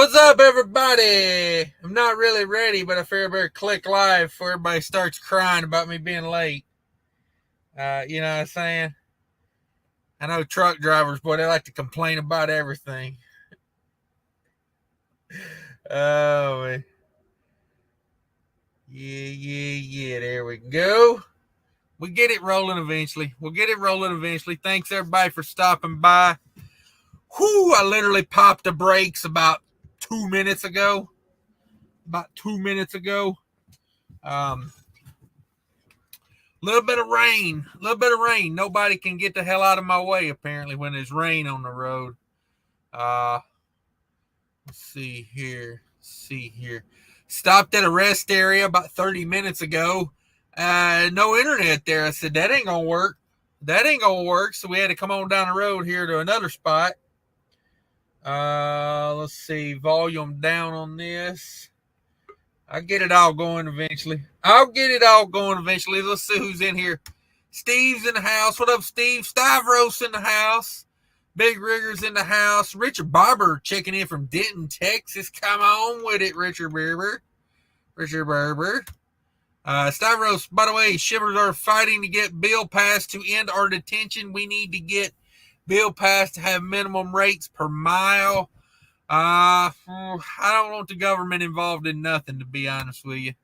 What's up, everybody? I'm not really ready, but I figure I better click live before everybody starts crying about me being late. You know what I'm saying? I know truck drivers, boy, they like to complain about everything. Oh, man. Yeah. There we go. We get it rolling eventually. Thanks, everybody, for stopping by. Whew, I literally popped the brakes about 2 minutes ago. Little bit of rain. Nobody can get the hell out of my way, apparently, when there's rain on the road. Let's see here. Stopped at a rest area about 30 minutes ago. No internet there. I said, that ain't going to work. So we had to come on down the road here to another spot. Let's see. Volume down on this. I'll get it all going eventually. Let's see who's in here. Steve's in the house. What up, Steve? Stavros in the house. Big Rigger's in the house. Richard Barber checking in from Denton, Texas. Come on with it, Richard Barber. Stavros, by the way, shippers are fighting to get bill passed to end our detention. We need to get bill passed to have minimum rates per mile. I don't want the government involved in nothing, to be honest with you.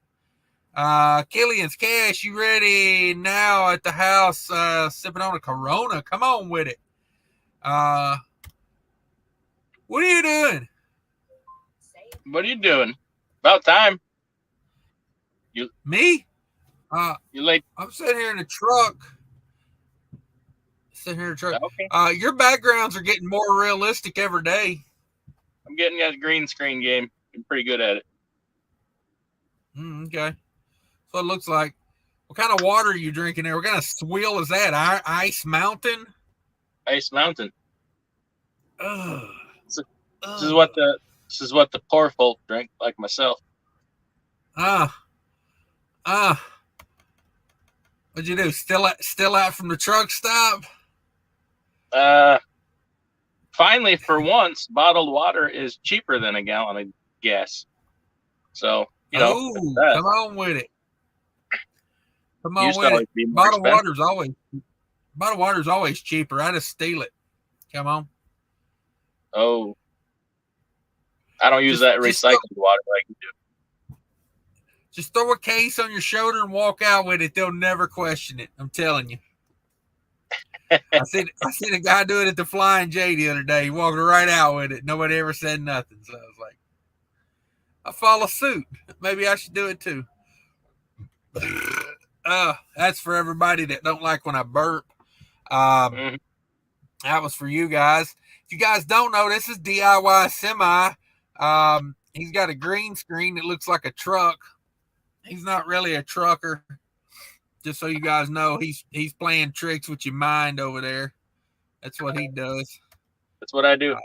Killian's Cash, you ready now at the house, sipping on a Corona? Come on with it. What are you doing? What are you doing? About time. Me? You late? I'm sitting here in the truck. Okay. Your backgrounds are getting more realistic every day. I'm getting that green screen game. I'm pretty good at it. Okay. So it looks like. What kind of water are you drinking there? What kind of swill is that? Ice Mountain? Ice Mountain. Ugh. This is what the poor folk drink, like myself. What'd you do? Still out from the truck stop? Finally, for once, bottled water is cheaper than a gallon of gas. So, come on with it. Bottled water's always cheaper. I just steal it. Come on. Oh. I don't use that recycled water like you do. Just throw a case on your shoulder and walk out with it. They'll never question it. I'm telling you. I seen a guy do it at the Flying J the other day. He walked right out with it. Nobody ever said nothing. So I was like, I follow suit. Maybe I should do it too. That's for everybody that don't like when I burp. That was for you guys. If you guys don't know, this is DIY Semi. He's got a green screen that looks like a truck. He's not really a trucker. Just so you guys know, he's playing tricks with your mind over there. That's what he does. That's what I do.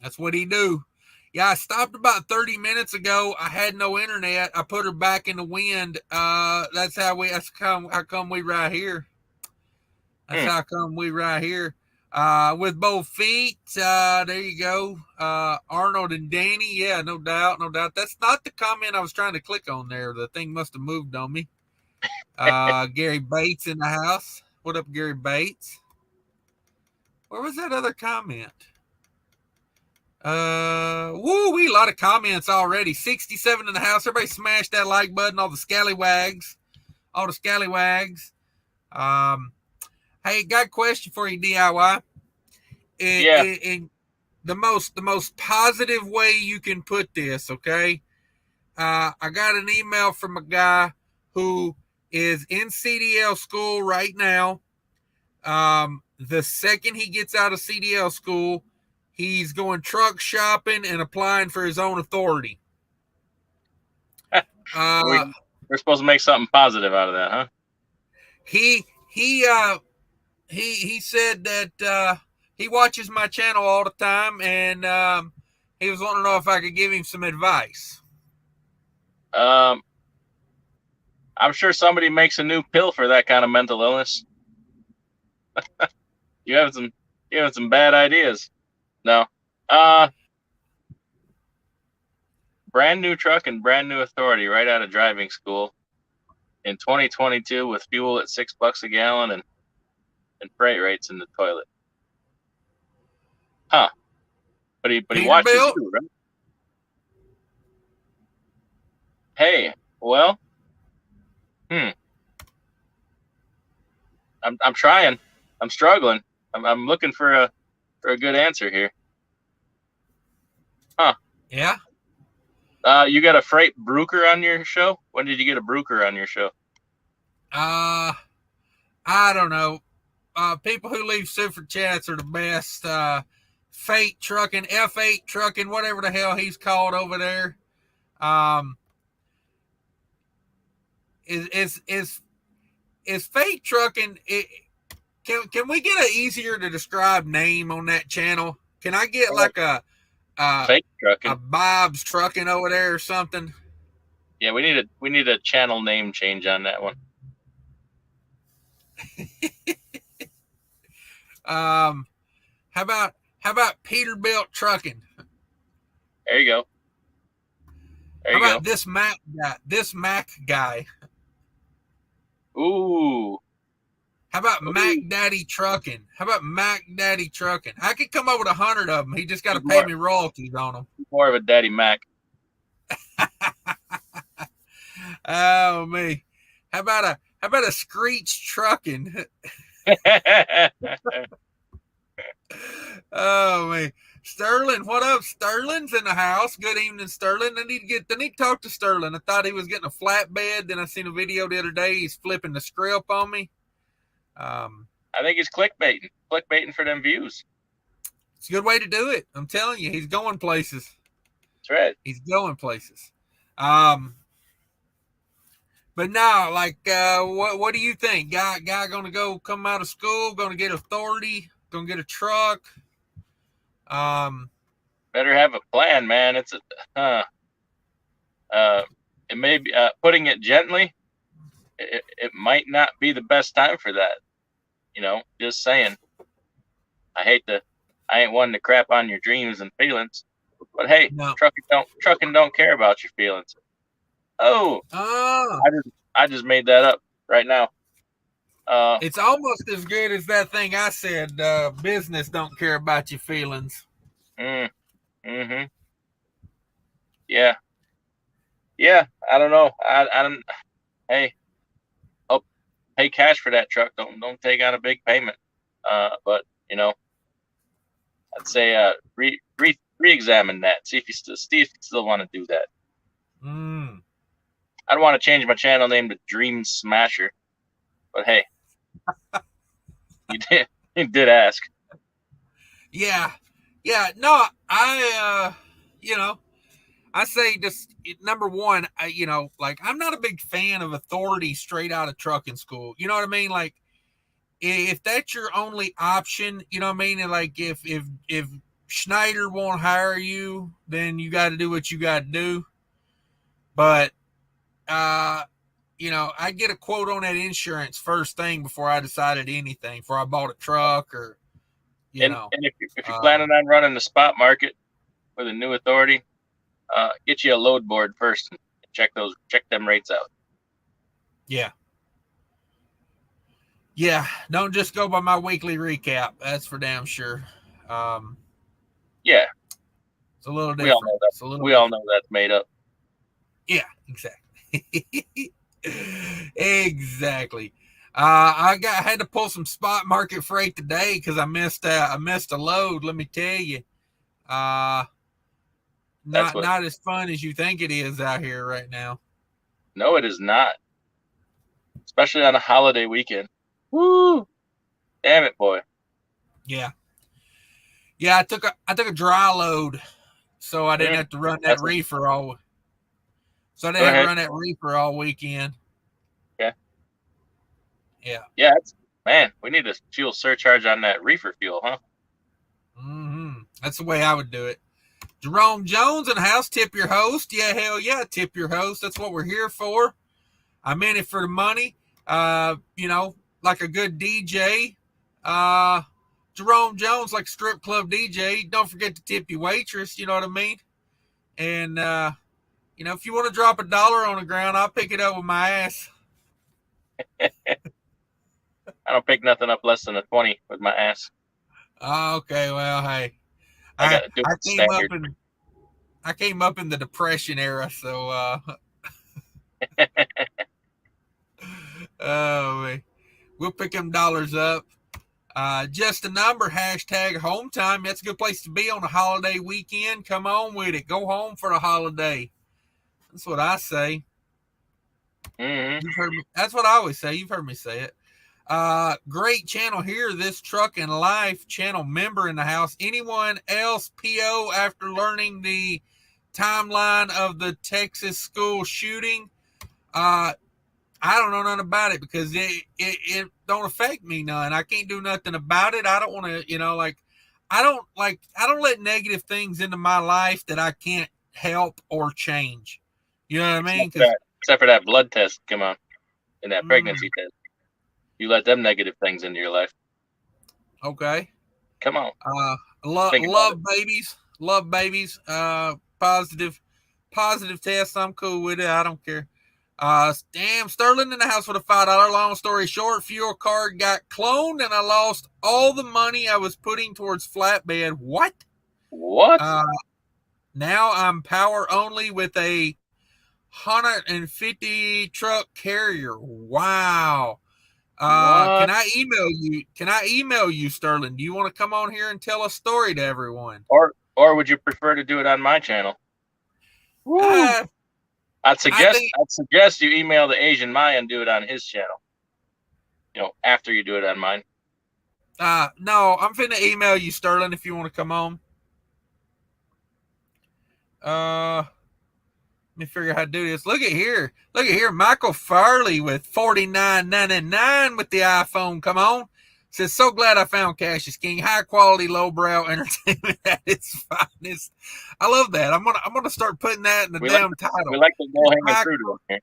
That's what he do. Yeah, I stopped about 30 minutes ago. I had no internet. I put her back in the wind. That's how come we right here. How come we right here. With both feet. There you go. Arnold and Danny. Yeah, no doubt. That's not the comment I was trying to click on there. The thing must have moved on me. Gary Bates in the house. What up, Gary Bates? Where was that other comment? We a lot of comments already. 67 in the house. Everybody smash that like button. All the scallywags. Hey, got a question for you, DIY. In the most positive way you can put this, okay? I got an email from a guy who is in CDL school right now. The second he gets out of CDL school, he's going truck shopping and applying for his own authority. We're supposed to make something positive out of that, huh? He said that he watches my channel all the time, and he was wanting to know if I could give him some advice. I'm sure somebody makes a new pill for that kind of mental illness. You have some bad ideas. No. brand new truck and brand new authority right out of driving school in 2022 with fuel at $6 a gallon and freight rates in the toilet. Huh. But he watches Peterbilt? you, right? Hey, well, I'm trying. I'm struggling. I'm looking for a good answer here. Huh. Yeah. You got a freight broker on your show? When did you get a broker on your show? I don't know. People who leave super chats are the best. Fate Trucking, F8 Trucking, whatever the hell he's called over there. Is Fate Trucking? Can we get an easier to describe name on that channel? Can I get like a Fake trucking? A Bob's Trucking over there or something? Yeah, we need a channel name change on that one. How about Peterbilt Trucking? There you go. How about this Mac guy? Ooh. How about Mac Daddy Trucking? I could come up with 100 of them. He just got to pay me royalties on them. More of a Daddy Mac. Oh me. How about a Screech Trucking? Oh man. Sterling, what up? Sterling's in the house. Good evening, Sterling. I need to talk to Sterling. I thought he was getting a flatbed. Then I seen a video the other day. He's flipping the script on me. I think he's clickbaiting for them views. It's a good way to do it. I'm telling you, he's going places. That's right. He's going places. But no, like, what do you think? Guy gonna come out of school, gonna get authority, gonna get a truck. Better have a plan, man. It's it may be, putting it gently, it might not be the best time for that. Just saying. I ain't one to crap on your dreams and feelings, but hey, no. trucking don't care about your feelings. Oh, I just made that up right now. It's almost as good as that thing I said. Business don't care about your feelings. Mm-hmm. Yeah. I don't know. I don't. Hey, pay cash for that truck. Don't take out a big payment. But I'd say re-examine that. See if you still want to do that. I'd want to change my channel name to Dream Smasher. But hey, you did ask. Yeah. No, I say just number one, I'm not a big fan of authority straight out of trucking school. You know what I mean? Like, if that's your only option, you know what I mean? And like, if Schneider won't hire you, then you got to do what you got to do. But, I get a quote on that insurance first thing before I decided anything, before I bought a truck or, And if you're planning on running the spot market with a new authority, get you a load board first and check them rates out. Yeah. Don't just go by my weekly recap. That's for damn sure. Yeah. It's a little different. We all know that's made up. Yeah, exactly. Exactly. I had to pull some spot market freight today because I missed a load. Let me tell you, not as fun as you think it is out here right now. No, it is not, especially on a holiday weekend. Woo! Damn it, boy. Yeah. I took a dry load, so I didn't have to run that reefer all. So I didn't have to run that reefer all weekend. Okay. Yeah. Man, we need a fuel surcharge on that reefer fuel, huh? That's the way I would do it. Jerome Jones in the house, tip your host. Yeah, hell yeah, tip your host. That's what we're here for. I'm in it for the money. Like a good DJ. Jerome Jones, like strip club DJ. Don't forget to tip your waitress. You know what I mean? And if you want to drop $1 on the ground, I'll pick it up with my ass. I don't pick nothing up less than a 20 with my ass. Okay, well, hey, I I got to do I it came up standard. in I came up in the Depression era, so man. We'll pick them dollars up. Just a number, hashtag home time. That's a good place to be on a holiday weekend. Come on with it. Go home for the holiday. That's what I say. Mm-hmm. You've heard me. That's what I always say. You've heard me say it. Great channel here. This Truck and Life channel member in the house. Anyone else PO after learning the timeline of the Texas school shooting? I don't know nothing about it because it don't affect me none. I can't do nothing about it. I don't want to, I don't let negative things into my life that I can't help or change. You know what I mean? Except for that blood test, come on, and that pregnancy test. You let them negative things into your life. Okay. Come on. Love babies. Love babies. Positive test. I'm cool with it. I don't care. Damn, Sterling in the house with a $5. Long story short, fuel card got cloned and I lost all the money I was putting towards flatbed. What? Now I'm power only with a 150 truck carrier. Wow. Can I email you, Sterling? Do you want to come on here and tell a story to everyone? Or would you prefer to do it on my channel? I'd suggest you email the Asian Maya and do it on his channel. After you do it on mine. No, I'm finna email you, Sterling, if you want to come on. Let me figure out how to do this. Look at here. Michael Farley with $49.99 with the iPhone. Come on. Says, so glad I found Cassius King. High quality, lowbrow entertainment at its finest. I love that. I'm gonna start putting that in the title. We like the low-hanging fruit over here.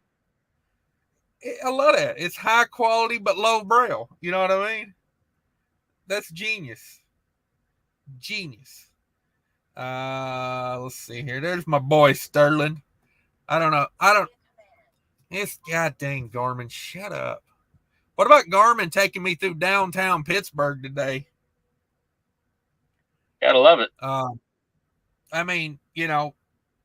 I love that. It's high quality but lowbrow. You know what I mean? That's genius. Let's see here. There's my boy Sterling. I don't. It's goddamn Garmin. Shut up. What about Garmin taking me through downtown Pittsburgh today? Gotta love it. I mean, I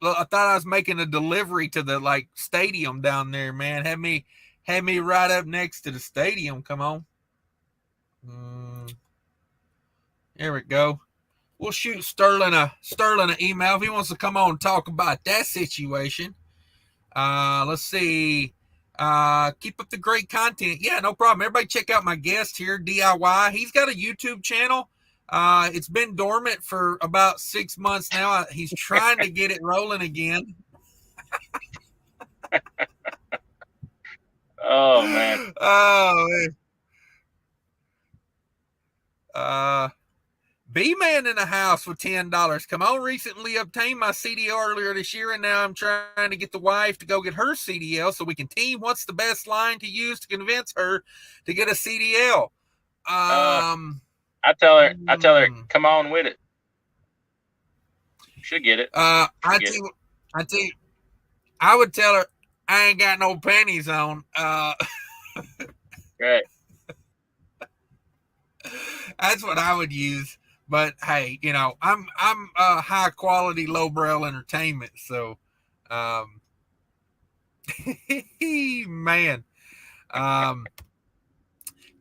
thought I was making a delivery to the stadium down there, man. Had me right up next to the stadium. Come on. There we go. We'll shoot Sterling an email if he wants to come on and talk about that situation. Let's see. Keep up the great content. Yeah, no problem. Everybody check out my guest here, DIY. He's got a YouTube channel. It's been dormant for about 6 months now. He's trying to get it rolling again. Oh, man. B-Man in the house with $10. Come on, recently obtained my CDL earlier this year, and now I'm trying to get the wife to go get her CDL so we can team. What's the best line to use to convince her to get a CDL? I tell her, come on with it. Should get it. I would tell her I ain't got no panties on. Right. That's what I would use. But hey, I'm high quality lowbrow entertainment, so man.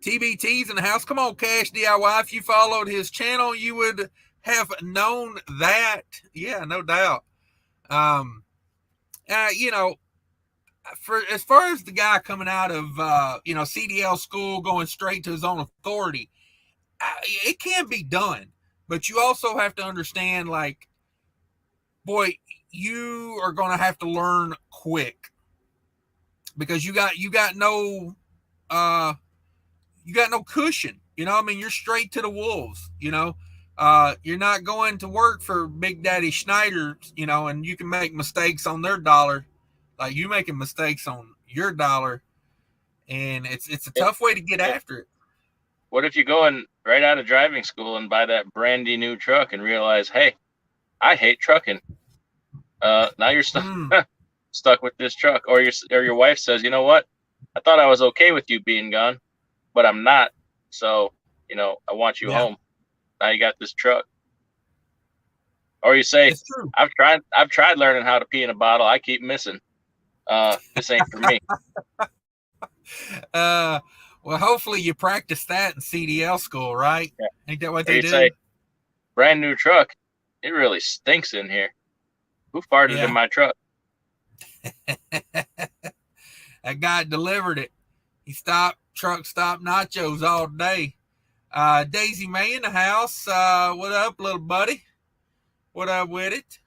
TBT's in the house. Come on, Cash DIY. If you followed his channel, you would have known that. Yeah, no doubt. For as far as the guy coming out of CDL school going straight to his own authority, it can be done. But you also have to understand, boy, you are going to have to learn quick because you got no cushion. You're straight to the wolves. You're not going to work for Big Daddy Schneider, and you can make mistakes on their dollar, like you making mistakes on your dollar, and it's a tough way to get after it. What if you go in right out of driving school and buy that brandy new truck and realize, hey, I hate trucking. Now you're stuck. stuck with this truck, or your wife says, you know what, I thought I was okay with you being gone, but I'm not. So, I want you home. Now you got this truck. Or you say, It's true. I've tried learning how to pee in a bottle. I keep missing. This ain't for me. Well, hopefully you practice that in CDL school, right? Yeah. Ain't that what Or they you do? say, brand new truck. It really stinks in here. Who farted in my truck? That guy delivered it. He stopped truck stop nachos all day. Daisy May in the house. What up, little buddy? What up with it?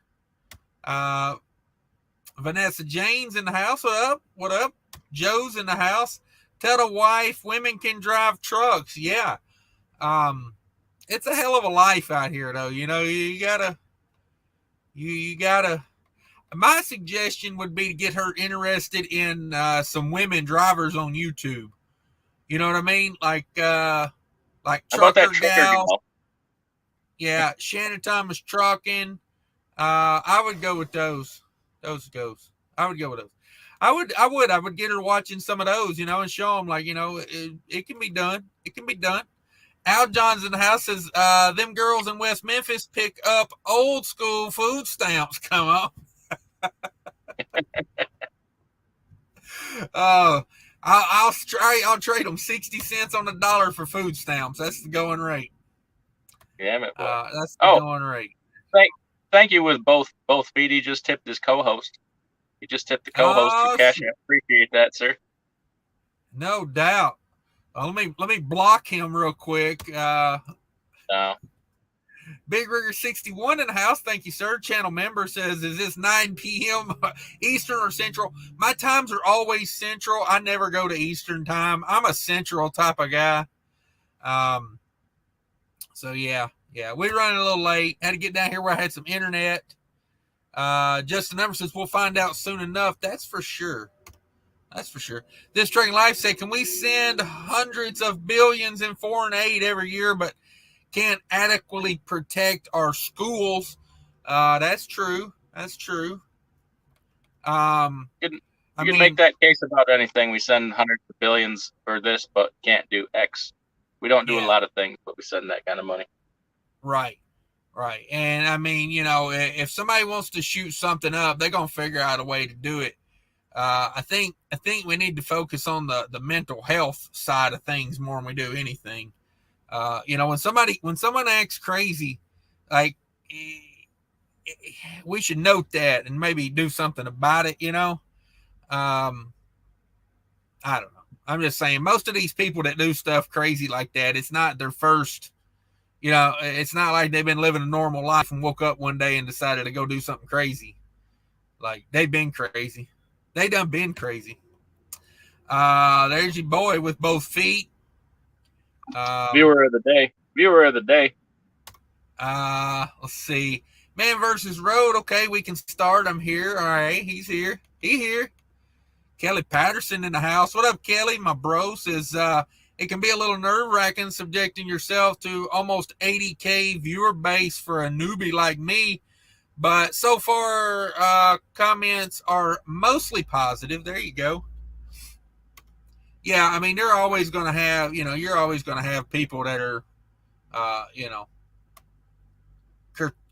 Vanessa James in the house. What up? What up? Joe's in the house. Tell the wife women can drive trucks. Yeah. It's a hell of a life out here, though. You gotta. My suggestion would be to get her interested in some women drivers on YouTube. You know what I mean? Like How about trucker that trucker gals. gal? Yeah, Shannon Thomas Trucking. I would go with those. Those goes. I would go with those. I would get her watching some of those, and show them it can be done. It can be done. Al John's in the house says, them girls in West Memphis pick up old school food stamps. Come on. I'll trade them 60 cents on the dollar for food stamps. That's the going rate. Damn it, boy. That's the going rate. Thank you with both feet. He just tipped his co-host. He just tipped the co-host for cash. I appreciate that, sir. No doubt. Let me block him real quick. No. Big Rigger 61 in the house. Thank you, sir. Channel member says, is this 9 p.m. Eastern or Central? My times are always Central. I never go to Eastern time. I'm a Central type of guy. So yeah, we're running a little late. Had to get down here where I had some internet. Justin Number says, we'll find out soon enough. That's for sure. This Trucking Life said, can we send hundreds of billions in foreign aid every year, but can't adequately protect our schools? That's true. You can make that case about anything. We send hundreds of billions for this, but can't do X. We don't do a lot of things, but we send that kind of money. Right. And I mean, if somebody wants to shoot something up, they're going to figure out a way to do it. I think we need to focus on the mental health side of things more than we do anything. When someone acts crazy, like, we should note that and maybe do something about it. I don't know. I'm just saying, most of these people that do stuff crazy like that, it's not their first, it's not like they've been living a normal life and woke up one day and decided to go do something crazy. Like, they've been crazy. They done been crazy. There's your boy with both feet. Viewer of the day. Let's see. Man versus Road. Okay, we can start him here. All right, he's here. Kelly Patterson in the house. What up, Kelly? My bro says, it can be a little nerve-wracking subjecting yourself to almost 80K viewer base for a newbie like me. But so far, comments are mostly positive. There you go. Yeah, I mean, they're always going to have, you're always going to have people that are,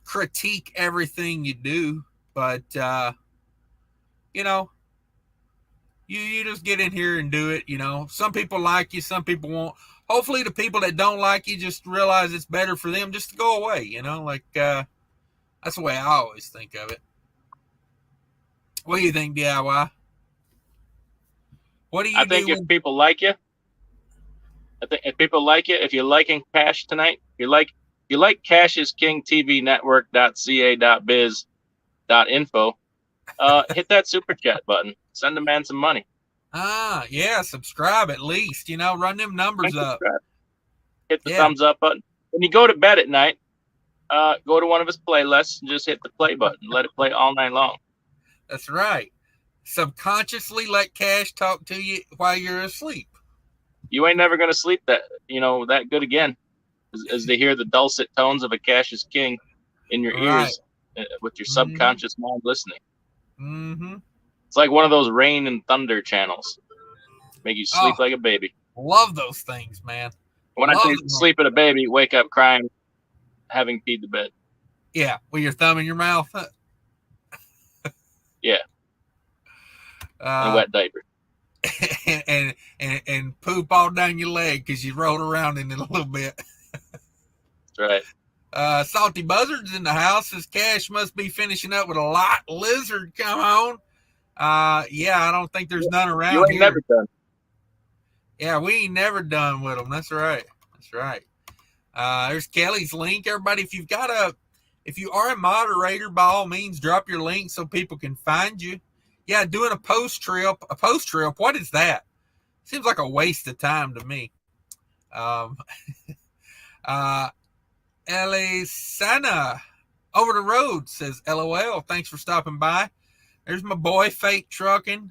critique everything you do. But, you just get in here and do it. Some people like you, some people won't. Hopefully the people that don't like you just realize it's better for them just to go away, that's the way I always think of it. What do you think, DIY? What do you I think if people like you, if you're liking Cash tonight, you like CashisKingTVNetwork.ca.biz.info, hit that super chat button. Send the man some money. Yeah, subscribe at least. Run them numbers up. Hit the thumbs up button. When you go to bed at night, go to one of his playlists and just hit the play button. Let it play all night long. That's right. Subconsciously let Cash talk to you while you're asleep. You ain't never gonna sleep that good again, as to hear the dulcet tones of a Cash is King in your ears with your subconscious mind listening. Mm-hmm. It's like one of those rain and thunder channels. Make you sleep like a baby. Love those things, man. When I say sleep at a baby, wake up crying, having peed the bed. Yeah, with your thumb in your mouth. Yeah. And a wet diaper. And poop all down your leg because you rolled around in it a little bit. That's right. Salty Buzzards in the house. His Cash must be finishing up with a lot lizard. Come on. Yeah, I don't think there's none around you ain't here. Never done. Yeah, we ain't never done with them. That's right. That's right. There's Kelly's link. Everybody, if you are a moderator, by all means, drop your link so people can find you. Yeah, doing a post trip. What is that? Seems like a waste of time to me. Elisana over the road says, LOL. Thanks for stopping by. There's my boy, Fake Trucking.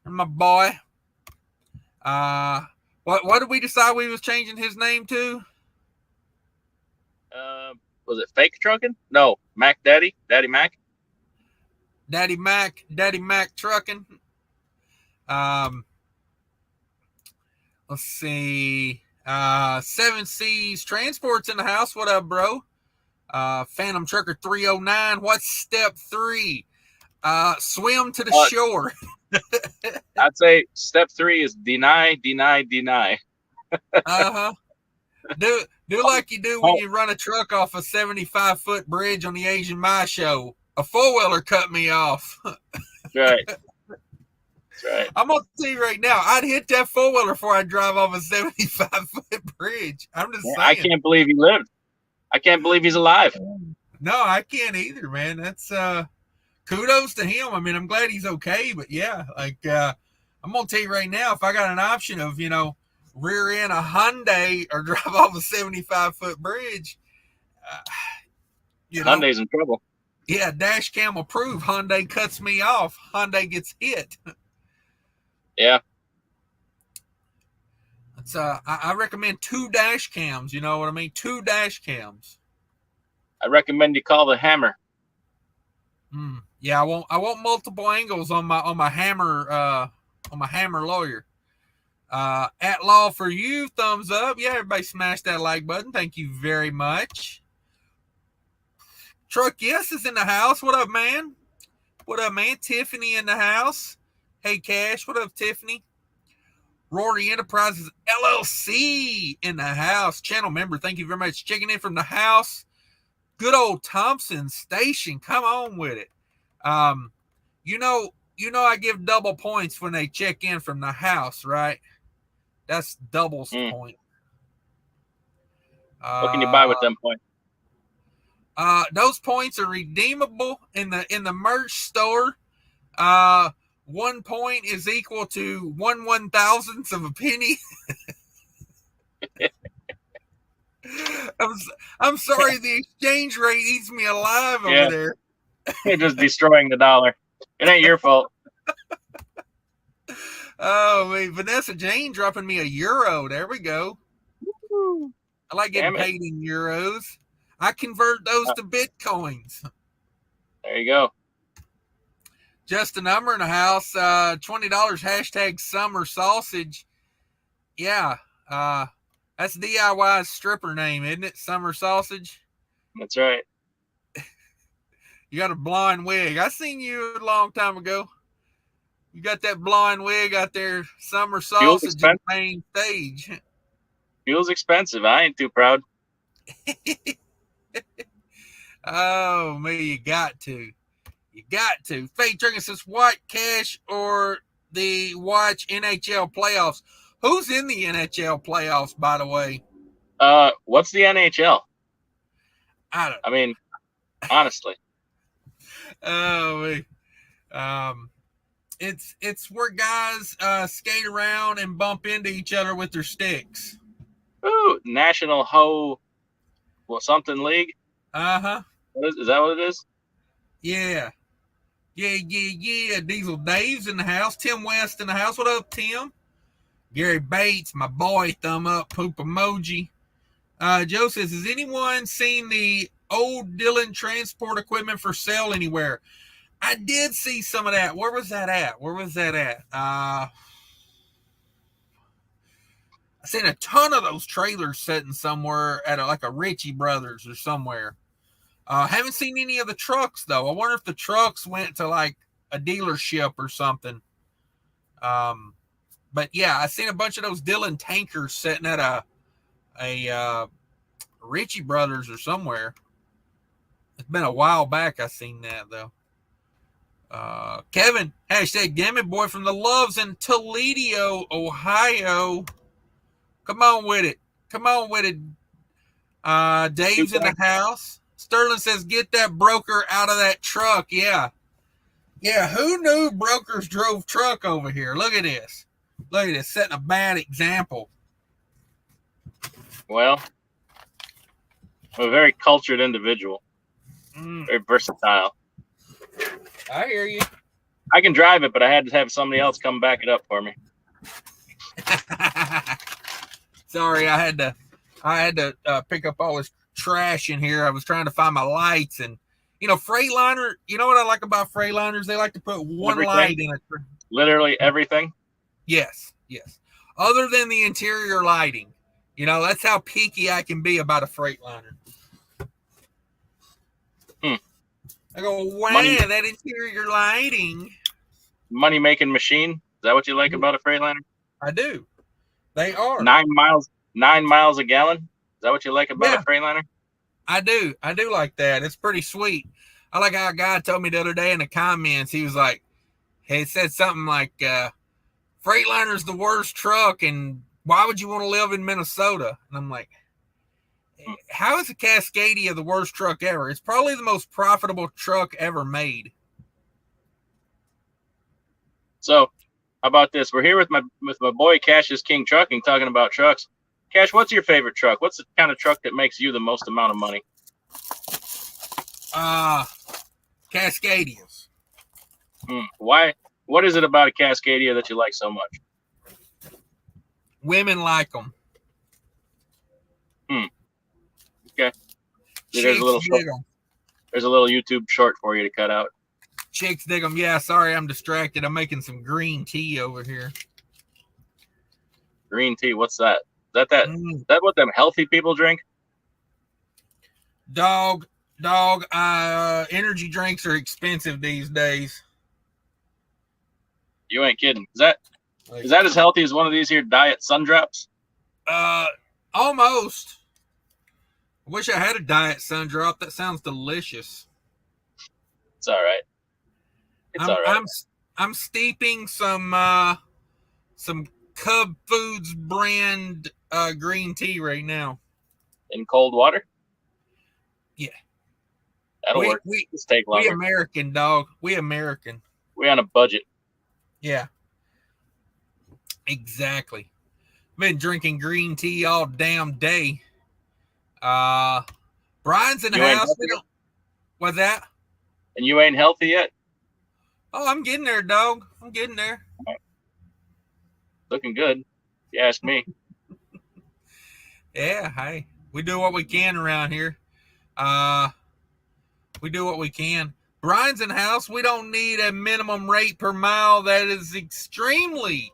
And my boy. What did we decide we was changing his name to? Was it Fake Trucking? No, Mac Daddy Mac. Daddy Mac Trucking. Let's see. 7C's Transports in the house. What up, bro? Phantom Trucker 309. What's step 3? Swim to the shore. I'd say step 3 is deny. Uh-huh. Do like you do when you run a truck off a 75-foot bridge on the Asian Mai show. A four-wheeler cut me off. Right. That's right. I'm going to tell you right now, I'd hit that four-wheeler before I drive off a 75-foot bridge. I'm just saying. I can't believe he lived. I can't believe he's alive. No, I can't either, man. That's kudos to him. I mean, I'm glad he's okay, but yeah, like I'm going to tell you right now, if I got an option of, rear end a Hyundai or drive off a 75-foot bridge, Hyundai's in trouble. Yeah, dash cam approved. Hyundai cuts me off. Hyundai gets hit. Yeah. It's I recommend 2 dash cams. You know what I mean? 2 dash cams. I recommend you call the Hammer. Yeah, I want multiple angles on my Hammer lawyer. At law for you, thumbs up. Yeah, everybody smash that like button. Thank you very much. Truck Yes is in the house. What up, man? What up, man? Tiffany in the house. Hey, Cash. What up, Tiffany? Rory Enterprises LLC in the house. Channel member, thank you very much. Checking in from the house. Good old Thompson Station. Come on with it. You know I give double points when they check in from the house, right? That's doubles point. What can you buy with them points? Those points are redeemable in the merch store. 1 point is equal to 1/1000th of a penny. I'm sorry, the exchange rate eats me alive over there. You're just destroying the dollar. It ain't your fault. Oh, man. Vanessa Jane dropping me €1. There we go. I like getting paid in euros. I convert those to Bitcoins. There you go. Just a number in the house. $20 hashtag summer sausage. Yeah. That's DIY's stripper name, isn't it? Summer sausage. That's right. You got a blonde wig. I seen you a long time ago. You got that blonde wig out there, summer sausage on the main stage. Fuel's expensive. I ain't too proud. Oh, man, you got to. You got to. Fake Drinking says, what, Cash or the watch NHL Playoffs? Who's in the NHL Playoffs, by the way? What's the NHL? I don't know. I mean, honestly. Oh, it's where guys skate around and bump into each other with their sticks. Ooh, National something league. Uh-huh. Is that what it is? Yeah. Diesel Dave's in the house. Tim West in the house. What up, Tim? Gary Bates, my boy, thumb up, poop emoji. Joe says, has anyone seen the old Dillon transport equipment for sale anywhere? I did see some of that. Where was that at? I seen a ton of those trailers sitting somewhere at like a Ritchie Brothers or somewhere. Haven't seen any of the trucks though. I wonder if the trucks went to like a dealership or something. But yeah, I seen a bunch of those Dillon tankers sitting at a Ritchie Brothers or somewhere. It's been a while back I seen that though. Kevin, hashtag dammitboy from the Loves in Toledo, Ohio. Come on with it. Dave's in the house. Sterling says, get that broker out of that truck. Yeah. Yeah, who knew brokers drove truck over here? Look at this. Setting a bad example. Well, I'm a very cultured individual. Very versatile. I hear you. I can drive it, but I had to have somebody else come back it up for me. Sorry, I had to pick up all this trash in here. I was trying to find my lights, and Freightliner. You know what I like about Freightliners? They like to put one light in it. Literally everything. Yes. Other than the interior lighting, that's how picky I can be about a Freightliner. I go, wow, that interior lighting. Money making machine. Is that what you like about a Freightliner? I do. They are 9 miles a gallon. Is that what you like about a Freightliner? I do like that. It's pretty sweet. I like how a guy told me the other day in the comments. He was like, he said something like, Freightliner is the worst truck, and why would you want to live in Minnesota? And I'm like, how is a Cascadia the worst truck ever? It's probably the most profitable truck ever made. So, how about this? We're here with my boy CashisKingtrucking talking about trucks. Cash, what's your favorite truck? What's the kind of truck that makes you the most amount of money? Cascadias. Why? What is it about a Cascadia that you like so much? Women like them. Okay. There's a little YouTube short for you to cut out. Chicks dig them. Yeah, sorry, I'm distracted. I'm making some green tea over here. Green tea? What's that? Is that what them healthy people drink? Dog. Energy drinks are expensive these days. You ain't kidding. Is that as healthy as one of these here diet sun drops? Almost. I wish I had a diet sun drop. That sounds delicious. It's all right. All right. I'm steeping some Cub Foods brand green tea right now. In cold water? Yeah. That'll work. Just take longer. We American, dog. We American. We on a budget. Yeah. Exactly. Been drinking green tea all damn day. Brian's in the house. What's that? And you ain't healthy yet? Oh, I'm getting there, dog. I'm getting there. Looking good, if you ask me. Yeah, hey, we do what we can around here. We do what we can. Brian's in the house. We don't need a minimum rate per mile. That is extremely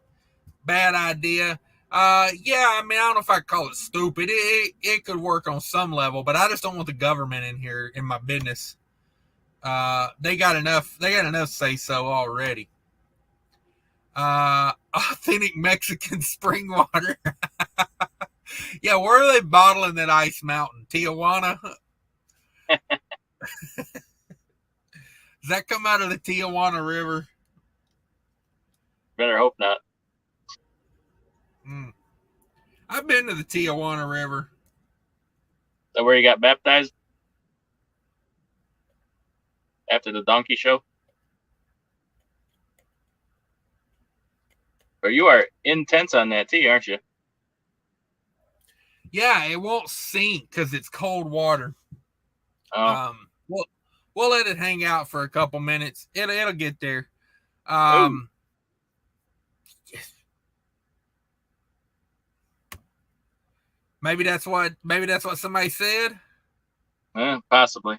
bad idea. Yeah, I mean, I don't know if I call it stupid. It could work on some level, but I just don't want the government in here in my business. They got enough say so already. Authentic Mexican spring water. Yeah, where are they bottling that Ice Mountain? Tijuana? Does that come out of the Tijuana River? Better hope not. I've been to the Tijuana River. Is that where you got baptized? After the donkey show? Or you are intense on that tea, aren't you? Yeah, it won't sink because it's cold water. Oh. We'll let it hang out for a couple minutes. It'll get there. Maybe that's what somebody said. Possibly.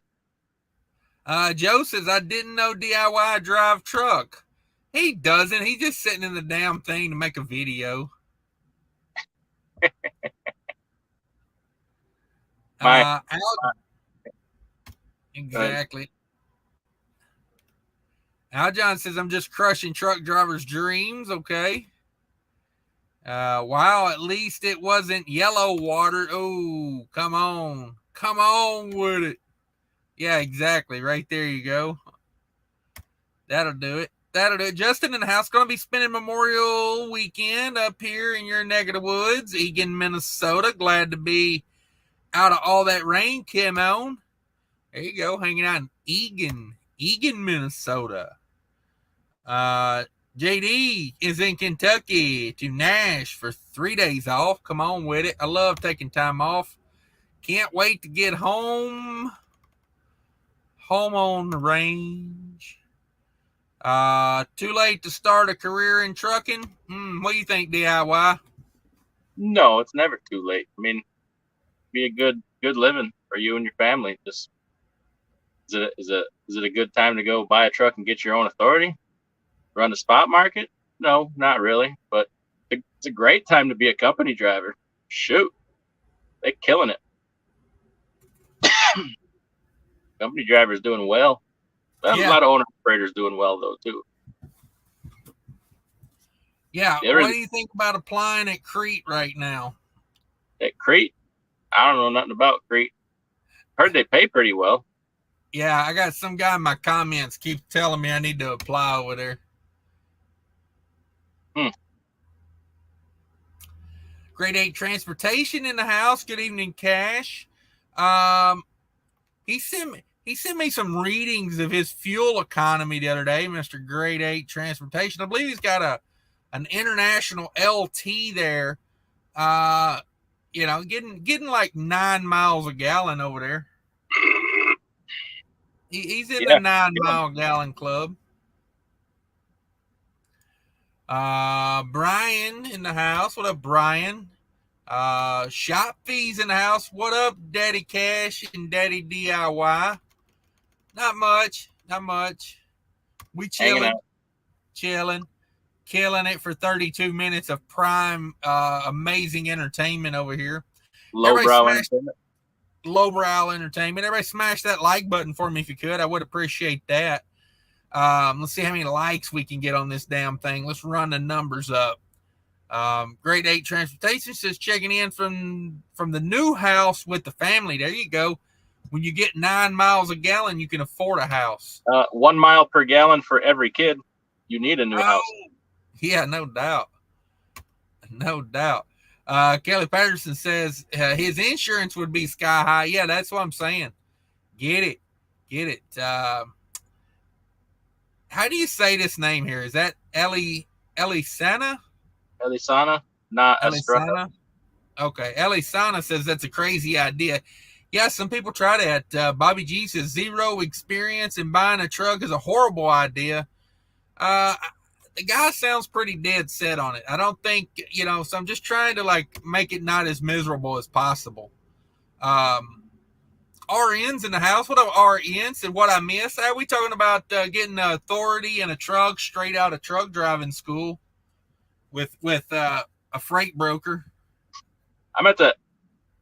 Joe says, I didn't know DIY drive truck. He doesn't. He's just sitting in the damn thing to make a video. Exactly. Al John says, I'm just crushing truck drivers' dreams. Okay. Wow, at least it wasn't yellow water. Oh, come on. Come on with it. Yeah, exactly. Right there you go. That'll do it. That'll do it. Justin in the house going to be spending Memorial Weekend up here in your neck of the woods, Egan, Minnesota. Glad to be out of all that rain, Kim on. There you go, hanging out in Egan, Minnesota. JD is in Kentucky to Nash for 3 days off. Come on with it. I love taking time off. Can't wait to get home. Home on the range. Too late to start a career in trucking? What do you think, DIY? No, it's never too late. I mean, be a good living for you and your family. Just is it a good time to go buy a truck and get your own authority? Run the spot market? No, not really. But it's a great time to be a company driver. Shoot, they're killing it. Company drivers doing well. A lot of owner operators doing well though too. Yeah. What do you think about applying at Crete right now? At Crete? I don't know nothing about Crete. Heard they pay pretty well. Yeah, I got some guy in my comments keep telling me I need to apply over there. Grade 8 transportation in the house. Good evening, Cash. He sent me some readings of his fuel economy the other day, Mr. Grade 8 transportation. I believe he's got an international LT there. Getting like 9 miles a gallon over there. He's in the 9 mile gallon club. Brian in the house. What up, Brian? Shop fees in the house. What up, Daddy Cash and Daddy DIY? Not much. We chilling, killing it for 32 minutes of prime, amazing entertainment over here. Lowbrow entertainment. Everybody smash that like button for me if you could. I would appreciate that. Let's see how many likes we can get on this damn thing. Let's run the numbers up. Grade 8 transportation says checking in from the new house with the family. There you go. When you get 9 miles a gallon, you can afford a house. 1 mile per gallon for every kid. You need a new house. Yeah, no doubt. Kelly Patterson says his insurance would be sky high. Yeah, that's what I'm saying. Get it. How do you say this name here? Is that Elisana? Elisana? Not Elisana. Okay. Elisana says that's a crazy idea. Yeah, some people try that. Bobby G says 0 experience in buying a truck is a horrible idea. The guy sounds pretty dead set on it. I don't think, so I'm just trying to make it not as miserable as possible. RN's in the house. What up, RN's? And what I missed? Are we talking about getting authority in a truck straight out of truck driving school with a freight broker? That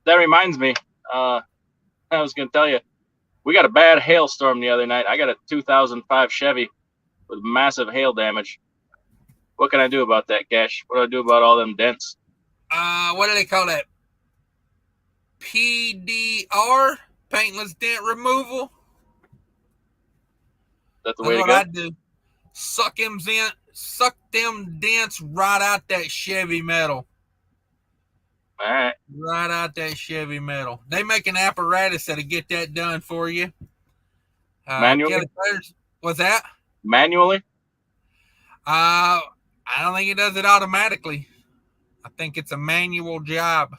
reminds me. I was going to tell you, we got a bad hailstorm the other night. I got a 2005 Chevy with massive hail damage. What can I do about that, Cash? What do I do about all them dents? What do they call that? PDR, paintless dent removal. That's the way to go. I do. Suck them dents right out that Chevy metal. All right. Right out that Chevy metal. They make an apparatus that'll get that done for you. Manually? What's that? Manually? I don't think it does it automatically. I think it's a manual job.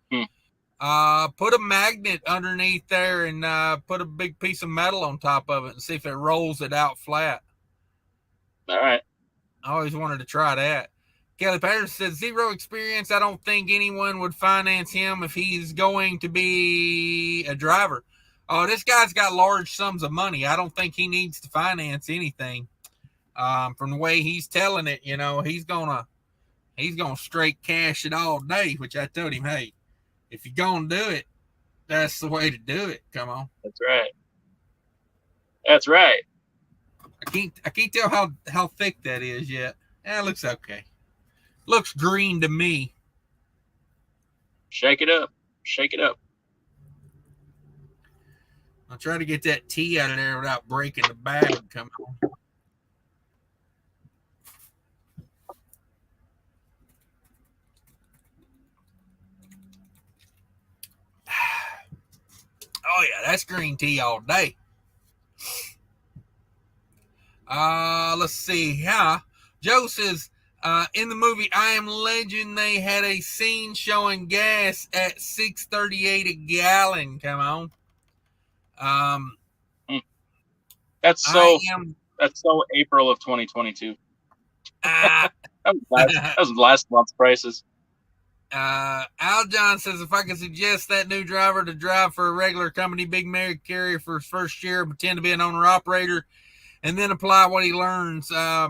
Put a magnet underneath there and put a big piece of metal on top of it and see if it rolls it out flat. All right. I always wanted to try that. Kelly Patterson says 0 experience. I don't think anyone would finance him if he's going to be a driver. Oh, this guy's got large sums of money. I don't think he needs to finance anything. From the way he's telling it, he's gonna straight cash it all day. Which I told him, hey, if you're gonna do it, that's the way to do it. Come on. That's right. That's right. I can't tell how thick that is yet. It looks okay. Looks green to me. Shake it up. Shake it up. I'll try to get that tea out of there without breaking the bag. Come on. Oh yeah, that's green tea all day. Let's see. Yeah, Joe says, in the movie I Am Legend, they had a scene showing gas at $6.38 a gallon. Come on. That's so April of 2022. that was last month's prices. Al John says, if I could suggest that new driver to drive for a regular company big merit carrier for his first year, pretend to be an owner operator, and then apply what he learns. Yeah,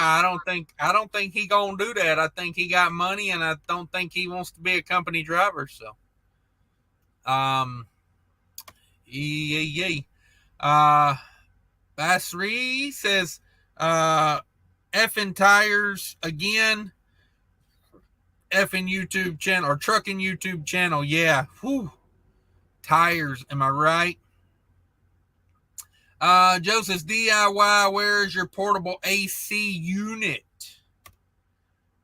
I don't think he gonna do that. I think he got money, and I don't think he wants to be a company driver. So, yeah. Basri says, effing tires again. Effing YouTube channel or trucking YouTube channel. Yeah. Whew. Tires. Am I right? Joe says, DIY, where is your portable AC unit?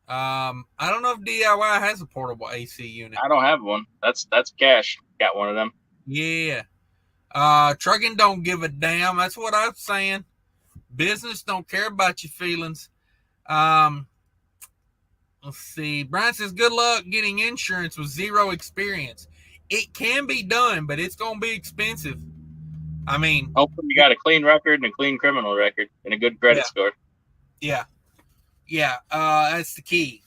I don't know if DIY has a portable AC unit. I don't have one. That's cash. Got one of them. Yeah. Trucking don't give a damn. That's what I'm saying. Business don't care about your feelings. Let's see. Brian says, good luck getting insurance with zero experience. It can be done, but it's going to be expensive. I mean, hopefully you got a clean record and a clean criminal record and a good credit score. Yeah. That's the key.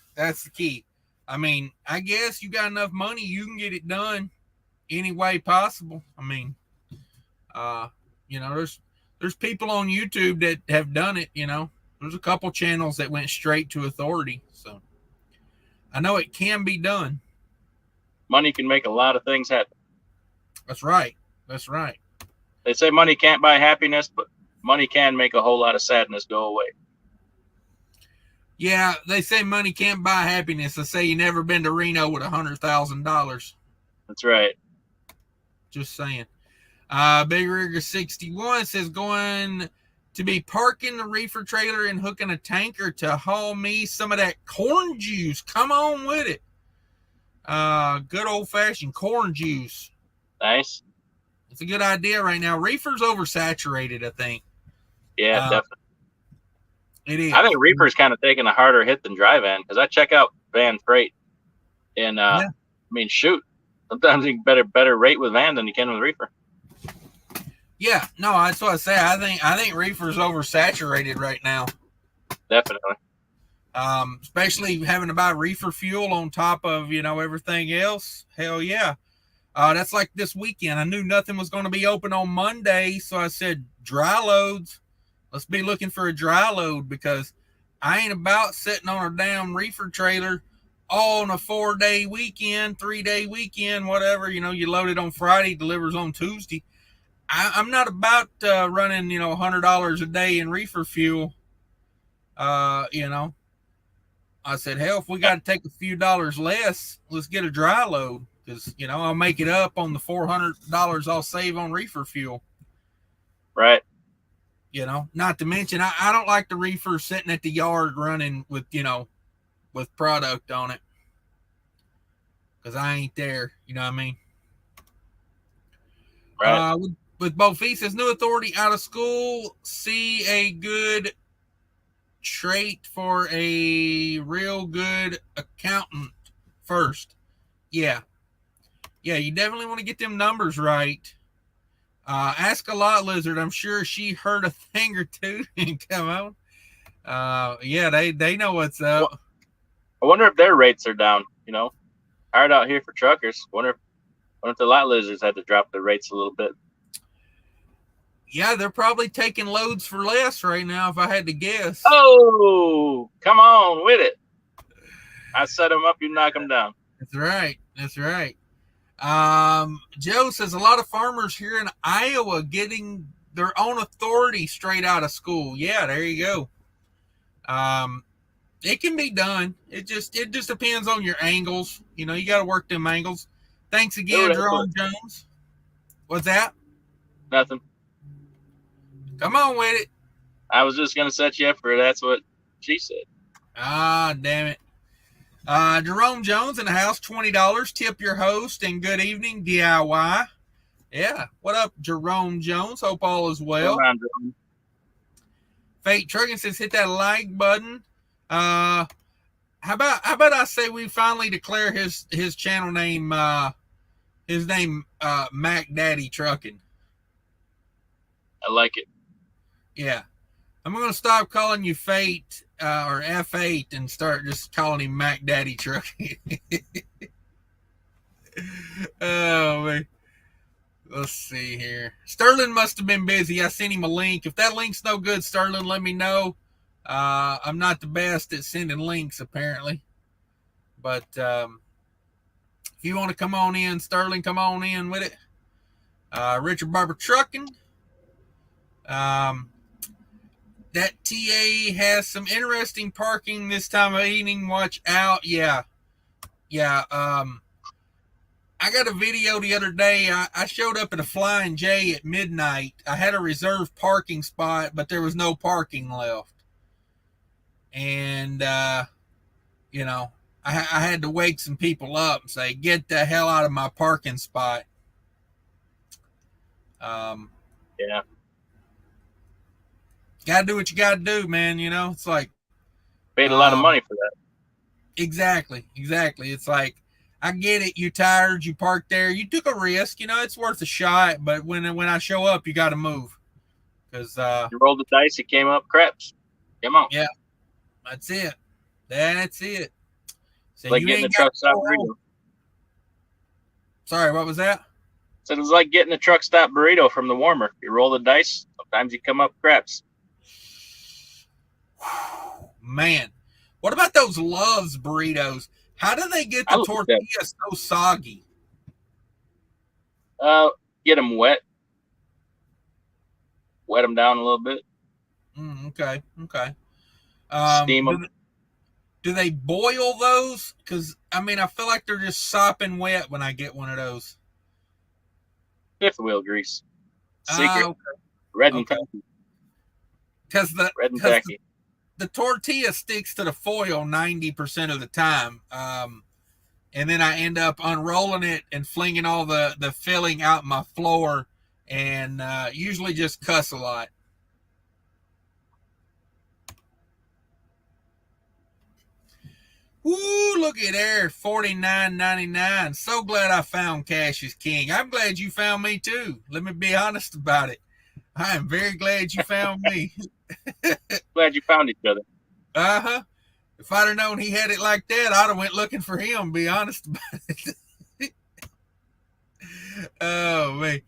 I mean, I guess you got enough money, you can get it done any way possible. I mean, there's people on YouTube that have done it. There's a couple channels that went straight to authority. So I know it can be done. Money can make a lot of things happen. That's right. They say money can't buy happiness, but money can make a whole lot of sadness go away. Yeah, they say money can't buy happiness. They say you never been to Reno with $100,000. That's right. Just saying. Big Rigger 61 says, going to be parking the reefer trailer and hooking a tanker to haul me some of that corn juice. Come on with it. Good old-fashioned corn juice. Nice. It's a good idea right now. Reefers oversaturated, I think. Yeah, definitely. It is. I think Reefer's kind of taking a harder hit than dry van, because I check out van freight, and I mean, shoot, sometimes you can better rate with van than you can with Reefer. Yeah, no, that's what I say. I think Reefer's oversaturated right now. Definitely. Especially having to buy reefer fuel on top of everything else. Hell yeah. That's like this weekend. I knew nothing was going to be open on Monday, so I said dry loads. Let's be looking for a dry load, because I ain't about sitting on a damn reefer trailer all on a 4-day weekend, 3-day weekend, whatever. You load it on Friday, delivers on Tuesday. I'm not about running, $100 a day in reefer fuel. I said, hell, if we got to take a few dollars less, let's get a dry load, because, I'll make it up on the $400 I'll save on reefer fuel. Right. Not to mention, I don't like the reefer sitting at the yard running with product on it, because I ain't there. You know what I mean? Right. With both feet, says, new authority out of school, see a good trait for a real good accountant first. Yeah, you definitely want to get them numbers right. Ask a lot, Lizard. I'm sure she heard a thing or two and come on. Yeah, they know what's up. I wonder if their rates are down. Hard out here for truckers. Wonder if What if the lot lizards had to drop their rates a little bit? Yeah, they're probably taking loads for less right now, if I had to guess. Oh, come on with it. I set them up, you knock them down. That's right. That's right. Joe says a lot of farmers here in Iowa getting their own authority straight out of school. Yeah, there you go. It can be done. It just depends on your angles. You know, you got to work them angles. Thanks again, Jerome Jones. What's that? Nothing. Come on with it. I was just gonna set you up for it. That's what she said. Ah, damn it. Jerome Jones in the house, $20. Tip your host and good evening, DIY. Yeah. What up, Jerome Jones? Hope all is well. Come on, Jerome. Fate Trucking says hit that like button. How about I say we finally declare his channel name Mac Daddy Trucking. I like it. Yeah. I'm gonna stop calling you Fate or F8 and start just calling him Mac Daddy Trucking. Oh man. Let's see here. Sterling must have been busy. I sent him a link. If that link's no good, Sterling, let me know. I'm not the best at sending links, apparently. But if you want to come on in, Sterling, come on in with it. Richard Barber Trucking. That TA has some interesting parking this time of evening. Watch out. Yeah. I got a video the other day. I showed up at a Flying J at midnight. I had a reserved parking spot, but there was no parking left. And, you know, I had to wake some people up and say, get the hell out of my parking spot. Yeah. Got to do what you got to do, man. You know, it's like. Paid a lot of money for that. Exactly. It's like, I get it. You tired. You parked there. You took a risk. You know, it's worth a shot. But when I show up, you got to move. Because you rolled the dice. It came up craps. Come on. Yeah. That's it. So like getting a truck stop burrito. Sorry, what was that? So it was like getting a truck stop burrito from the warmer. You roll the dice. Sometimes you come up craps. Man, what about those Love's burritos? How do they get the tortilla so soggy? Get them wet. Wet them down a little bit. Okay. Steam them. Do they boil those? Because, I mean, I feel like they're just sopping wet when I get one of those. Fifth wheel grease. Secret. Okay. Red and tacky. Because the tortilla sticks to the foil 90% of the time. And then I end up unrolling it and flinging all the filling out my floor and usually just cuss a lot. Woo, look at there, $49.99. So glad I found Cash is King. I'm glad you found me too. Let me be honest about it. I am very glad you found me. Glad you found each other. Uh-huh. If I'd have known he had it like that, I'd have went looking for him, be honest about it. Oh, man.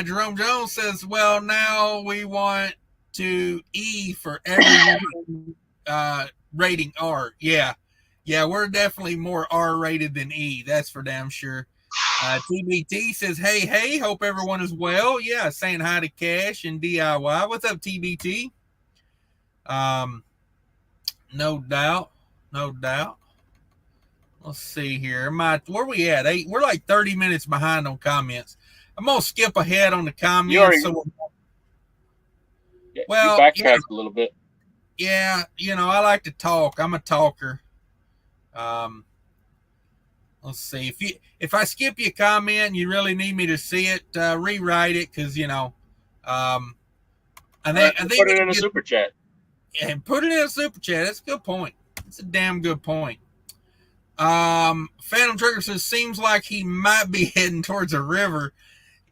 Jerome Jones says, well, now we want to E for everyone rating R. Yeah, we're definitely more R-rated than E. That's for damn sure. TBT says, hey, hope everyone is well. Yeah, saying hi to Cash and DIY. What's up, TBT? No doubt. Let's see here. Where we at? We're like 30 minutes behind on comments. I'm gonna skip ahead on the comments. You backtracked a little bit. Yeah, you know, I like to talk. I'm a talker. Let's see. If I skip you a comment and you really need me to see it, rewrite it, because you know. I think put it in a super chat. Yeah, put it in a super chat. That's a good point. It's a damn good point. Phantom Trigger says, seems like he might be heading towards a river.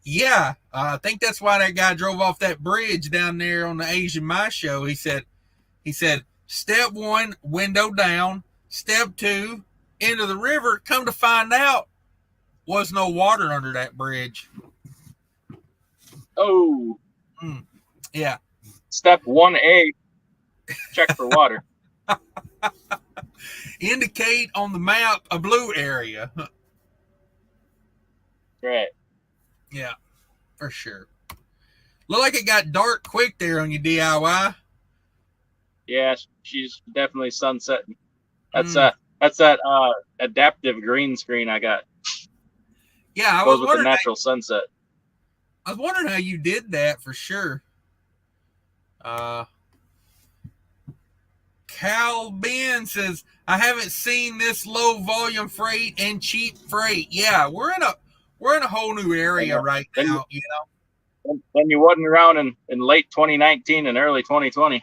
Yeah, I think that's why that guy drove off that bridge down there on the Asian My Show. He said, step 1, window down. Step 2, into the river. Come to find out, was no water under that bridge. Oh. Yeah. Step 1A, check for water. Indicate on the map a blue area. Right. Yeah, for sure. Look like it got dark quick there on your DIY. Yeah, she's definitely sunsetting. That's that adaptive green screen I got. Yeah, Goes with the natural sunset. I was wondering how you did that for sure. Cal Ben says, I haven't seen this low volume freight and cheap freight. Yeah, we're in a whole new area right now, you know. When you wasn't around in late 2019 and early 2020.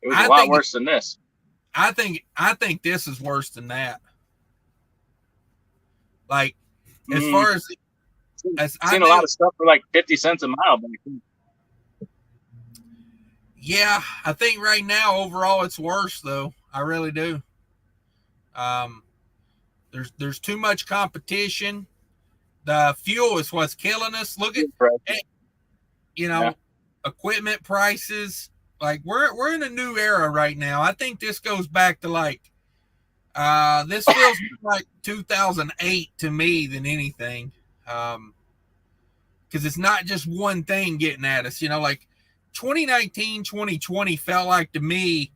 It was a lot worse than this. I think this is worse than that. Like, as far as I've seen a lot of stuff for like 50 cents a mile. Yeah, I think right now overall it's worse though. I really do. There's too much competition. The fuel is what's killing us. Look at equipment prices. Like we're in a new era right now. I think this goes back to like this feels like 2008 to me than anything. Because it's not just one thing getting at us, you know, like 2019, 2020 felt like to me,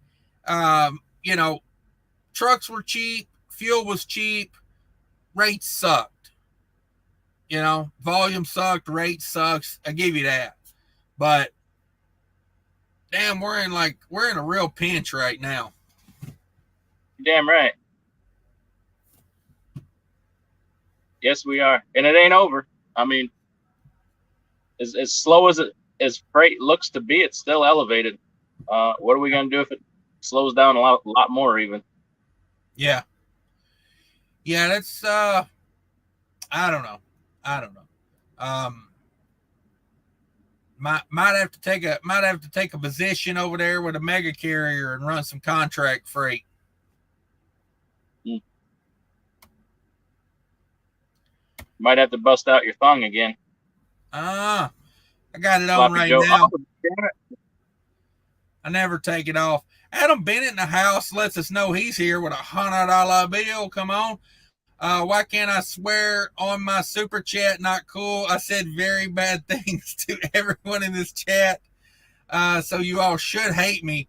trucks were cheap, fuel was cheap, rates sucked. You know, volume sucked, rate sucks. I give you that. But damn, we're in a real pinch right now. Damn right. Yes, we are. And it ain't over. I mean, as slow as freight looks to be, it's still elevated. What are we going to do if it slows down a lot more even? Yeah. Yeah, that's I don't know. Might have to take a position over there with a mega carrier and run some contract freight. Might have to bust out your thong again. I got it on right now. I never take it off. Adam Bennett in the house lets us know he's here with $100 bill. Come on. Why can't I swear on my super chat? Not cool. I said very bad things to everyone in this chat. So you all should hate me.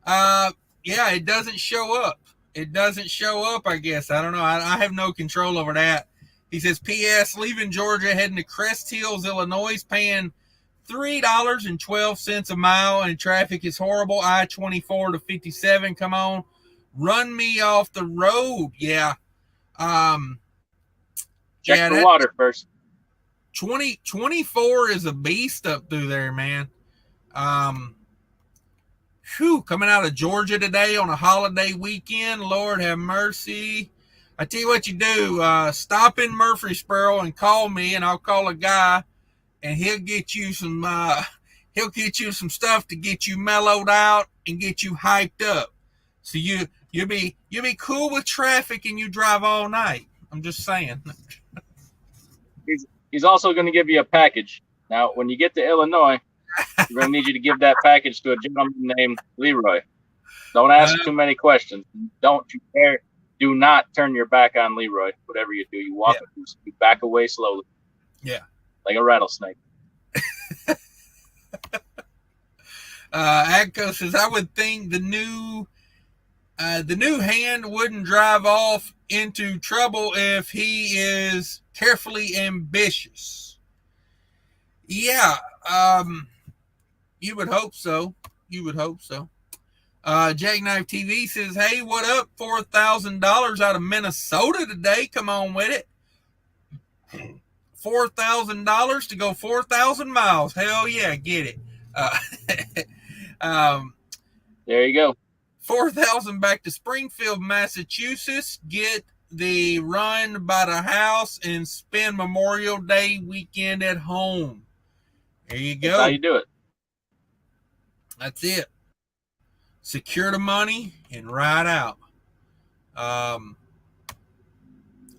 Yeah, it doesn't show up. I guess. I don't know. I have no control over that. He says, P.S. leaving Georgia, heading to Crest Hills, Illinois, paying $3.12 a mile, and traffic is horrible. I-24 to 57. Come on. Run me off the road. Yeah. Check the water first. 24 is a beast up through there, man. Coming out of Georgia today on a holiday weekend. Lord have mercy. I tell you what you do. Stop in Murfreesboro and call me, and I'll call a guy, and he'll get you some stuff to get you mellowed out and get you hyped up. So you'll be cool with traffic and you drive all night. I'm just saying. He's also going to give you a package. Now, when you get to Illinois, we're going to need you to give that package to a gentleman named Leroy. Don't ask too many questions. Don't you dare. Do not turn your back on Leroy. Whatever you do, you walk, you back away slowly. Yeah. Like a rattlesnake. Agco says, I would think the new hand wouldn't drive off into trouble if he is carefully ambitious. Yeah, you would hope so. Jackknife TV says, hey, what up? $4,000 out of Minnesota today. Come on with it. $4,000 to go 4,000 miles. Hell yeah, get it. There you go. 4,000 back to Springfield, Massachusetts. Get the run by the house and spend Memorial Day weekend at home. There you go. That's how you do it. That's it. Secure the money and ride out.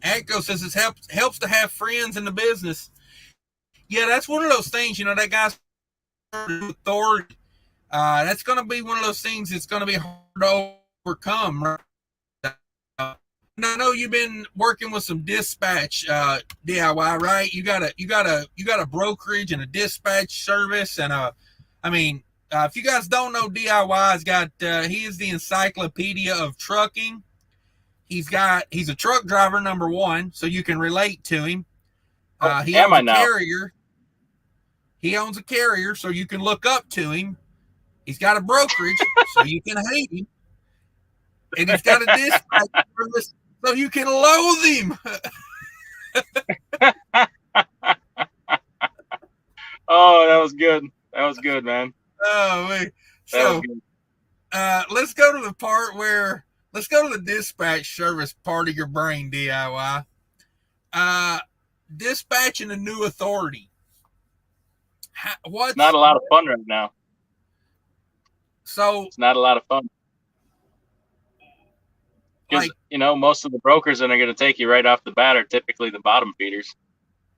Atco says it helps to have friends in the business. Yeah, that's one of those things. That guy's authority. That's going to be one of those things that's going to be hard to overcome. Right? I know you've been working with some dispatch DIY, right? You got a brokerage and a dispatch service, and if you guys don't know, DIY's got he is the encyclopedia of trucking. He's a truck driver, number one, so you can relate to him. He owns a carrier. He owns a carrier, so you can look up to him. He's got a brokerage, so you can hate him. And he's got a dispatch service, so you can loathe him. Oh, that was good. That was good, man. Oh, wait. So, let's go to the part where, let's go to the dispatch service part of your brain, DIY. Dispatching a new authority. It's not a lot of fun right now. So it's not a lot of fun. Because, most of the brokers that are going to take you right off the bat are typically the bottom feeders.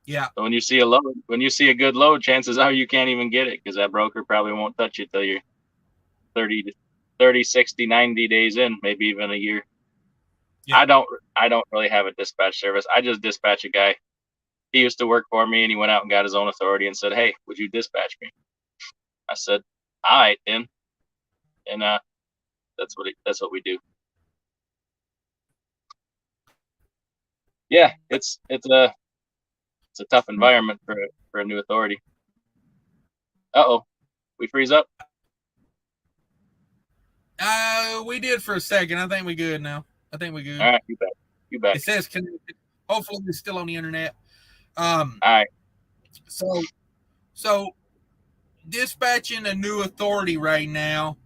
Yeah. So when you see a good load, chances are you can't even get it because that broker probably won't touch it till you're 30, 60, 90 days in, maybe even a year. Yeah. I don't really have a dispatch service. I just dispatch a guy. He used to work for me, and he went out and got his own authority and said, "Hey, would you dispatch me?" I said, "All right, then." And that's what we do. Yeah, it's a tough environment for a new authority. We freeze up. We did for a second. I think we're good now. All right, you bet. It says connected. Hopefully we're still on the internet. All right. So dispatching a new authority right now.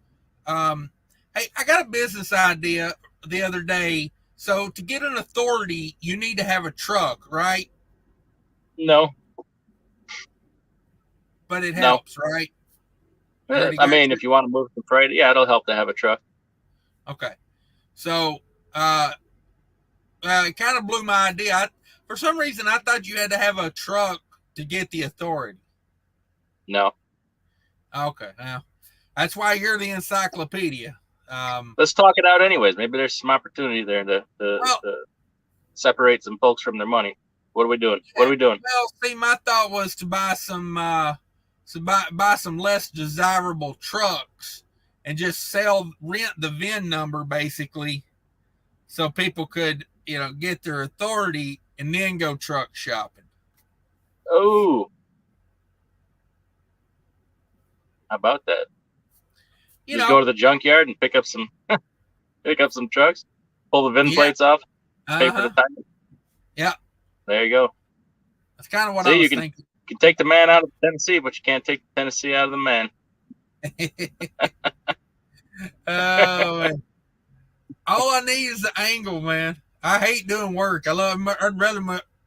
Hey, I got a business idea the other day. So to get an authority, you need to have a truck, right? No. But it helps, right? If you want to move some freight, yeah, it'll help to have a truck. Okay. So it kind of blew my idea. For some reason, I thought you had to have a truck to get the authority. No. Okay. Now, that's why you're the encyclopedia. Let's talk it out anyways. Maybe there's some opportunity there to separate some folks from their money. What are we doing? Well, see, my thought was to buy some buy some less desirable trucks and just rent the VIN number basically, so people could get their authority and then go truck shopping. Oh, how about that? Just go to the junkyard and pick up some trucks, pull the VIN plates off, pay for the title. Yeah. There you go. That's kind of what I was thinking. You can take the man out of Tennessee, but you can't take Tennessee out of the man. Oh, man. All I need is the angle, man. I hate doing work. I'd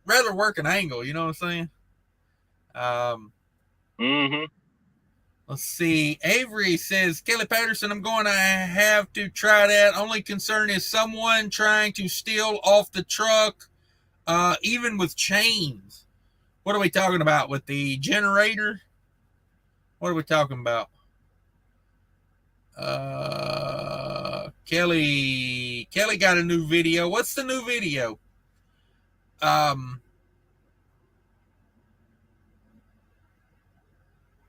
rather work an angle. You know what I'm saying? Let's see. Avery says, Kelly Patterson, I'm going to have to try that. Only concern is someone trying to steal off the truck, even with chains. What are we talking about? With the generator? What are we talking about? Kelly got a new video. What's the new video?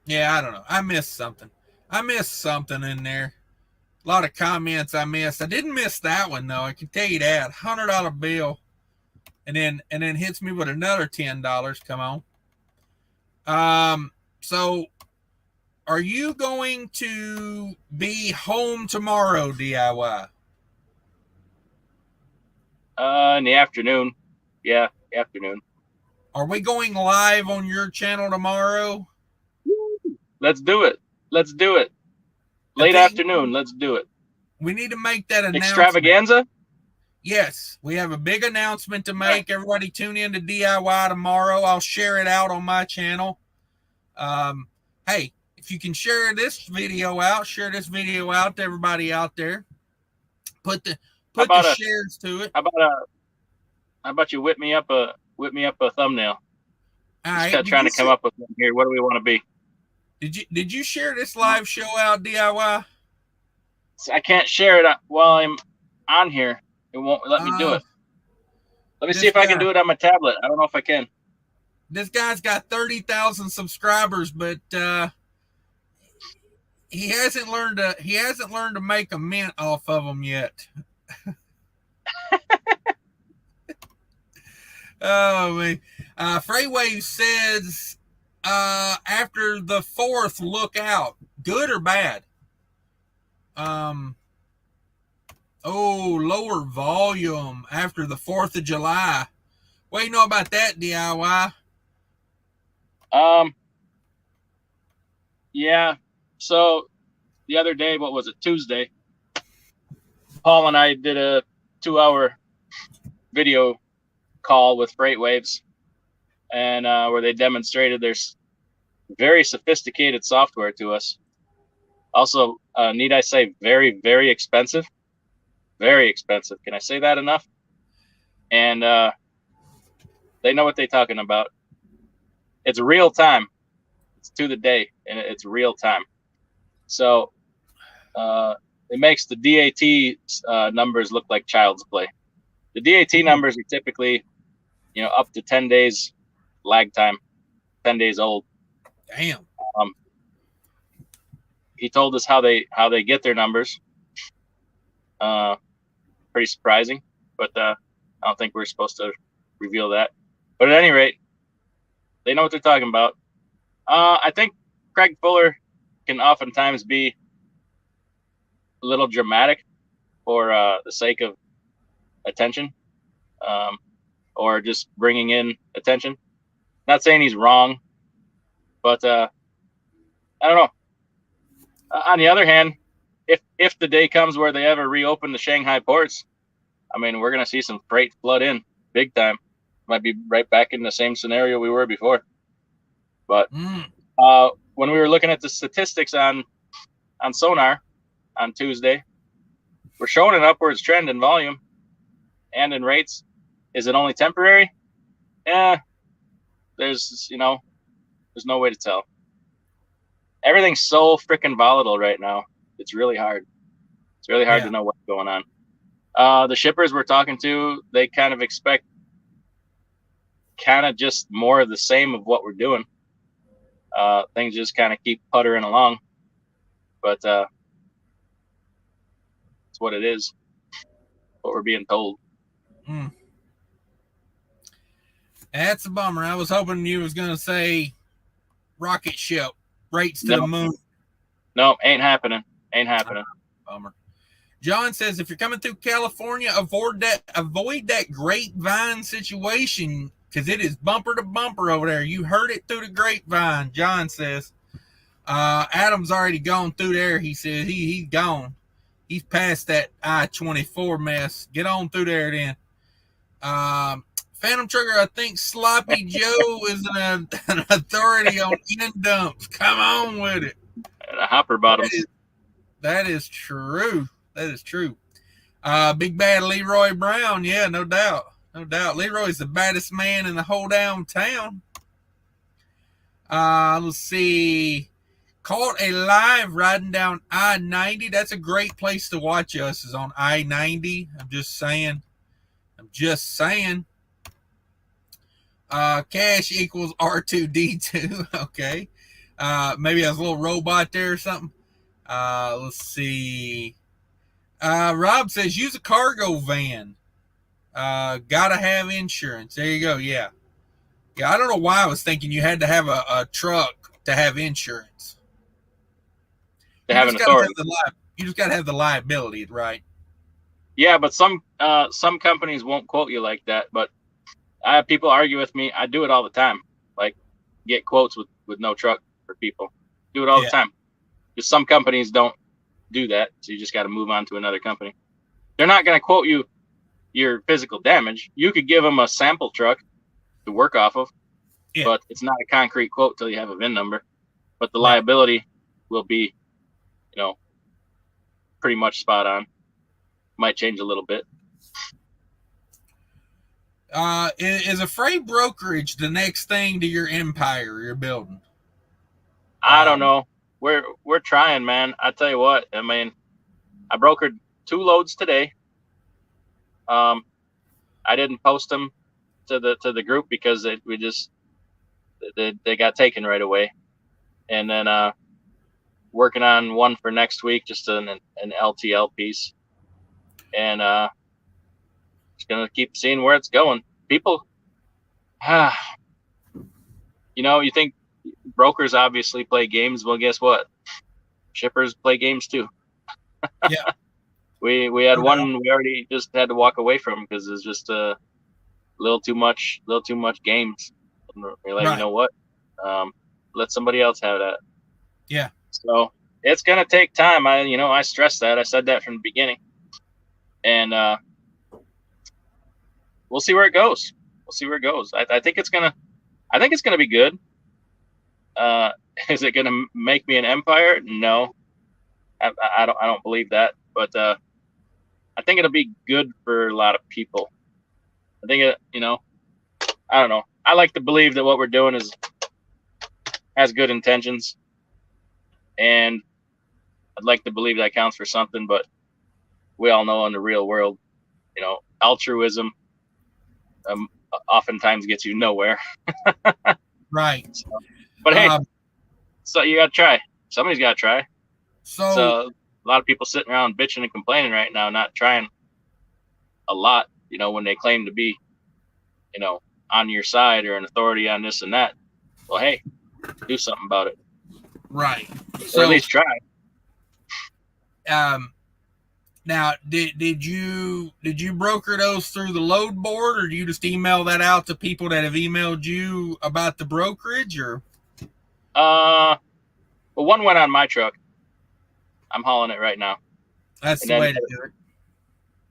Yeah, I don't know. I missed something in there. A lot of comments I missed. I didn't miss that one though. I can tell you that. $100 bill. And then hits me with another $10. Come on. So are you going to be home tomorrow, DIY? In the afternoon. Yeah, afternoon. Are we going live on your channel tomorrow? Let's do it. Late afternoon. Let's do it. We need to make that announcement. Extravaganza? Yes, we have a big announcement to make. Everybody tune in to DIY tomorrow. I'll share it out on my channel. Hey, if you can share this video out to everybody out there. Put the shares to it. How about you whip me up a thumbnail? All Just right. trying to come up with one here. What do we want to be? Did you share this live show out, DIY? So I can't share it while I'm on here. It won't let me do it. Let me see if I can do it on my tablet. I don't know if I can. This guy's got 30,000 subscribers, but he hasn't learned to make a mint off of them yet. Oh man. Freightwave says after the 4th, look out. Good or bad? Lower volume after the 4th of July. What do you know about that, DIY? Yeah. So the other day, what was it, Tuesday, Paul and I did a 2-hour video call with Freightwaves, and where they demonstrated their very sophisticated software to us. Also, need I say, very, very expensive. Very expensive. Can I say that enough? And they know what they're talking about. It's real time. It's to the day, and it's real time. So it makes the DAT numbers look like child's play. The DAT numbers are typically, up to 10 days lag time, 10 days old. Damn. He told us how they get their numbers. Pretty surprising, but I don't think we're supposed to reveal that. But at any rate, they know what they're talking about. I think Craig Fuller can oftentimes be a little dramatic for the sake of attention, or just bringing in attention. Not saying he's wrong, but I don't know. On the other hand, if the day comes where they ever reopen the Shanghai ports, I mean, we're gonna see some freight flood in big time. Might be right back in the same scenario we were before. But when we were looking at the statistics on Sonar on Tuesday, we're showing an upwards trend in volume and in rates. Is it only temporary? Yeah, there's no way to tell. Everything's so freaking volatile right now. It's really hard. It's really hard to know what's going on. The shippers we're talking to, they kind of expect kind of just more of the same of what we're doing. Things just kind of keep puttering along, but it's what it is, what we're being told. That's a bummer. I was hoping you was going to say rocket ship, rates to the moon. No, ain't happening. Ain't happening. Bummer. John says, if you're coming through California, avoid that grapevine situation, because it is bumper to bumper over there. You heard it through the grapevine, John says. Adam's already gone through there. He says he's gone. He's past that I-24 mess. Get on through there then. Phantom Trucker, I think Sloppy Joe is an authority on end dumps. Come on with it. The hopper bottoms. That is true. That is true. Big bad Leroy Brown. Yeah, no doubt. No doubt. Leroy's the baddest man in the whole damn town. Let's see. Caught a live riding down I-90. That's a great place to watch us, is on I-90. I'm just saying. Cash equals R2D2. Okay. Maybe I was a little robot there or something. Let's see. Rob says use a cargo van. Gotta have insurance. There you go. Yeah. I don't know why I was thinking you had to have a truck to have insurance. To have an authority. You just gotta have the liability, right? Yeah, but some companies won't quote you like that. But I have people argue with me. I do it all the time. Like, get quotes with no truck for people. Do it all the time. Just some companies don't do that, so you just got to move on to another company. They're not going to quote you your physical damage. You could give them a sample truck to work off of, but it's not a concrete quote till you have a VIN number. But the liability will be, pretty much spot on. Might change a little bit. Is a freight brokerage the next thing to your empire you're building? I don't know. We're trying, man. I tell you what. I mean, I brokered 2 loads today. I didn't post them to the group because they got taken right away, and then working on one for next week, just an LTL piece, and just gonna keep seeing where it's going. People, you think brokers obviously play games. Well, guess what? Shippers play games too. Yeah. We had one we already just had to walk away from because it's just a little too much games. We're like, Right. You know what? Let somebody else have that. Yeah. So it's gonna take time. I stressed that. I said that from the beginning, and we'll see where it goes. I think it's gonna be good. Is it gonna make me an empire? No, I don't believe that. But I think it'll be good for a lot of people. I think I don't know. I like to believe that what we're doing has good intentions, and I'd like to believe that counts for something. But we all know in the real world, altruism oftentimes gets you nowhere. Right. But hey, so you gotta try. Somebody's gotta try. So a lot of people sitting around bitching and complaining right now, not trying a lot, when they claim to be, on your side or an authority on this and that. Well, hey, do something about it. Right. Or at least try. Now, did you broker those through the load board, or do you just email that out to people that have emailed you about the brokerage, or? Well, one went on my truck. I'm hauling it right now. That's the way to do it.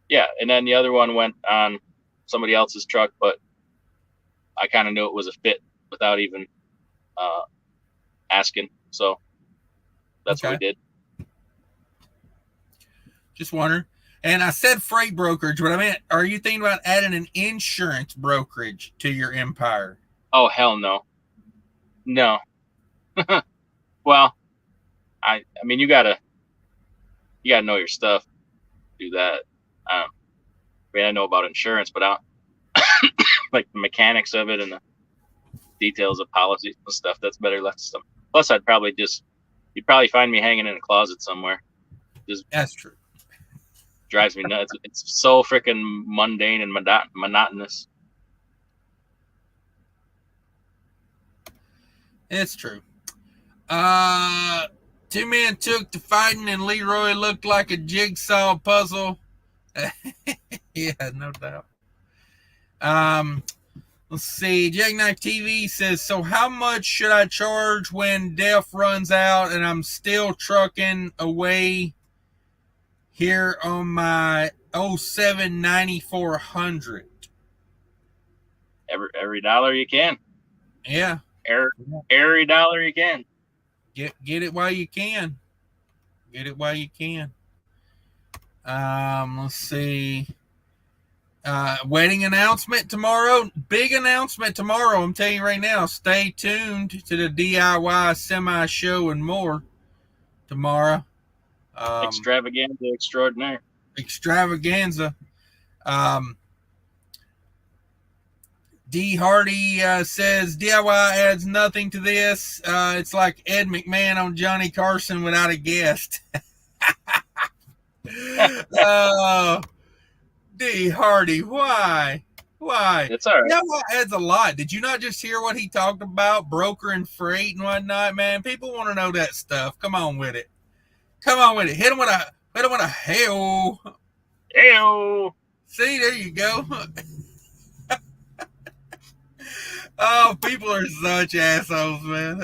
Yeah, and then the other one went on somebody else's truck, but I kind of knew it was a fit without even asking. So that's what we did. Just wondering. And I said freight brokerage, but I meant, are you thinking about adding an insurance brokerage to your empire? Oh, hell no. No. Well, I mean, you gotta know your stuff. Do that. I know about insurance, but I don't like the mechanics of it and the details of policies and stuff. That's better left to some. Plus, you'd probably find me hanging in a closet somewhere. That's true. Drives me nuts. It's so freaking mundane and monotonous. It's true. 2 men took to fighting and Leroy looked like a jigsaw puzzle. Yeah, no doubt. Let's see. Jackknife TV says, so how much should I charge when DEF runs out and I'm still trucking away here on my 07 9400? Every dollar you can. Yeah. Every dollar you can. Get it while you can. Get it while you can. Let's see. Wedding announcement tomorrow. Big announcement tomorrow. I'm telling you right now. Stay tuned to the DIY semi show and more tomorrow. Extravaganza extraordinaire. Extravaganza. D. Hardy says DIY adds nothing to this. It's like Ed McMahon on Johnny Carson without a guest. D. Hardy, why? It's all right. DIY adds a lot. Did you not just hear what he talked about, broker and freight and whatnot? Man, people want to know that stuff. Come on with it. Hit him with a hey-o. Hey-o. See, there you go. Oh, people are such assholes, man.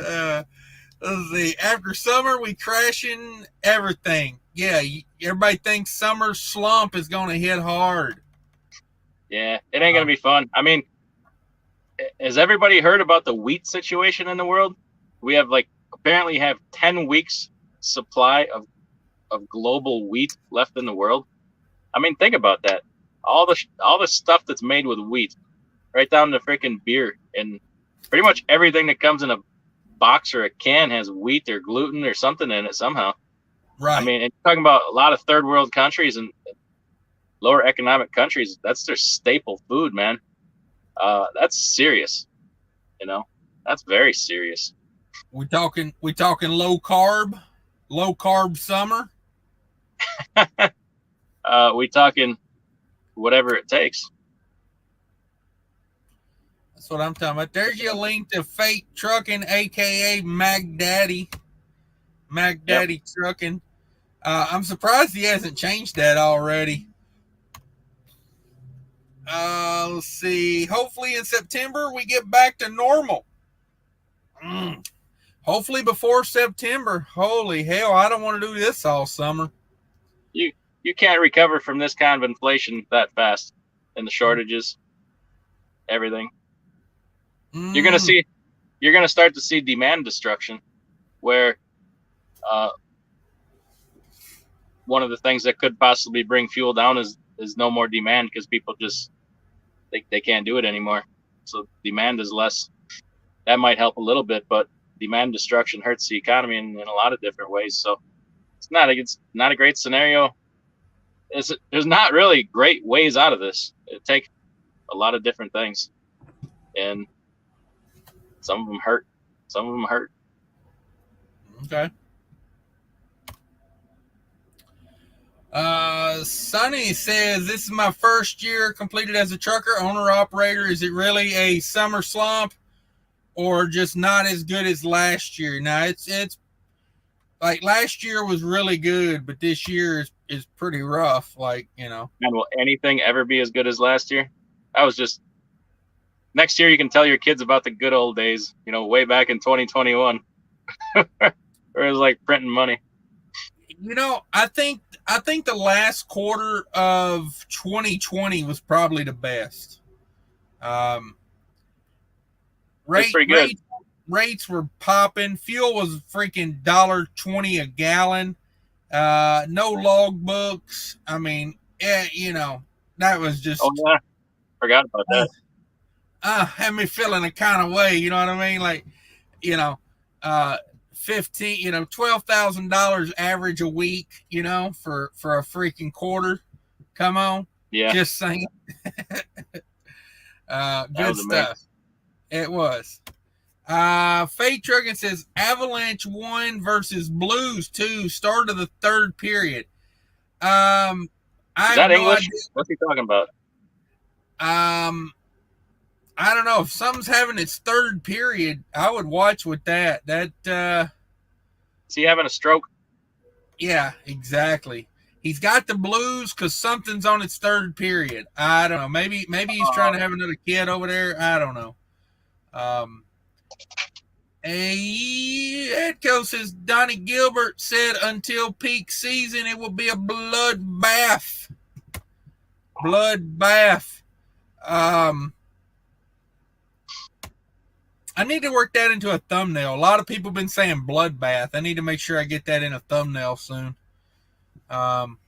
Let's see. After summer, we crashing everything. Yeah, everybody thinks summer slump is going to hit hard. Yeah, it ain't going to be fun. I mean, has everybody heard about the wheat situation in the world? We have apparently have 10 weeks supply of global wheat left in the world. I mean, think about that. All the stuff that's made with wheat. right down to freaking beer, and pretty much everything that comes in a box or a can has wheat or gluten or something in it somehow. Right. I mean, and talking about a lot of third world countries and lower economic countries, that's their staple food, man. That's serious. You know, that's very serious. We talking low carb summer. We talking whatever it takes. That's what I'm talking about. There's your link to Fake Trucking, aka Mac Daddy Trucking. I'm surprised he hasn't changed that already. Let's see. Hopefully in September we get back to normal. Hopefully before September. Holy hell, I don't want to do this all summer. You can't recover from this kind of inflation that fast, and the shortages, everything. You're gonna start to see demand destruction, where one of the things that could possibly bring fuel down is no more demand, because people just they can't do it anymore. So demand is less. That might help a little bit, but demand destruction hurts the economy in a lot of different ways. So it's not a great scenario. There's not really great ways out of this. It takes a lot of different things, and some of them hurt. Okay. Sonny says, this is my first year completed as a trucker, owner operator. Is it really a summer slump or just not as good as last year? Now it's like last year was really good, but this year is pretty rough. Like, And will anything ever be as good as last year? I was just, next year you can tell your kids about the good old days, way back in 2021. Where it was like printing money. I think the last quarter of 2020 was probably the best. Rates were popping. Fuel was freaking $1.20 a gallon. No log books. I mean, that was just. Oh yeah, forgot about that. Had me feeling a kind of way. You know what I mean? Like, $12,000 average a week, for a freaking quarter. Come on. Yeah. Just saying. Good stuff. Amazing. It was. Fate Trucking says Avalanche 1 versus Blues 2, start of the third period. Is that English? What's he talking about? I don't know. If something's having its third period, I would watch with that. Is he having a stroke? Yeah, exactly. He's got the blues because something's on its third period. I don't know. Maybe he's trying to have another kid over there. I don't know. Edco says Donnie Gilbert said until peak season it will be a bloodbath. I need to work that into a thumbnail. A lot of people have been saying bloodbath. I need to make sure I get that in a thumbnail soon. Dog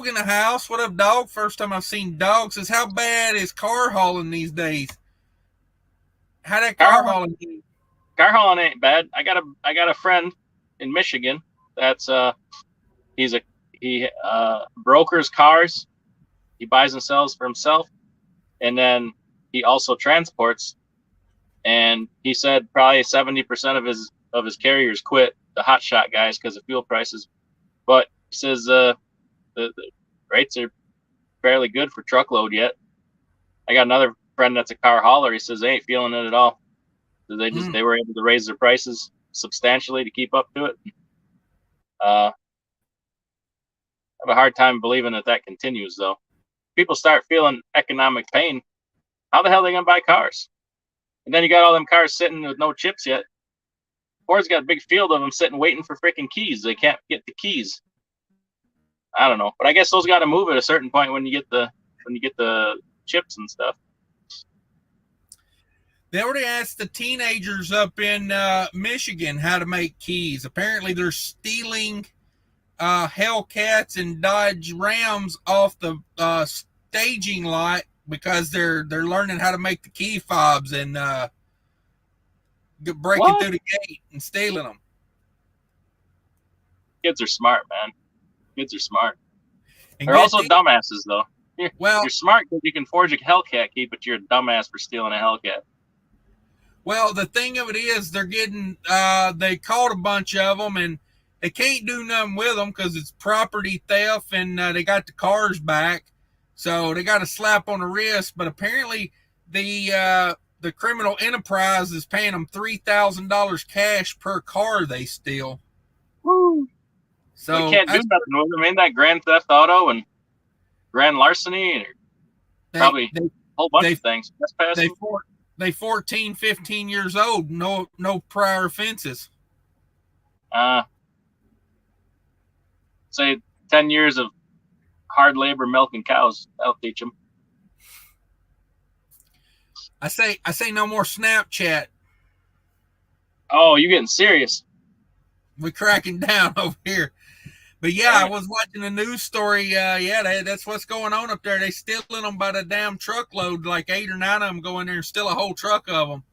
in the house. What up, dog? First time I've seen dog. Says, how bad is car hauling these days? How that car hauling? Car hauling ain't bad. I got a friend in Michigan that's he brokers cars. He buys and sells for himself, and then he also transports. And he said probably 70% of his carriers quit, the hotshot guys, because of fuel prices. But he says the rates are fairly good for truckload yet. I got another friend that's a car hauler. He says they ain't feeling it at all. They were able to raise their prices substantially to keep up to it. I have a hard time believing that continues, though. People start feeling economic pain. How the hell are they gonna buy cars? And then you got all them cars sitting with no chips yet. Ford's got a big field of them sitting waiting for freaking keys. They can't get the keys. I don't know, but I guess those got to move at a certain point when you get the chips and stuff. They already asked the teenagers up in Michigan how to make keys. Apparently, they're stealing Hellcats and Dodge Rams off the staging lot because they're learning how to make the key fobs and breaking What? through the gate and stealing them. Kids are smart, man. Kids are smart. And They're also dumbasses, though. You're smart because you can forge a Hellcat key, but you're a dumbass for stealing a Hellcat. Well, the thing of it is, they're getting they caught a bunch of them, and they can't do nothing with them because it's property theft, and they got the cars back, so they got a slap on the wrist. But apparently, the criminal enterprise is paying them $3,000 cash per car they steal. Woo! So we can't do nothing with them. Ain't that grand theft auto and grand larceny and probably a whole bunch of things? They 14, 15 years old. No prior offenses. Say 10 years of hard labor milking cows. That'll teach them. I say no more Snapchat. Oh, you getting serious? We're cracking down over here. But yeah, I was watching a news story. That's what's going on up there. They stealing them by the damn truckload, like 8 or 9 of them go in there and steal a whole truck of them.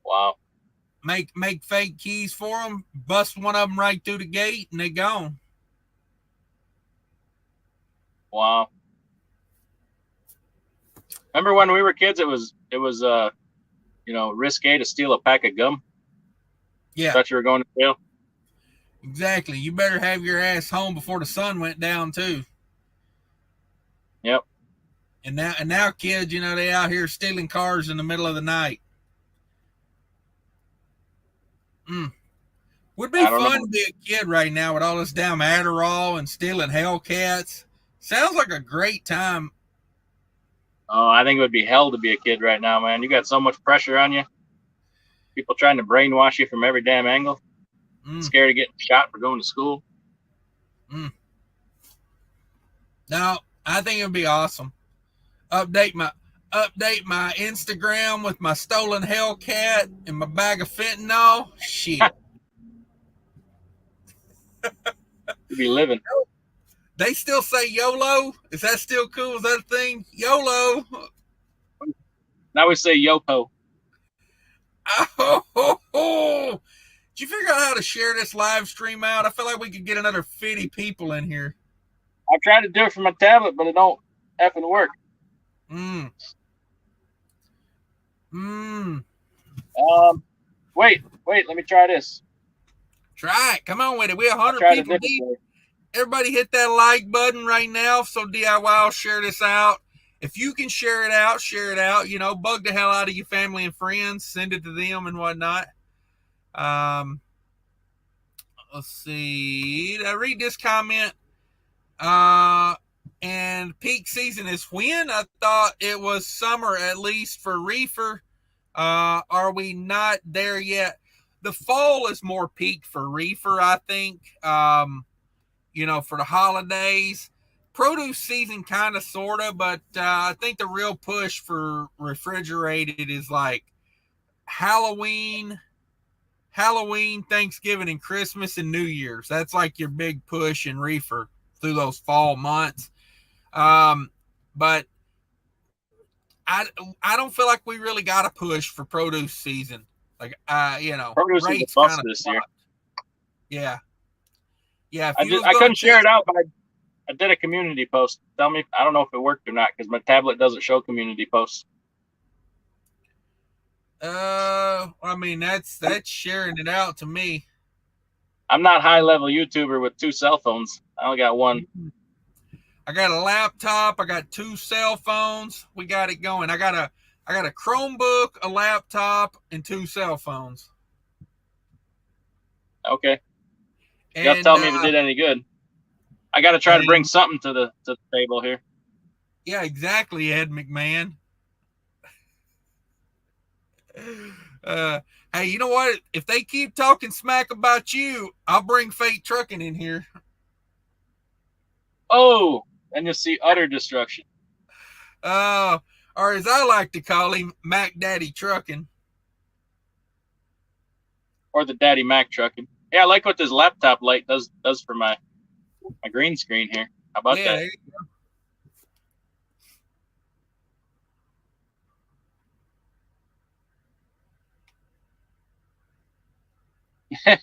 Wow. Make fake keys for them, bust one of them right through the gate, and they gone. Wow. Remember when we were kids? It was risque to steal a pack of gum. Yeah. Thought you were going to jail. Exactly. You better have your ass home before the sun went down too. Yep. And now kids, they out here stealing cars in the middle of the night. Would be fun to be a kid right now with all this damn Adderall and stealing Hellcats. Sounds like a great time. Oh, I think it would be hell to be a kid right now, man. You got so much pressure on you. People trying to brainwash you from every damn angle. Scared of getting shot for going to school. No, I think it would be awesome. Update my Instagram with my stolen Hellcat and my bag of fentanyl. Shit. You'd be living. They still say YOLO? Is that still cool? Is that a thing? YOLO. Now we say YOPO. Oh. Did you figure out how to share this live stream out? I feel like we could get another 50 people in here. I tried to do it from my tablet, but it don't effing work. Wait, let me try this. Try it. Come on with it. We're 100 people deep. Everybody hit that like button right now so DIY will share this out. If you can share it out, share it out. Bug the hell out of your family and friends. Send it to them and whatnot. Let's see. Did I read this comment? And peak season is when? I thought it was summer, at least for reefer. Are we not there yet? The fall is more peak for reefer, I think. For the holidays. Produce season kind of, sort of, but I think the real push for refrigerated is like Halloween, Thanksgiving, and Christmas and New Year's. That's like your big push in reefer through those fall months. But I don't feel like we really got a push for produce season. Like, produce is a bust this year. Yeah. Yeah. I couldn't share it out, but I did a community post. Tell me, I don't know if it worked or not because my tablet doesn't show community posts. That's sharing it out to me. I'm not high level YouTuber with 2 cell phones. I only got one. I got a laptop. I got 2 cell phones. We got it going. I got a Chromebook, a laptop, and 2 cell phones. Okay. You gotta tell me if it did any good. I got to try to bring something to the table here. Yeah, exactly, Ed McMahon. Hey, you know what? If they keep talking smack about you, I'll bring Fate Trucking in here. Oh, and you'll see utter destruction. Or as I like to call him, Mac Daddy Trucking. Or the Daddy Mac Trucking. Yeah, I like what this laptop light does for my green screen here. How about Yeah, that?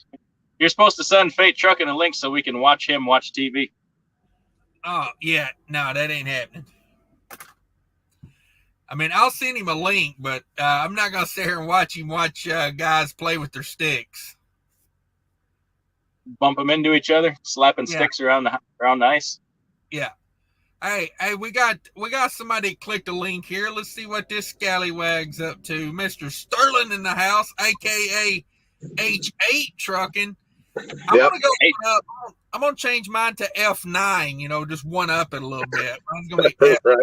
You're supposed to send Fate Trucking a link so we can watch him watch TV. Oh, yeah. No, that ain't happening. I mean, I'll send him a link, but I'm not going to sit here and watch him watch guys play with their sticks. Bump them into each other, slapping sticks around the ice. Yeah. Hey, we got somebody that clicked a link here. Let's see what this scallywag's up to. Mr. Sterling in the house, aka H8 Trucking. I'm gonna go up. I'm gonna change mine to F9. You know, just one up it a little bit. Mine's gonna be F9.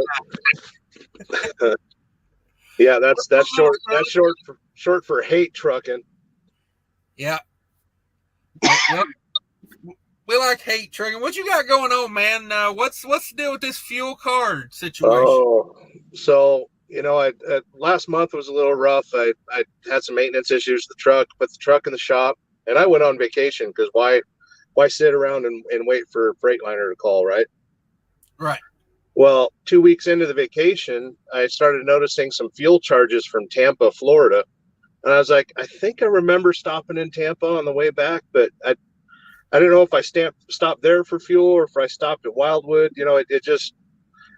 Right. Yeah, that's short. That's short for hate trucking. Yeah. Well, we like hate trucking. What you got going on, man? What's the deal with this fuel card situation? Oh, so last month was a little rough. I had some maintenance issues with the truck, put the truck in the shop, and I went on vacation because why sit around and wait for Freightliner to call, right? Right. Well, 2 weeks into the vacation, I started noticing some fuel charges from Tampa, Florida. And I was like, I think I remember stopping in Tampa on the way back, but I don't know if I stopped there for fuel or if I stopped at Wildwood. It just,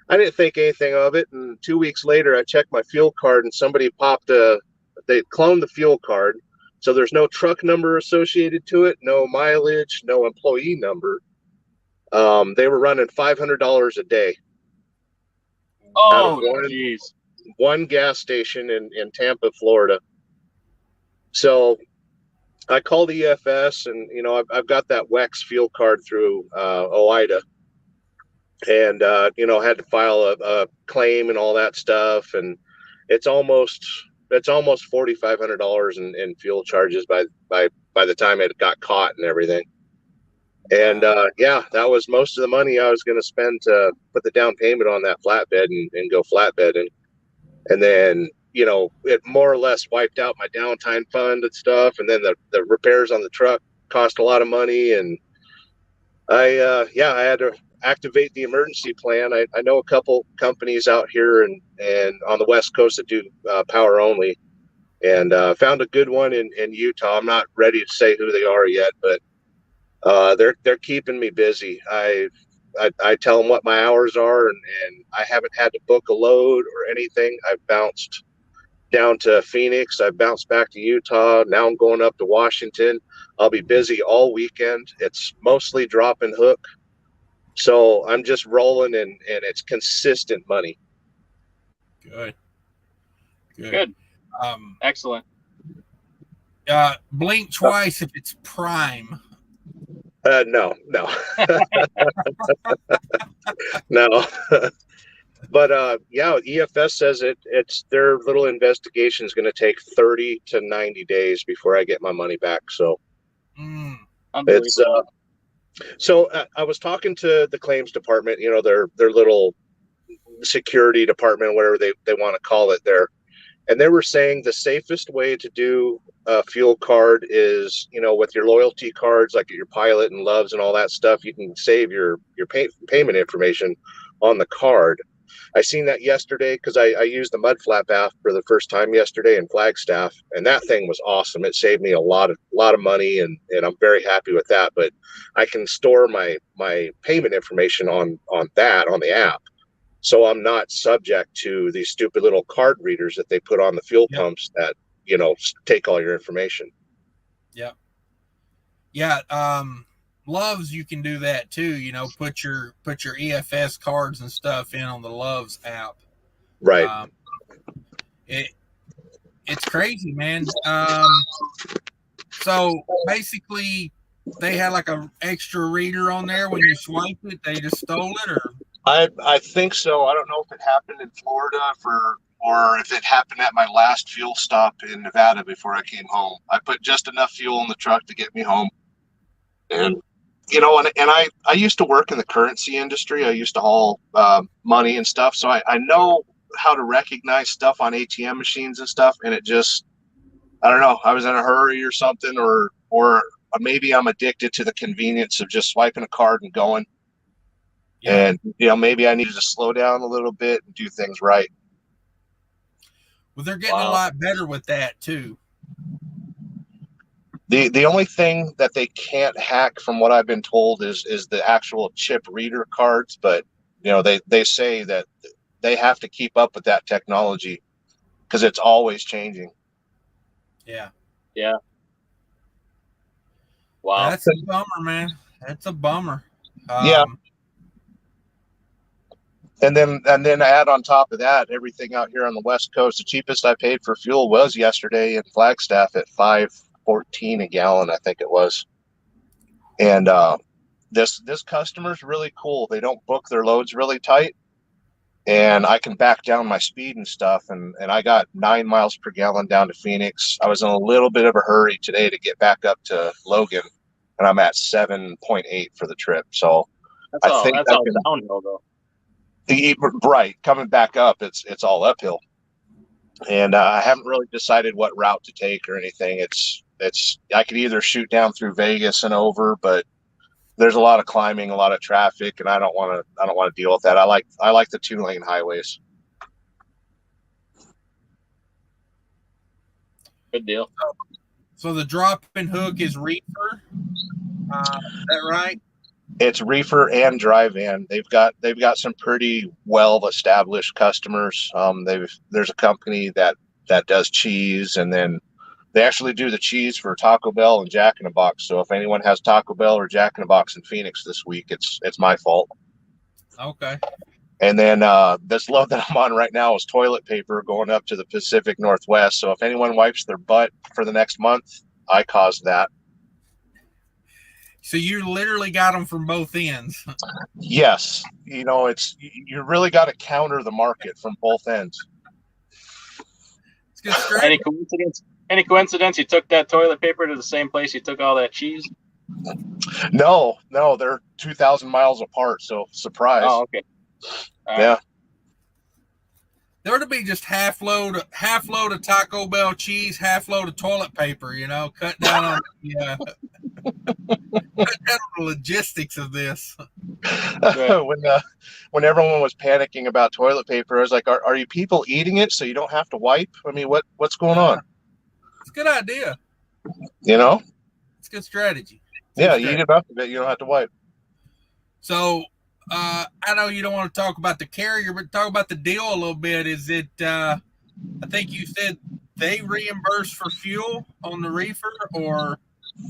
I didn't think anything of it. And 2 weeks later, I checked my fuel card and somebody they cloned the fuel card. So there's no truck number associated to it, no mileage, no employee number. They were running $500 a day. Oh, jeez. One gas station in Tampa, Florida. So I called EFS, and I've got that WEX fuel card through ooida, and had to file a claim and all that stuff, and it's almost $4,500 in fuel charges by the time it got caught and everything. And that was most of the money I was going to spend to put the down payment on that flatbed and go flatbedding. And then, it more or less wiped out my downtime fund and stuff. And then the repairs on the truck cost a lot of money. And I had to activate the emergency plan. I know a couple companies out here and on the West Coast that do power only, and found a good one in Utah. I'm not ready to say who they are yet, but they're keeping me busy. I tell them what my hours are, and I haven't had to book a load or anything. I've bounced down to Phoenix. I've bounced back to Utah. Now I'm going up to Washington. I'll be busy all weekend. It's mostly drop and hook. So I'm just rolling, and it's consistent money. Good. Excellent. Blink twice if it's prime. No. No. But EFS says it's their little investigation is going to take 30 to 90 days before I get my money back. So it's so I was talking to the claims department, their little security department, whatever they want to call it there. And they were saying the safest way to do a fuel card is, with your loyalty cards, like your Pilot and Loves and all that stuff, you can save your payment information on the card. I seen that yesterday because I used the Mudflap app for the first time yesterday in Flagstaff, and that thing was awesome. It saved me a lot of money, and I'm very happy with that. But I can store my payment information on the app. So I'm not subject to these stupid little card readers that they put on the fuel pumps that, take all your information. Yep. Yeah. Loves, you can do that too. Put your EFS cards and stuff in on the Loves app. Right. It's crazy, man. So basically they had like an extra reader on there when you swipe it. They just stole it, or I think so. I don't know if it happened in Florida or if it happened at my last fuel stop in Nevada before I came home. I put just enough fuel in the truck to get me home. And, I used to work in the currency industry. I used to haul money and stuff. So I know how to recognize stuff on ATM machines and stuff. And it just, I don't know, I was in a hurry or something, or maybe I'm addicted to the convenience of just swiping a card and going. Yeah. And, maybe I needed to slow down a little bit and do things right. Well, they're getting a lot better with that too. The only thing that they can't hack, from what I've been told, is the actual chip reader cards. But they say that they have to keep up with that technology because it's always changing. Yeah. Yeah. Wow. That's a bummer, man. That's a bummer. Yeah. And then add on top of that, everything out here on the West Coast. The cheapest I paid for fuel was yesterday in Flagstaff at $5.14 a gallon, I think it was. And this customer's really cool. They don't book their loads really tight, and I can back down my speed and stuff. And I got 9 miles per gallon down to Phoenix. I was in a little bit of a hurry today to get back up to Logan, and I'm at 7.8 for the trip. So that's all downhill though. Right, coming back up, it's all uphill, and I haven't really decided what route to take or anything. It's I could either shoot down through Vegas and over, but there's a lot of climbing, a lot of traffic, and I don't want to deal with that. I like the 2-lane highways. Good deal. So the drop and hook is reefer. Is that right? It's reefer and drive in. They've got some pretty well established customers. There's a company that does cheese, and then they actually do the cheese for Taco Bell and Jack in the Box. So if anyone has Taco Bell or Jack in the Box in Phoenix this week, it's my fault. Okay. And then this load that I'm on right now is toilet paper going up to the Pacific Northwest. So if anyone wipes their butt for the next month, I caused that. So you literally got them from both ends. Yes. You really got to counter the market from both ends. It's good strategy. Any coincidence you took that toilet paper to the same place you took all that cheese? No, they're 2,000 miles apart. So surprise. Oh, okay. Yeah. There ought to be just half load of Taco Bell cheese, half load of toilet paper. Cut down on the logistics of this. When everyone was panicking about toilet paper, I was like, "Are you people eating it so you don't have to wipe? I mean, what's going on?" It's a good idea. It's good strategy. You eat enough of it, you don't have to wipe. So. I know you don't want to talk about the carrier, but talk about the deal a little bit. Is it, I think you said they reimburse for fuel on the reefer, or?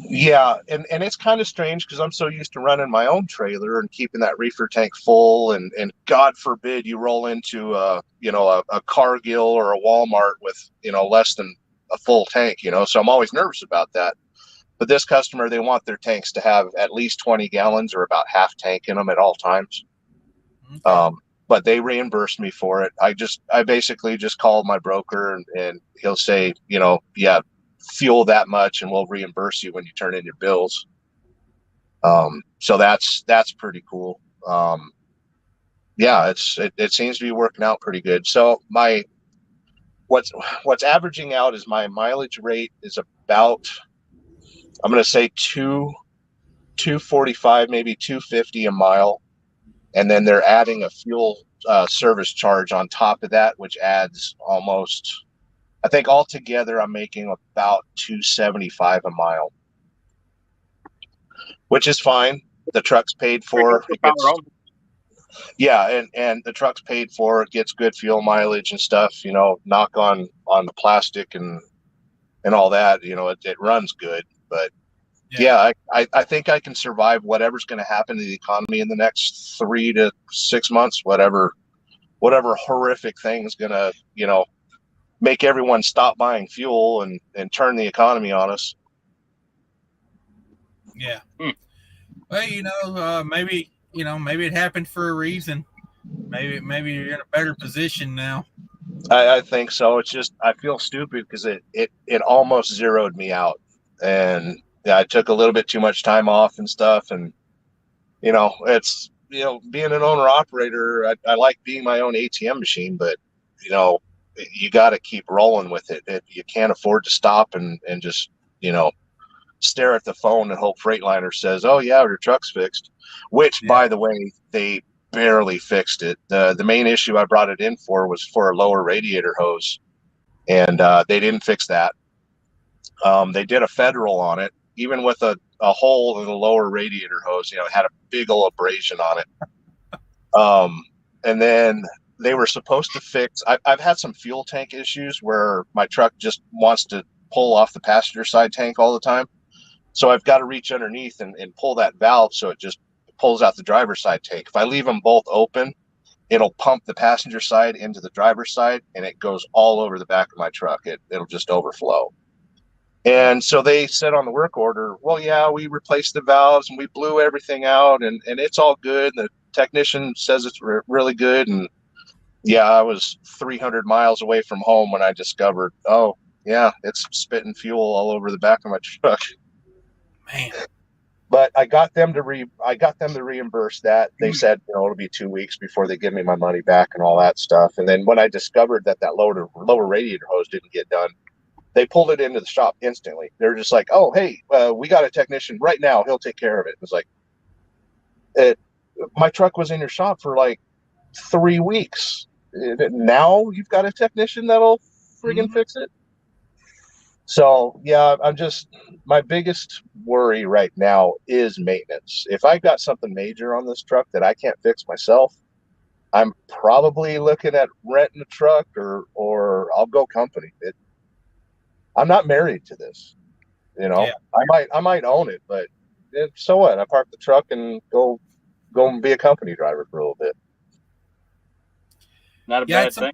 Yeah, and it's kind of strange because I'm so used to running my own trailer and keeping that reefer tank full, and God forbid you roll into a Cargill or a Walmart with less than a full tank, so I'm always nervous about that. But this customer, they want their tanks to have at least 20 gallons or about half tank in them at all times. Okay. But they reimbursed me for it. I basically just called my broker and he'll say, fuel that much and we'll reimburse you when you turn in your bills. So that's pretty cool. It seems to be working out pretty good. So what's averaging out is my mileage rate is about, I'm going to say 245, maybe 250 a mile. And then they're adding a fuel service charge on top of that, which adds almost, I think altogether I'm making about 275 a mile, which is fine. The truck's paid for. And the truck's paid for. It gets good fuel mileage and stuff, knock on the plastic and all that, it runs good. But I think I can survive whatever's going to happen to the economy in the next 3 to 6 months, whatever horrific thing is going to, make everyone stop buying fuel and turn the economy on us. Yeah. Well, maybe it happened for a reason. Maybe you're in a better position now. I think so. It's just, I feel stupid because it almost zeroed me out. And I took a little bit too much time off and stuff. And, it's, being an owner operator, I like being my own ATM machine, but, you got to keep rolling with it. You can't afford to stop and just, stare at the phone and hope Freightliner says, "Oh yeah, your truck's fixed," which by the way, they barely fixed it. The main issue I brought it in for was for a lower radiator hose, and they didn't fix that. They did a federal on it, even with a hole in the lower radiator hose. It had a big old abrasion on it. And then they were supposed to fix. I've had some fuel tank issues where my truck just wants to pull off the passenger side tank all the time. So I've got to reach underneath and pull that valve so it just pulls out the driver's side tank. If I leave them both open, it'll pump the passenger side into the driver's side, and it goes all over the back of my truck. It'll just overflow. And so they said on the work order, well, yeah, we replaced the valves and we blew everything out, and it's all good. The technician says it's really good. And yeah, I was 300 miles away from home when I discovered, oh, yeah, it's spitting fuel all over the back of my truck. Man. But I got them to reimburse that. They said, it'll be 2 weeks before they give me my money back and all that stuff. And then when I discovered that lower radiator hose didn't get done, they pulled it into the shop instantly. They're just like, oh, hey, we got a technician right now. He'll take care of it. It was like, my truck was in your shop for like 3 weeks. Now you've got a technician that'll friggin' fix it. So, yeah, my biggest worry right now is maintenance. If I got something major on this truck that I can't fix myself, I'm probably looking at renting a truck or I'll go company. I'm not married to this, Yeah. I might own it, but so what? I park the truck and go and be a company driver for a little bit. Not a bad thing.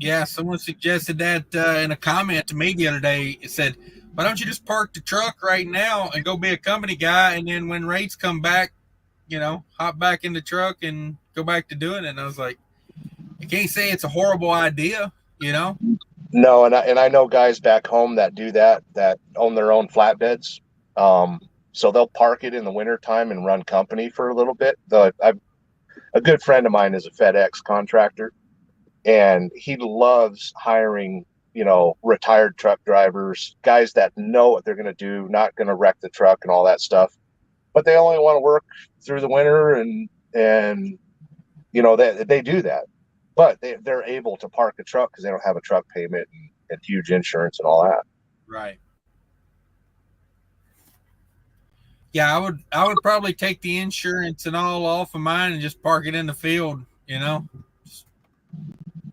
Yeah, someone suggested that in a comment to me the other day. It said, why don't you just park the truck right now and go be a company guy, and then when rates come back, hop back in the truck and go back to doing it. And I was like, I can't say it's a horrible idea, No, and I know guys back home that do that own their own flatbeds. So they'll park it in the wintertime and run company for a little bit. A good friend of mine is a FedEx contractor, and he loves hiring, retired truck drivers, guys that know what they're going to do, not going to wreck the truck and all that stuff. But they only want to work through the winter, and they do that. But they're able to park a truck because they don't have a truck payment and huge insurance and all that. Right. Yeah, I would probably take the insurance and all off of mine and just park it in the field, Just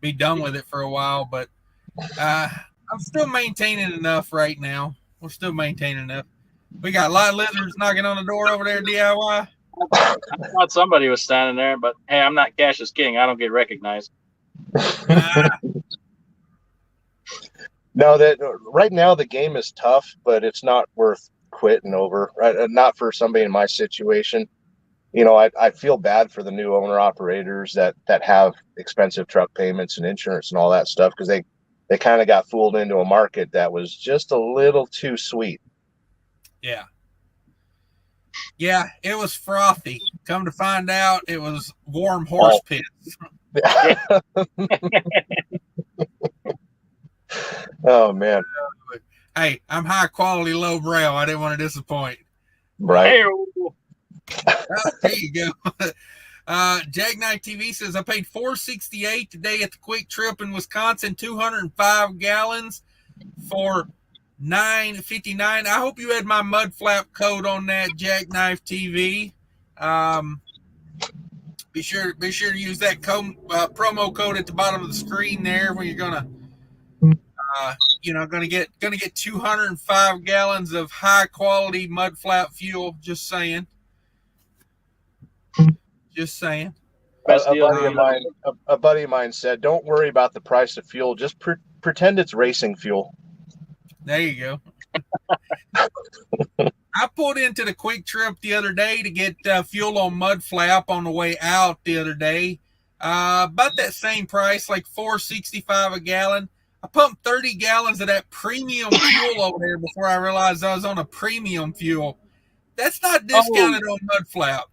be done with it for a while. But I'm still maintaining enough right now. We're still maintaining enough. We got a lot of lizards knocking on the door over there, DIY. I thought somebody was standing there, but hey, I'm not Cash's King. I don't get recognized. No, that right now the game is tough, but it's not worth quitting over. Right? Not for somebody in my situation. I feel bad for the new owner operators that have expensive truck payments and insurance and all that stuff, because they kind of got fooled into a market that was just a little too sweet. Yeah. Yeah, it was frothy. Come to find out, it was warm horse piss. Oh, man. Hey, I'm high quality, low brow. I didn't want to disappoint. Right. There you go. Jackknife TV says, I paid $4.68 today at the Quick Trip in Wisconsin, 205 gallons for $9.59. I hope you had my Mudflap code on that, Jackknife TV. Be sure to use that promo code at the bottom of the screen there when you're gonna get 205 gallons of high quality Mudflap fuel. Just saying. A buddy of mine said, "Don't worry about the price of fuel. Just pretend it's racing fuel." There you go. I pulled into the Quick Trip the other day to get fuel on Mudflap on the way out the other day. About that same price, like $4.65 a gallon. I pumped 30 gallons of that premium fuel over there before I realized I was on a premium fuel. That's not discounted on Mudflap.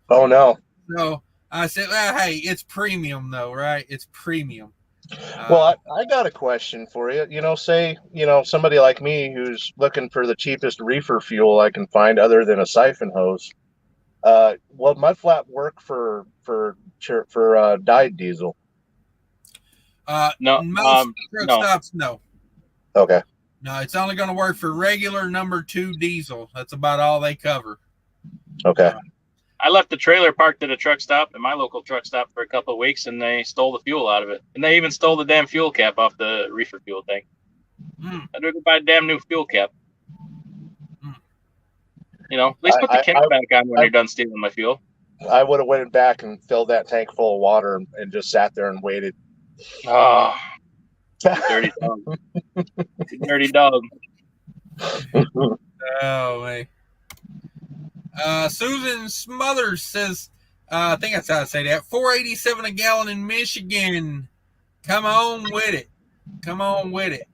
Oh, no. So I said, well, hey, it's premium though, right? It's premium. Well, I got a question for you. Say, somebody like me who's looking for the cheapest reefer fuel I can find other than a siphon hose. Will Mudflap work for dyed diesel? No, Most truck no. stops, no. Okay. No, it's only going to work for regular number 2 diesel. That's about all they cover. Okay. I left the trailer parked at a truck stop, at my local truck stop, for a couple of weeks, and they stole the fuel out of it. And they even stole the damn fuel cap off the reefer fuel tank. I had to go buy a damn new fuel cap. You know, at least put the cap back on when you're done stealing my fuel. I would have went back and filled that tank full of water and just sat there and waited. Oh, dirty dog. Dirty dog. Oh, man. Susan Smothers says, I think that's how I say that, $4.87 a gallon in Michigan. Come on with it. Come on with it.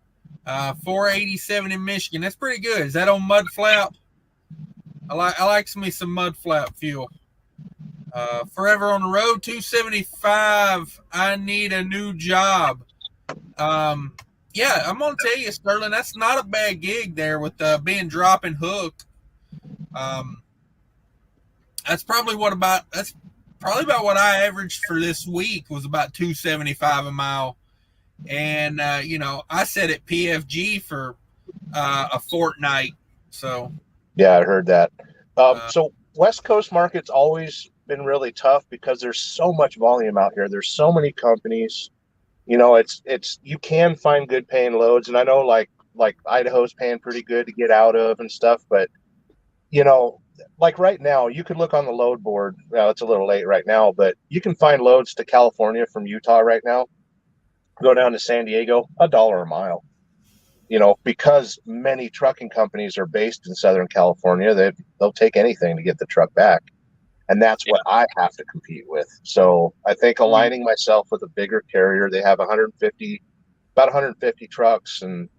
$4.87 in Michigan. That's pretty good. Is that on Mudflap? I like me some Mudflap fuel. Forever on the road, $275. I need a new job. Yeah, I'm gonna tell you, Sterling, that's not a bad gig there with being drop and hook. That's probably about what I averaged for this week, was about $275 a mile. And I set at PFG for a fortnight. So yeah, I heard that. So West Coast market's always been really tough because there's so much volume out here. There's so many companies. It's you can find good paying loads, and I know like Idaho's paying pretty good to get out of and stuff, but like right now, you could look on the load board. Well, it's a little late right now, but you can find loads to California from Utah right now. Go down to San Diego, $1 a mile. Because many trucking companies are based in Southern California, they'll take anything to get the truck back. And that's what I have to compete with. So I think aligning myself with a bigger carrier, they have about 150 trucks and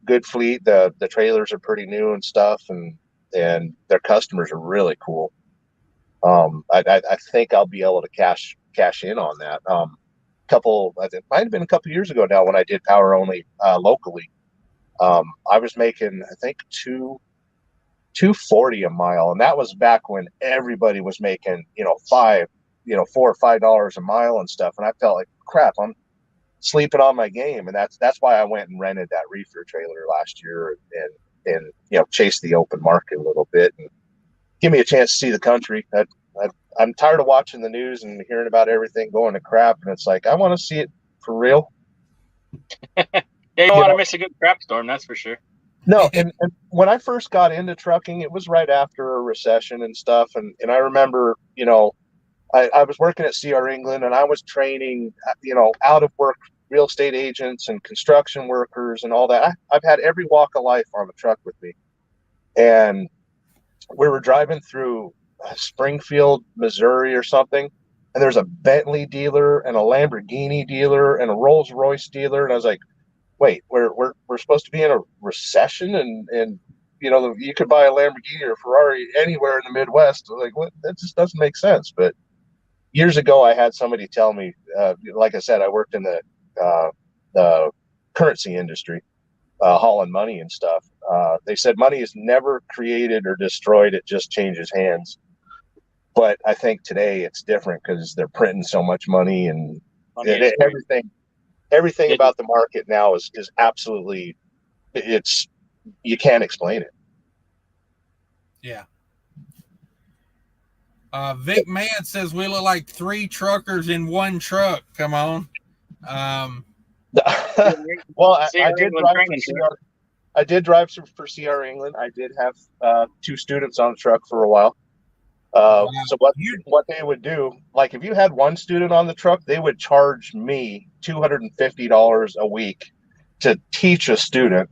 good fleet. The trailers are pretty new and stuff, and their customers are really cool. I think I'll be able to cash in on that. It might have been a couple years ago now when I did power only locally. I was making, I think, $2.40 a mile, and that was back when everybody was making $4 or $5 a mile and stuff. And I felt like crap. I'm sleeping on my game, and that's why I went and rented that reefer trailer last year and chased the open market a little bit and give me a chance to see the country. I'm tired of watching the news and hearing about everything going to crap, and it's like I want to see it for real. Yeah, you don't want to miss a good crap storm, that's for sure. No, and when I first got into trucking, it was right after a recession and stuff, and I remember, I was working at CR England, and I was training, out of work real estate agents and construction workers and all that. I've had every walk of life on the truck with me, and we were driving through Springfield, Missouri or something, and there's a Bentley dealer and a Lamborghini dealer and a Rolls Royce dealer, and I was like, wait, we're supposed to be in a recession, and you could buy a Lamborghini or Ferrari anywhere in the Midwest. Like, what? That just doesn't make sense. But years ago, I had somebody tell me, like I said, I worked in the currency industry, hauling money and stuff. They said money is never created or destroyed; it just changes hands. But I think today it's different because they're printing so much money and everything about the market now is absolutely, you can't explain it. Yeah. Vic Mann says we look like 3 truckers in one truck. Come on. Well, I did drive for CR England. I did have 2 students on the truck for a while. So what they would do, like if you had 1 student on the truck, they would charge me $250 a week to teach a student.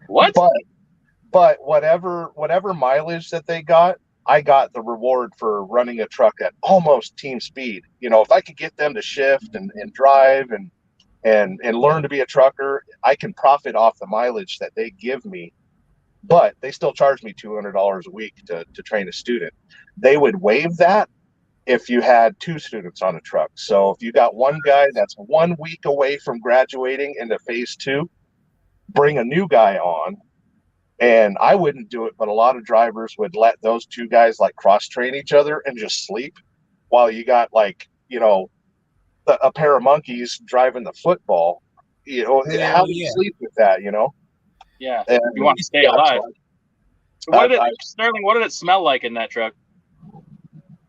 What? But whatever mileage that they got, I got the reward for running a truck at almost team speed. If I could get them to shift and drive and learn to be a trucker, I can profit off the mileage that they give me. But they still charge me $200 a week to train a student. They would waive that if you had 2 students on a truck. So if you got one guy that's 1 week away from graduating into phase 2, bring a new guy on, And I wouldn't do it, but a lot of drivers would let those two guys like cross train each other and just sleep while you got like, a pair of monkeys driving the football. How Hell do you yeah. sleep with that, Yeah. And, You want to stay yeah, alive. so Sterling, what did it smell like in that truck?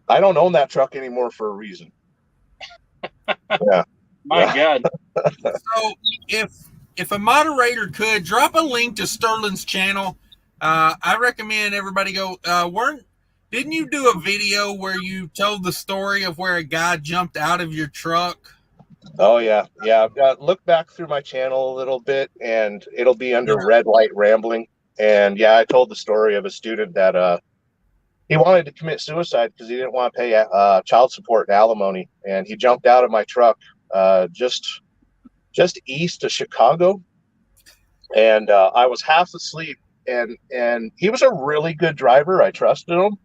I don't own that truck anymore for a reason. Yeah. My God. So if a moderator could drop a link to Sterling's channel, I recommend everybody go. Didn't you do a video where you told the story of where a guy jumped out of your truck? Oh yeah. Look back through my channel a little bit, and it'll be under Red Light Rambling. And yeah, I told the story of a student that he wanted to commit suicide because he didn't want to pay child support and alimony, and he jumped out of my truck just east of Chicago, and I was half asleep, and he was a really good driver. I trusted him,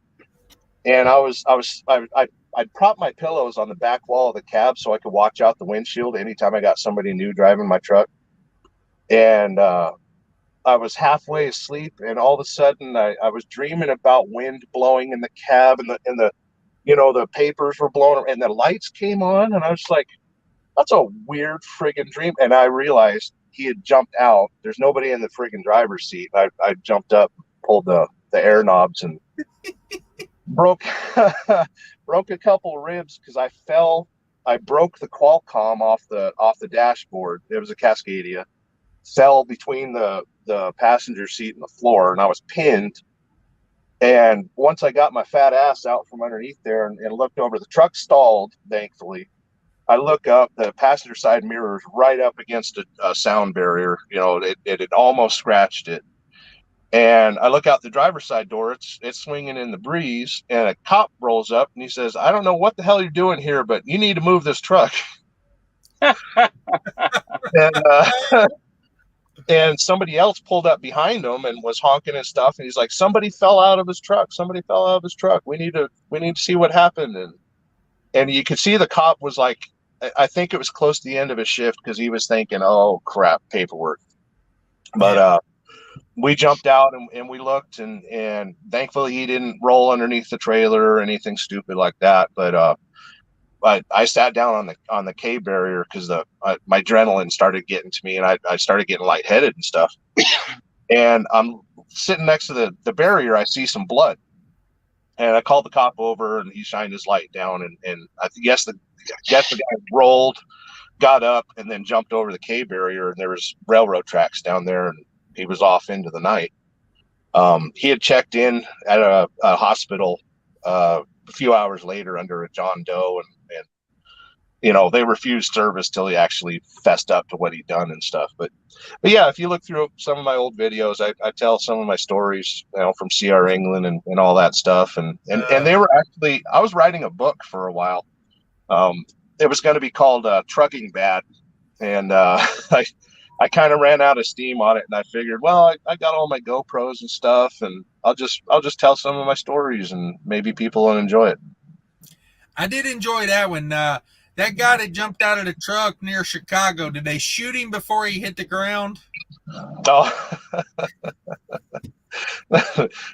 and I'd prop my pillows on the back wall of the cab so I could watch out the windshield anytime I got somebody new driving my truck. And I was halfway asleep, and all of a sudden I was dreaming about wind blowing in the cab, and the papers were blowing, and the lights came on, and I was like, that's a weird friggin' dream. And I realized he had jumped out. There's nobody in the friggin' driver's seat. I jumped up, pulled the air knobs, and broke a couple ribs because I fell. I broke the Qualcomm off the dashboard. It was a Cascadia. Fell between the passenger seat and the floor, and I was pinned. And once I got my fat ass out from underneath there and looked over, the truck stalled, thankfully. I look up, the passenger side mirror is right up against a sound barrier. It had almost scratched it. And I look out the driver's side door, it's swinging in the breeze, and a cop rolls up and he says, I don't know what the hell you're doing here, but you need to move this truck. And somebody else pulled up behind him and was honking and stuff. And he's like, somebody fell out of his truck. We need to see what happened. And you could see the cop was like, I think it was close to the end of his shift because he was thinking, oh crap, paperwork. But we jumped out and we looked, and thankfully he didn't roll underneath the trailer or anything stupid like that. But I sat down on the K barrier because my adrenaline started getting to me, and I started getting lightheaded and stuff. And I'm sitting next to the barrier. I see some blood, and I called the cop over, and he shined his light down, and I guess the guy rolled, got up, and then jumped over the K barrier, and there was railroad tracks down there, and he was off into the night. He had checked in at a hospital a few hours later under a John Doe, and they refused service till he actually fessed up to what he'd done and stuff. But yeah, if you look through some of my old videos, I tell some of my stories, from CR England and all that stuff. And they were actually, I was writing a book for a while. It was going to be called Trucking Bad. And I kind of ran out of steam on it, and I figured, well, I got all my GoPros and stuff, and I'll just tell some of my stories, and maybe people will enjoy it. I did enjoy that one. That guy that jumped out of the truck near Chicago, did they shoot him before he hit the ground? Oh,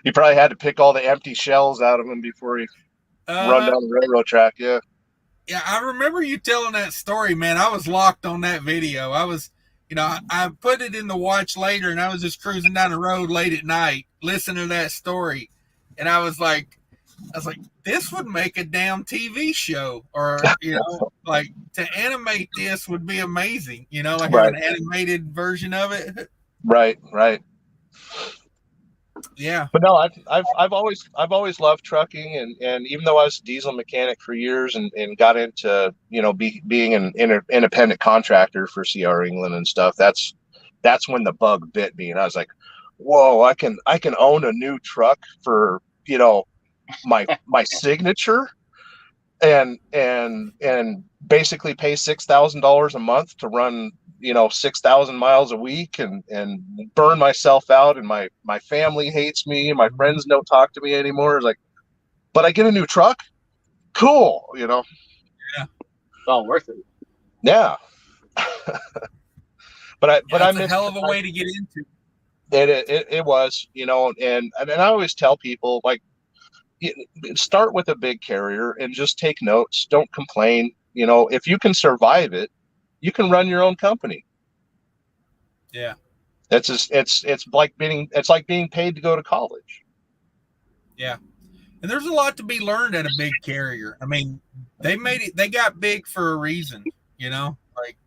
you probably had to pick all the empty shells out of him before he run down the railroad track. Yeah. Yeah, I remember you telling that story, man. I was locked on that video. I was, I put it in the watch later, and I was just cruising down the road late at night, listening to that story. And I was like, this would make a damn TV show, or, like to animate this would be amazing, like Right. have an animated version of it. Right. Yeah. But no, I've always loved trucking, and even though I was a diesel mechanic for years and got into, being an independent contractor for CR England and stuff, that's when the bug bit me, and I was like, whoa, I can own a new truck for, my signature and basically pay $6,000 a month to run 6,000 miles a week and burn myself out, and my family hates me and my friends don't talk to me anymore. It's like, but I get a new truck, cool. Yeah, it's all worth it. Yeah. But I it's a hell of a way to get into. It was, and I always tell people, like, start with a big carrier and just take notes. Don't complain. If you can survive it, you can run your own company. Yeah. It's like being paid to go to college. Yeah. And there's a lot to be learned at a big carrier. I mean, they got big for a reason, like.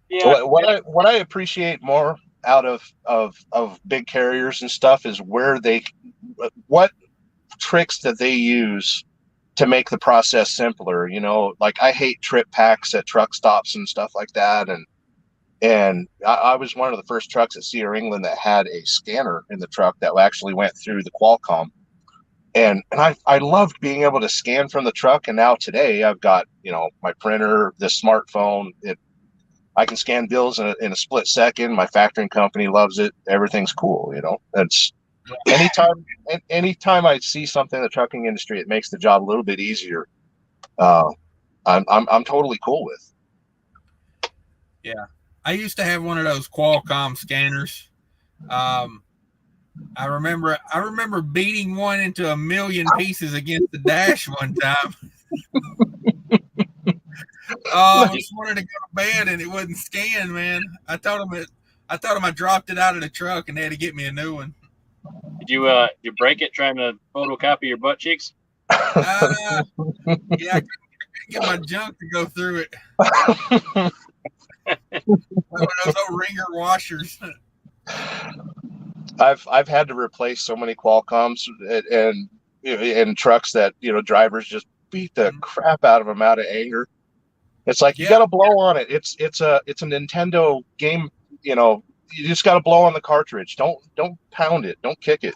Yeah. What I appreciate more out of big carriers and stuff is what tricks that they use to make the process simpler. Like, I hate trip packs at truck stops and stuff like that. And I was one of the first trucks at Cedar England that had a scanner in the truck that actually went through the Qualcomm. And I loved being able to scan from the truck. And now today I've got, my printer, this smartphone. I can scan bills in a split second. My factoring company loves it. Everything's cool. That's anytime I see something in the trucking industry, it makes the job a little bit easier. I'm totally cool with. Yeah. I used to have one of those Qualcomm scanners. I remember beating one into a million pieces against the dash one time. I just wanted to go to bed and it wouldn't scan, man. I told them I dropped it out of the truck and they had to get me a new one. Did you break it trying to photocopy your butt cheeks? Yeah, I couldn't get my junk to go through it. One of those old ringer washers. I've had to replace so many Qualcomms and trucks that drivers just beat the crap out of them out of anger. It's like, you got to blow on it. It's a Nintendo game. You just got to blow on the cartridge. Don't pound it. Don't kick it.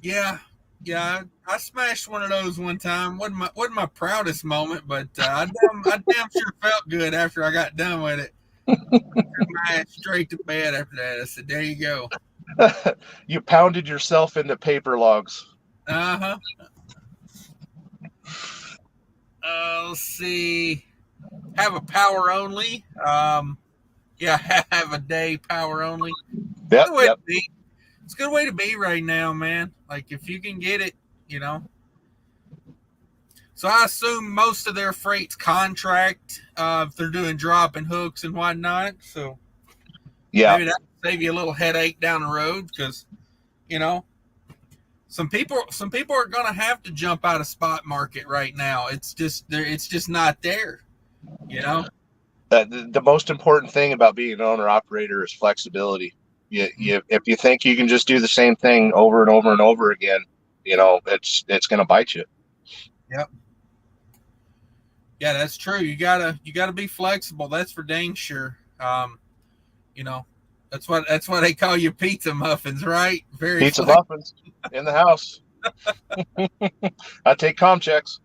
Yeah. I smashed one of those one time. wasn't my proudest moment, but I damn sure felt good after I got done with it. I went straight to bed after that. I said, "There you go." You pounded yourself into paper logs. Uh-huh. Let's see. Have a power only. Have a day power only. Yep. It's a good way to be right now, man. Like, if you can get it, So I assume most of their freight's contract, if they're doing drop and hooks and whatnot. So maybe that will save you a little headache down the road, because, some people are going to have to jump out of spot market right now. It's just not there, The most important thing about being an owner operator is flexibility. If you think you can just do the same thing over and over and over again, it's going to bite you. Yep. Yeah, that's true. You gotta be flexible. That's for dang sure. That's why they call you pizza muffins, right? Very pizza muffins in the house. I take com checks.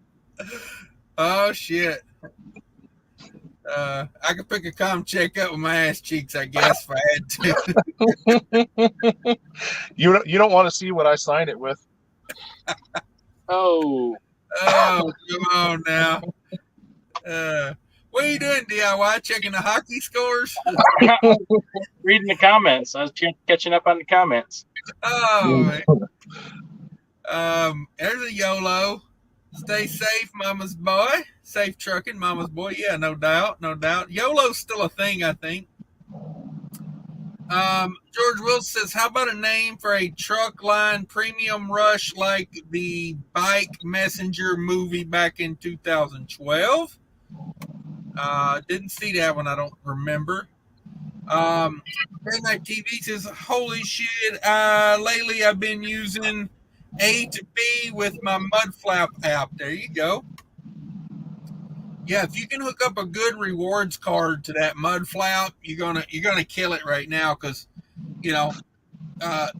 Oh shit. I could pick a com check up with my ass cheeks, I guess, if I had to. You don't want to see what I sign it with. Oh, come on now. What are you doing, DIY? Checking the hockey scores? Reading the comments. I was catching up on the comments. Oh, man. There's a YOLO. Stay safe, mama's boy. Safe trucking, mama's boy. Yeah, no doubt. YOLO's still a thing, I think. George Wilson says, how about a name for a truck line premium rush like the Bike Messenger movie back in 2012? Didn't see that one. I don't remember. Night TV says, holy shit, lately I've been using A to B with my Mudflap app. There you go. Yeah, if you can hook up a good rewards card to that Mudflap, you're gonna kill it right now, because 1 to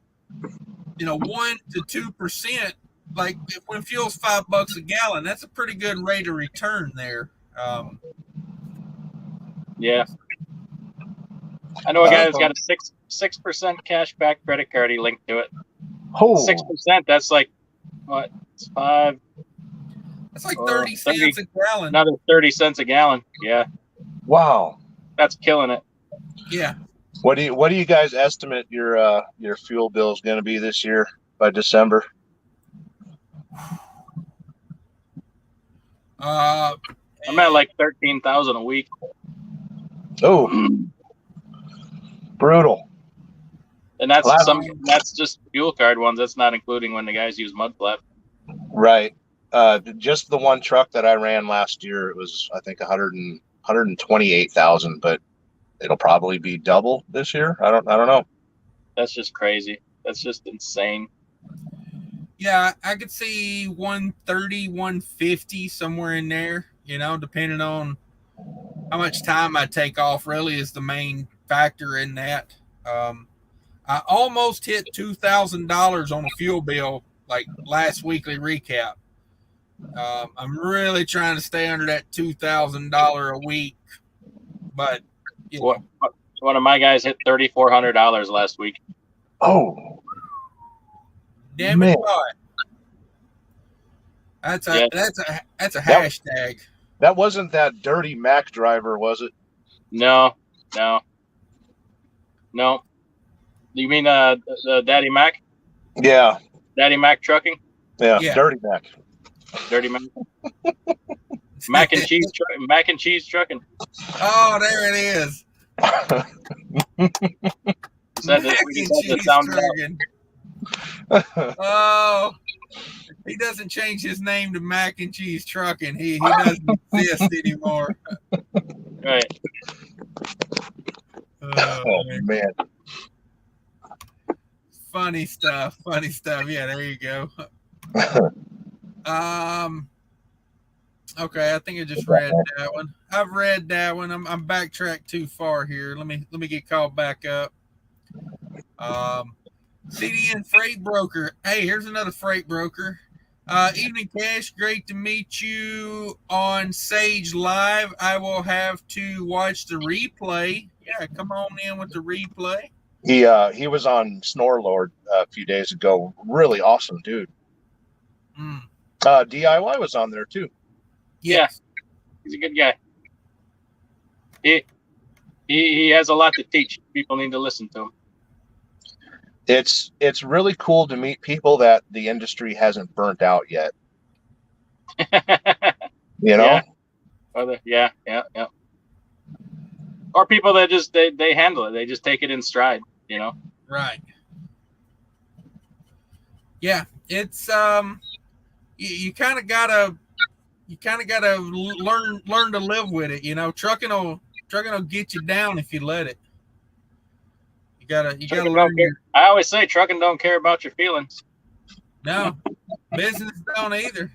2%, like when fuel's $5 a gallon, that's a pretty good rate of return there. Yeah, I know a guy that's got a 6% cash back credit card. He linked to it. 6%. That's like what? It's $5. That's like 30 cents a gallon. Another 30 cents a gallon. Yeah. Wow. That's killing it. Yeah. What do you guys estimate your fuel bill is going to be this year by December? I'm at like 13,000 a week. Oh, brutal. And that's just fuel card ones. That's not including when the guys use Mudflap. Right. Just the one truck that I ran last year, it was, I think, 128,000, but it'll probably be double this year. I don't know. That's just crazy. That's just insane. Yeah, I could see 130, 150 somewhere in there, depending on how much time I take off really is the main factor in that. I almost hit $2,000 on a fuel bill like last weekly recap. I'm really trying to stay under that $2,000 a week, but one of my guys hit $3,400 last week. Oh, damn it, boy! That's a hashtag. That wasn't that dirty Mac driver, was it? No. You mean the Daddy Mac? Yeah. Daddy Mac trucking? Yeah. Dirty Mac. Dirty Mac. Mac and cheese trucking. Oh, there it is. Said that we just had to sound Oh, he doesn't change his name to Mac and Cheese Trucking. He doesn't exist anymore. Right. Oh man. Funny stuff. Yeah, there you go. Okay, I think I just read that one. I've read that one. I'm backtracked too far here. Let me get called back up. CDN Freight Broker. Hey, here's another freight broker. Evening Cash, great to meet you on Sage Live. I will have to watch the replay. Yeah, come on in with the replay. He was on Snore Lord a few days ago. Really awesome dude. DIY was on there too. Yes. Yeah, he's a good guy. He has a lot to teach. People need to listen to him. It's really cool to meet people that the industry hasn't burnt out yet. You know? Yeah. Or people that just they handle it. They just take it in stride, Right. Yeah, it's you kind of gotta learn to live with it. Trucking will get you down if you let it. You gotta learn. I always say trucking don't care about your feelings. No, business don't either.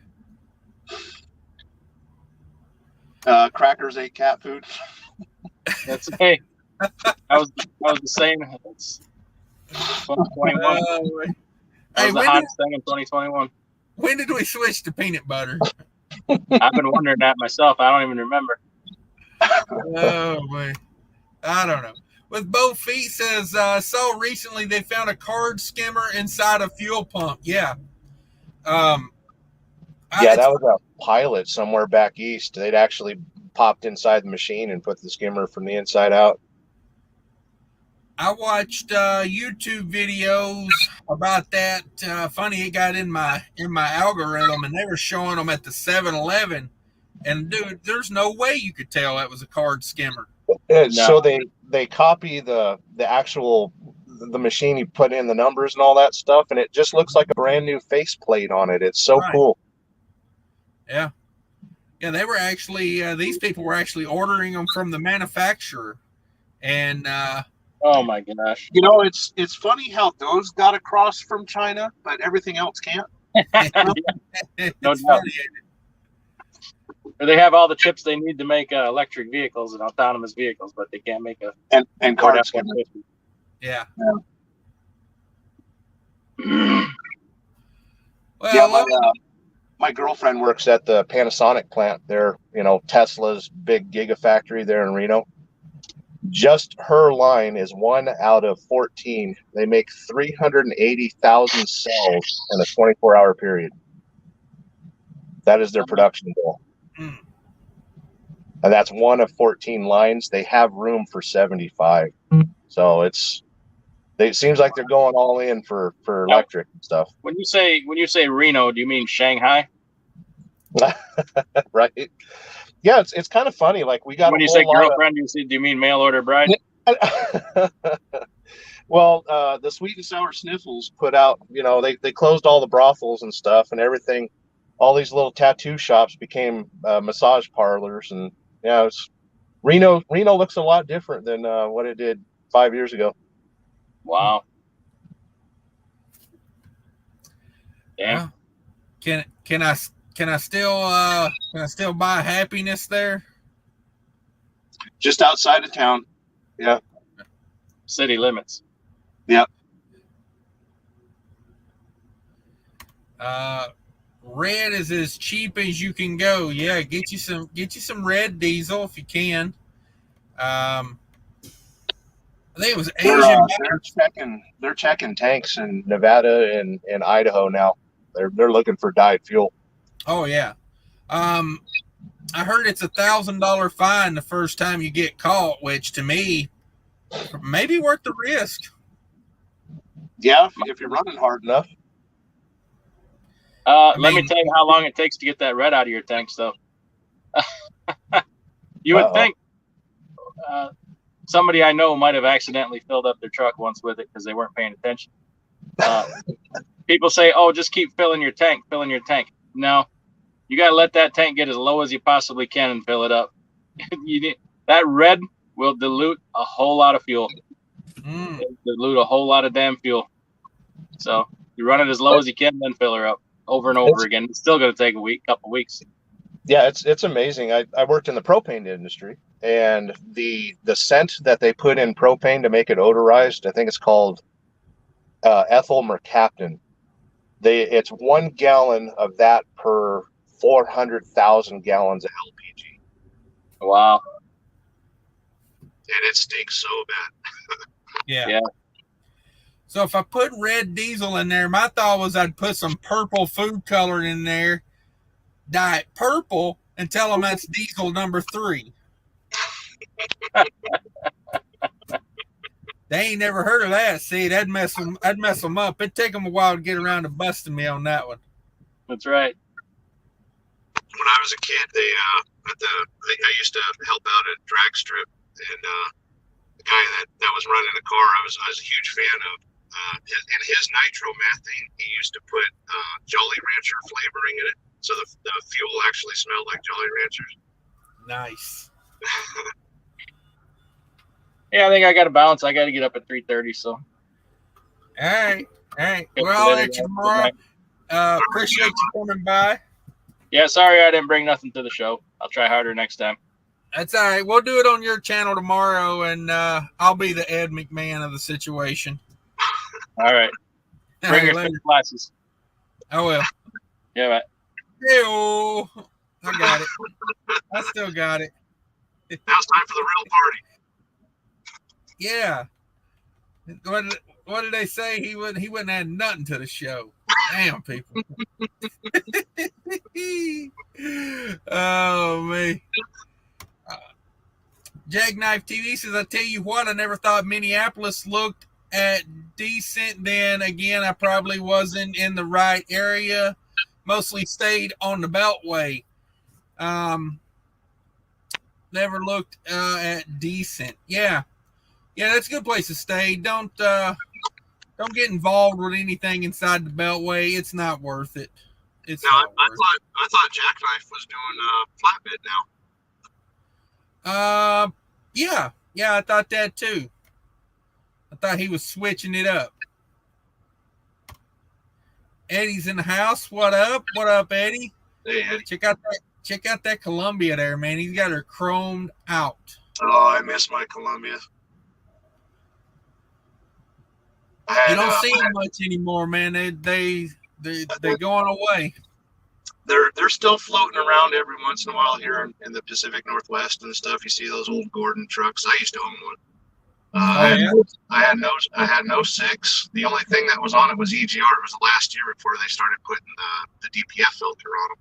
Crackers ate cat food. That's hey. I was the same. It's 2021. That was the hottest thing in 2021. When did we switch to peanut butter? I've been wondering that myself. I don't even remember. Oh boy, I don't know. With both feet says saw recently they found a card skimmer inside a fuel pump. Yeah. That was a pilot somewhere back east. They'd actually popped inside the machine and put the skimmer from the inside out. I watched YouTube videos about that. Funny, it got in my algorithm, and they were showing them at the 7-Eleven. And dude, there's no way you could tell that was a card skimmer. No. So they copy the actual the machine, you put in the numbers and all that stuff, and it just looks like a brand new faceplate on it. It's so cool. Yeah, they were actually these people were actually ordering them from the manufacturer, and oh my gosh, it's funny how those got across from China, but everything else can't. No doubt. Or they have all the chips they need to make electric vehicles and autonomous vehicles, but they can't make and card skimmer. Yeah. Well, my girlfriend works at the Panasonic plant there, Tesla's big gigafactory there in Reno. Just her line is 1 out of 14. They make 380,000 cells in a 24-hour period. That is their production goal. and that's one of 14 lines. They have room for 75, so it seems like they're going all in for electric and stuff. When you say Reno, do you mean Shanghai? Right? Yeah, it's kind of funny. Like we got when a you whole say lot girlfriend, do you mean mail order bride? Well, the Sweet and Sour Sniffles put out, they closed all the brothels and stuff and everything. All these little tattoo shops became massage parlors, and yeah, Reno looks a lot different than what it did 5 years ago. Wow. Damn. Well, can I still buy happiness there? Just outside of town. Yeah. City limits. Yep. Red is as cheap as you can go. Yeah, get you some red diesel if you can. I think it was Asian. They're checking tanks in Nevada and Idaho now. They're looking for dyed fuel. Oh yeah. I heard it's $1,000 fine the first time you get caught, which to me may be worth the risk. Yeah, if you're running hard enough. Let me tell you how long it takes to get that red out of your tanks, though. You would think somebody I know might have accidentally filled up their truck once with it because they weren't paying attention. People say, "Oh, just keep filling your tank." No, you got to let that tank get as low as you possibly can and fill it up. That red will dilute a whole lot of fuel. Dilute a whole lot of damn fuel. So you run it as low as you can, then fill her up over and over again. It's still going to take couple weeks. Yeah, it's amazing. I worked in the propane industry, and the scent that they put in propane to make it odorized, I think it's called ethyl mercaptan. It's 1 gallon of that per 400,000 gallons of LPG. Wow. And it stinks so bad. Yeah. So if I put red diesel in there, my thought was I'd put some purple food coloring in there, dye it purple, and tell them that's diesel number 3. They ain't never heard of that. See, that'd mess them up. It'd take them a while to get around to busting me on that one. That's right. When I was a kid, I used to help out at drag strip, and the guy that was running the car, I was a huge fan of. And his nitromethane, he used to put Jolly Rancher flavoring in it, so the fuel actually smelled like Jolly Ranchers. Nice. Yeah, I think I got to bounce. I got to get up at 3:30. So. All right. Well, I'll let you tomorrow. Appreciate you coming by. Yeah, sorry I didn't bring nothing to the show. I'll try harder next time. That's all right. We'll do it on your channel tomorrow, and I'll be the Ed McMahon of the situation. All right. Bring your glasses. I will. Yeah, right. Hey-oh. I got it. I still got it. Now it's time for the real party. Yeah. What did they say? He wouldn't add nothing to the show. Damn, people. Oh, man. Jackknife TV says, I tell you what, I never thought Minneapolis looked at decent. Then again, I probably wasn't in the right area. Mostly stayed on the Beltway. Never looked at decent. Yeah, that's a good place to stay. Don't get involved with anything inside the Beltway. It's not worth it. I thought Jackknife was doing flatbed now. Yeah, I thought that too. I thought he was switching it up. Eddie's in the house. What up? What up, Eddie? Hey, Eddie. Check out that Columbia there, man. He's got her chromed out. Oh, I miss my Columbia. You don't see them much anymore, man. They're going away. They're still floating around every once in a while here in the Pacific Northwest and stuff. You see those old Gordon trucks. I used to own one. I had no 6. The only thing that was on it was EGR. It was the last year before they started putting the DPF filter on them.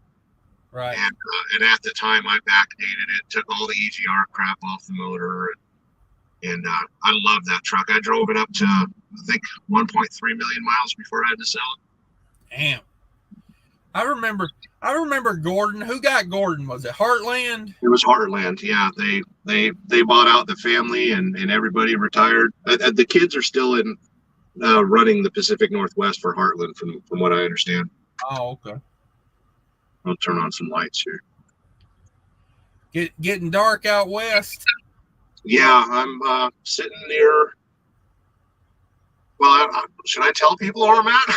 Right. And at the time, I backdated it, took all the EGR crap off the motor, and I love that truck. I drove it up to, I think, 1.3 million miles before I had to sell it. Damn. I remember Gordon. Who got Gordon? Was it Heartland? It was Heartland. Yeah, they bought out the family, and everybody retired. The kids are still in running the Pacific Northwest for Heartland, from what I understand. Oh, okay. I'll turn on some lights here. Getting dark out west. Yeah, I'm sitting near. Well, should I tell people where I'm at?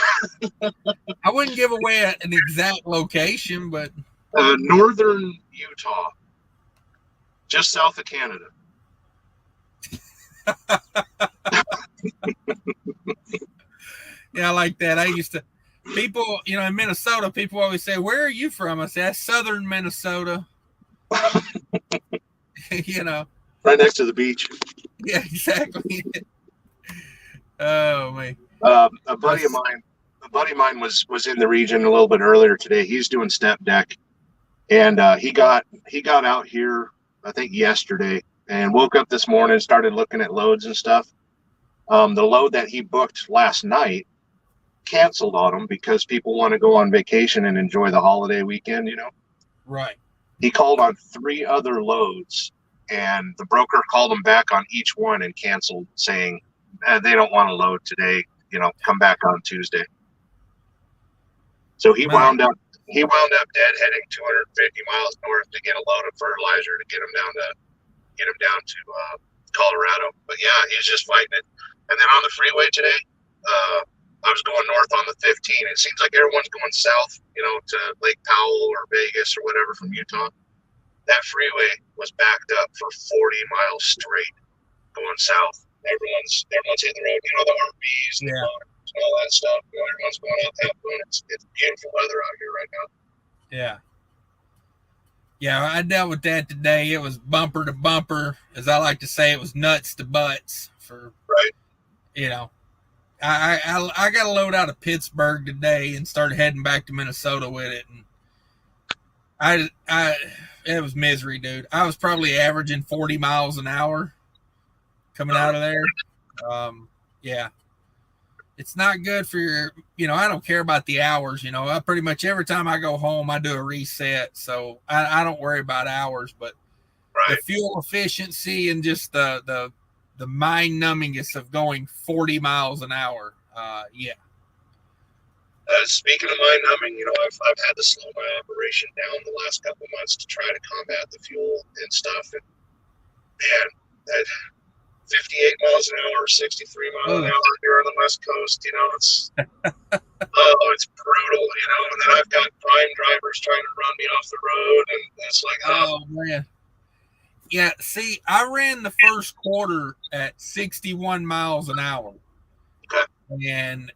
I wouldn't give away an exact location, but northern Utah, just south of Canada. Yeah, I like that. I used to, people, in Minnesota, people always say, "Where are you from?" I say, "That's southern Minnesota." Right next to the beach. Yeah, exactly. Oh man. A buddy of mine was in the region a little bit earlier today. He's doing step deck, and he got out here, I think, yesterday, and woke up this morning, started looking at loads and stuff. The load that he booked last night canceled on him because people want to go on vacation and enjoy the holiday weekend. Right. He called on 3 other loads, and the broker called him back on each one and canceled, saying they don't want to load today. Come back on Tuesday. So he wound up deadheading 250 miles north to get a load of fertilizer to get him down to Colorado. But yeah, he's just fighting it. And then on the freeway today, I was going north on the 15. It seems like everyone's going south, to Lake Powell or Vegas or whatever from Utah. That freeway was backed up for 40 miles straight going south. Everyone's hitting the road, the RVs and and all that stuff. Everyone's going out that way. It's beautiful weather out here right now. Yeah. Yeah, I dealt with that today. It was bumper to bumper. As I like to say, it was nuts to butts Right. I got a load out of Pittsburgh today and started heading back to Minnesota with it. And it was misery, dude. I was probably averaging 40 miles an hour coming out of there. Yeah. It's not good for your, I don't care about the hours, I pretty much every time I go home, I do a reset. So I don't worry about hours, but the fuel efficiency and just the mind numbingness of going 40 miles an hour. Yeah. Speaking of mind numbing, I've had to slow my operation down the last couple of months to try to combat the fuel and stuff. And man, that 58 miles an hour, 63 miles an hour here on the West Coast, it's it's brutal, and then I've got prime drivers trying to run me off the road, and it's like, oh man. Yeah, see, I ran the first quarter at 61 miles an hour. Okay. And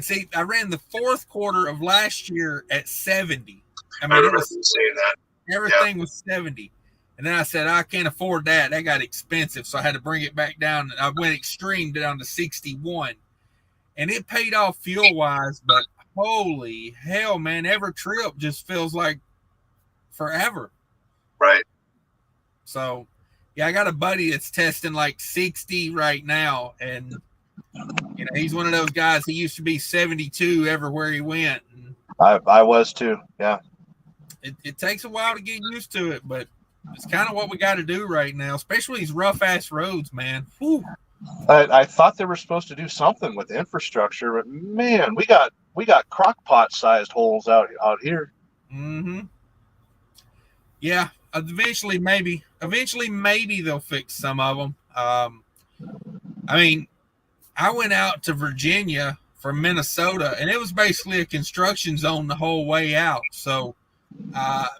see, I ran the fourth quarter of last year at 70. I mean, it was saying that. Everything was 70. And then I said, I can't afford that. That got expensive. So I had to bring it back down. I went extreme down to 61. And it paid off fuel-wise, but holy hell, man, every trip just feels like forever. Right. So, yeah, I got a buddy that's testing like 60 right now. And, he's one of those guys. He used to be 72 everywhere he went. And I was too, yeah. It takes a while to get used to it, but it's kind of what we got to do right now, especially these rough-ass roads, man. Whew. I thought they were supposed to do something with infrastructure, but man, we got crock-pot-sized holes out here. Mm-hmm. Yeah, eventually maybe they'll fix some of them. I mean, I went out to Virginia from Minnesota, and it was basically a construction zone the whole way out. So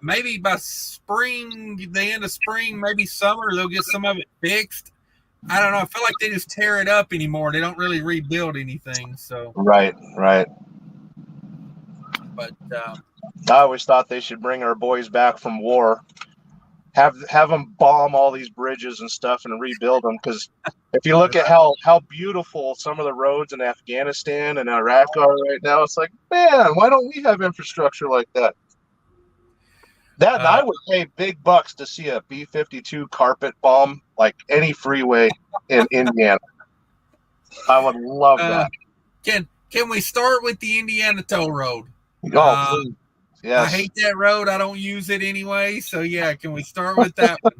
maybe by the end of spring, maybe summer, they'll get some of it fixed. I don't know. I feel like they just tear it up anymore. They don't really rebuild anything. So right. But I always thought they should bring our boys back from war, have them bomb all these bridges and stuff and rebuild them. Because if you look at how beautiful some of the roads in Afghanistan and Iraq are right now, it's like, man, why don't we have infrastructure like that? That I would pay big bucks to see a B-52 carpet bomb like any freeway in Indiana. I would love that. Can we start with the Indiana toll road? Oh, please. Yes. I hate that road. I don't use it anyway. So yeah, can we start with that one?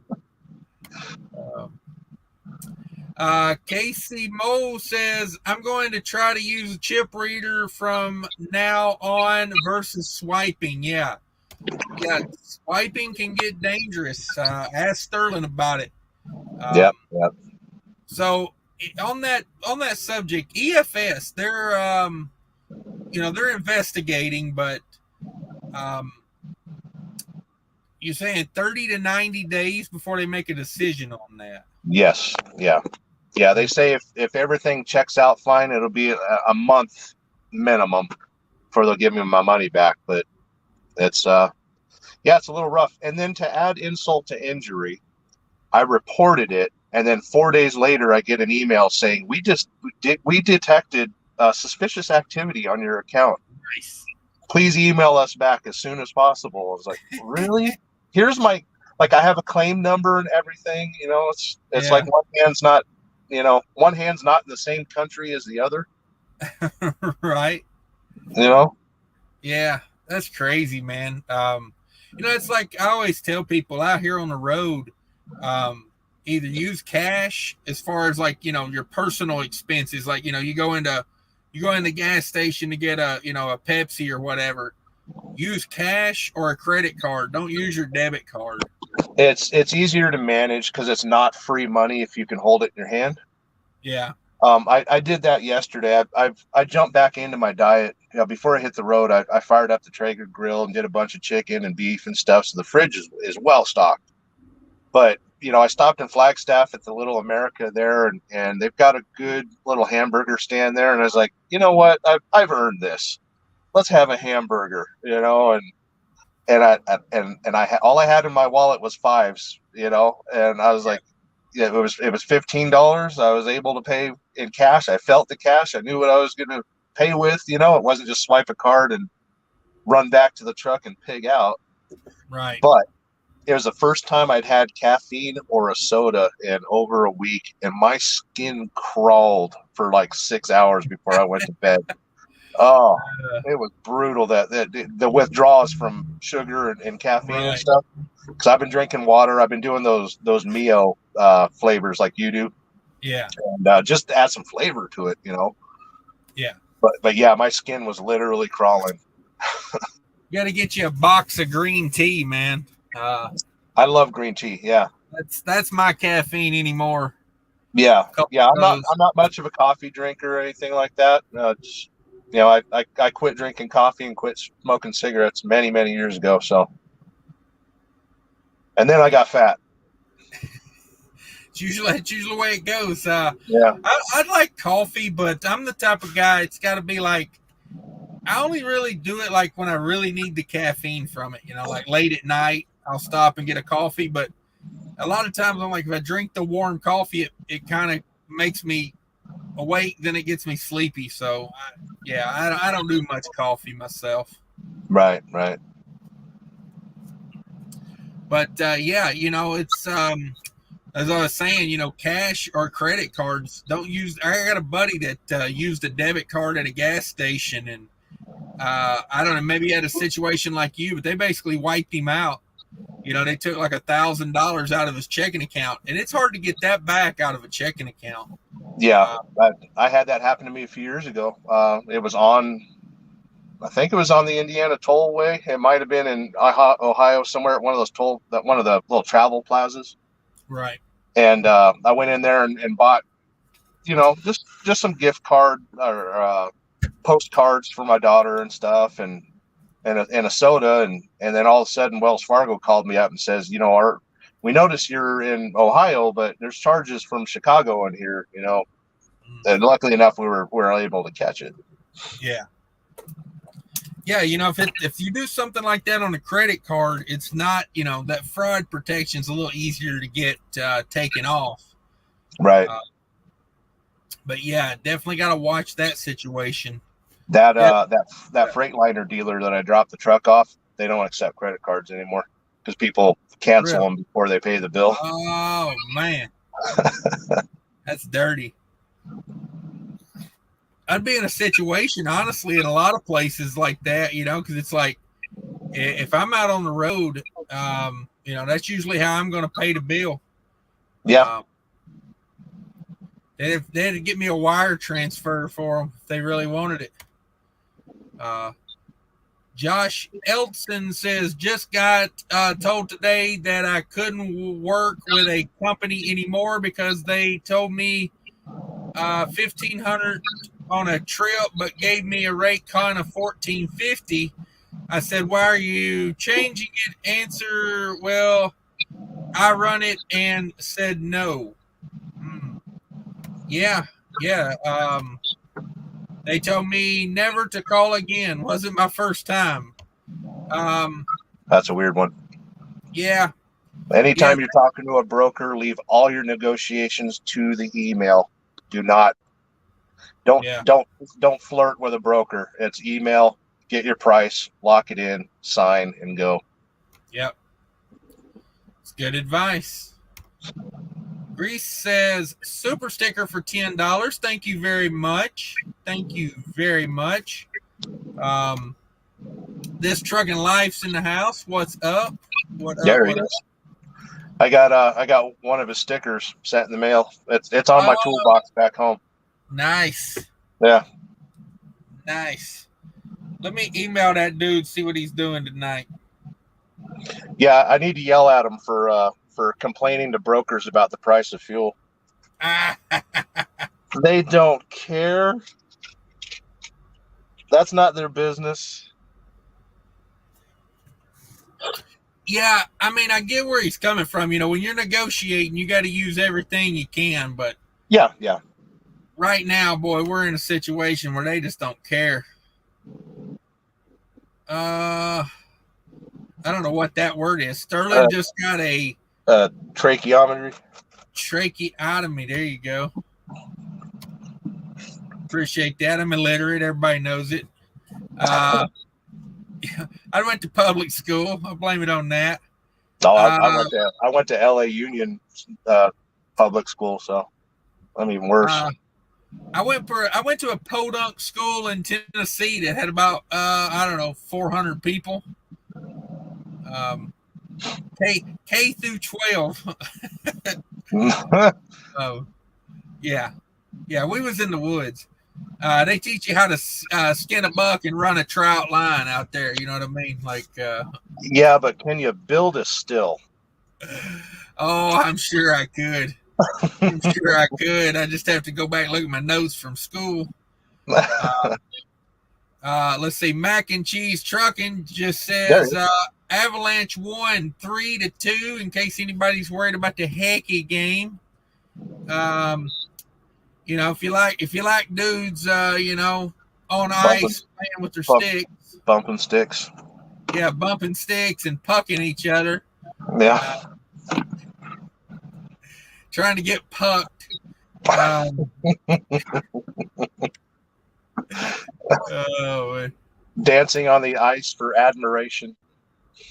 Casey Moe says, I'm going to try to use a chip reader from now on versus swiping. Yeah, swiping can get dangerous. Ask Sterling about it. Yep. So on that subject, EFS, they're they're investigating, but you're saying 30 to 90 days before they make a decision on that. Yes. Yeah. They say if everything checks out fine, it'll be a month minimum before they'll give me my money back. But it's it's a little rough. And then to add insult to injury, I reported it, and then 4 days later, I get an email saying we detected suspicious activity on your account. Nice. Please email us back as soon as possible. I was like, really? Here's my I have a claim number and everything. It's like one hand's not in the same country as the other. Right. Yeah, that's crazy, man. It's like I always tell people out here on the road, either use cash as far as your personal expenses. You go in the gas station to get a Pepsi or whatever. Use cash or a credit card. Don't use your debit card. It's easier to manage because it's not free money if you can hold it in your hand. Yeah. I did that yesterday. I jumped back into my diet. Before I hit the road, I fired up the Traeger grill and did a bunch of chicken and beef and stuff. So the fridge is well stocked. But I stopped in Flagstaff at the Little America there, and they've got a good little hamburger stand there. And I was like, you know what? I've earned this. Let's have a hamburger. And I all I had in my wallet was $5. And I was like, yeah, it was $15. I was able to pay in cash. I felt the cash. I knew what I was going to pay with. It wasn't just swipe a card and run back to the truck and pig out. Right. But it was the first time I'd had caffeine or a soda in over a week, and my skin crawled for like 6 hours before I went to bed. Oh, it was brutal. That the withdrawals from sugar and caffeine and stuff. Because I've been drinking water. I've been doing those Mio flavors like you do. Yeah. And just to add some flavor to it, Yeah. But yeah, my skin was literally crawling. You got to get you a box of green tea, man. I love green tea. Yeah. That's my caffeine anymore. Yeah. I'm not much of a coffee drinker or anything like that. I quit drinking coffee and quit smoking cigarettes many, many years ago. So, and then I got fat. It's usually the way it goes. Yeah. I like coffee, but I'm the type of guy. It's got to be like, I only really do it like when I really need the caffeine from it. Like late at night, I'll stop and get a coffee. But a lot of times, I'm like, if I drink the warm coffee, it kind of makes me awake, then it gets me sleepy. So I don't do much coffee myself. Right. But it's as I was saying, cash or credit cards don't use. I got a buddy that used a debit card at a gas station, and I don't know, maybe he had a situation like you, but they basically wiped him out. They took like $1,000 out of his checking account, and it's hard to get that back out of a checking account. Yeah, I had that happen to me a few years ago. I think it was on the Indiana Tollway. It might have been in Ohio somewhere at one of the little travel plazas. Right. And I went in there and bought, just some gift card or postcards for my daughter and stuff, and a soda, and then all of a sudden Wells Fargo called me up and says, we notice you're in Ohio, but there's charges from Chicago in here, and luckily enough we were able to catch it. Yeah. Yeah, if you do something like that on a credit card, it's not, that fraud protection is a little easier to get taken off. Right. But yeah, definitely got to watch that situation. That Freightliner dealer that I dropped the truck off, they don't accept credit cards anymore. because people cancel Really? them before they pay the bill. Oh man, that's dirty. I'd be in a situation, honestly, in a lot of places like that, because it's like if I'm out on the road, that's usually how I'm going to pay the bill. Yeah. They'd get me a wire transfer for them if they really wanted it. Josh Elson says, just got told today that I couldn't work with a company anymore because they told me $1,500 on a trip, but gave me a rate con of $1,450. I said, why are you changing it? Answer, well, I run it, and said no. Yeah. They told me never to call again. Wasn't my first time. That's a weird one. Yeah. Anytime you're talking to a broker, leave all your negotiations to the email. Don't flirt with a broker. It's email, get your price, lock it in, sign, and go. Yep. It's good advice. Grease says, super sticker for $10. Thank you very much. Thank you very much. This Trucking Life's in the house. What's up? What up? There he is. I got one of his stickers sent in the mail. It's on my toolbox back home. Nice. Yeah. Nice. Let me email that dude, see what he's doing tonight. Yeah, I need to yell at him for complaining to brokers about the price of fuel. They don't care. That's not their business. Yeah, I mean, I get where he's coming from. When you're negotiating, you got to use everything you can. But yeah. Right now, boy, we're in a situation where they just don't care. I don't know what that word is. Sterling just got a tracheotomy. Tracheotomy. There you go. Appreciate that. I'm illiterate. Everybody knows it. I went to public school. I'll blame it on that. No, I went to LA Union public school, so I'm even worse. I went to a podunk school in Tennessee that had about 400 people. K through 12. Oh, yeah, we was in the woods. They teach you how to skin a buck and run a trout line out there. You know what I mean? Like, yeah, but can you build a still? Oh, I'm sure I could. I just have to go back and look at my notes from school. Let's see. Mac and Cheese Trucking just says Avalanche won 3-2. In case anybody's worried about the Hacky game. If you like dudes, on ice playing with their sticks, bumping sticks. Yeah, bumping sticks and pucking each other. Yeah. Trying to get pucked. Dancing on the ice for admiration.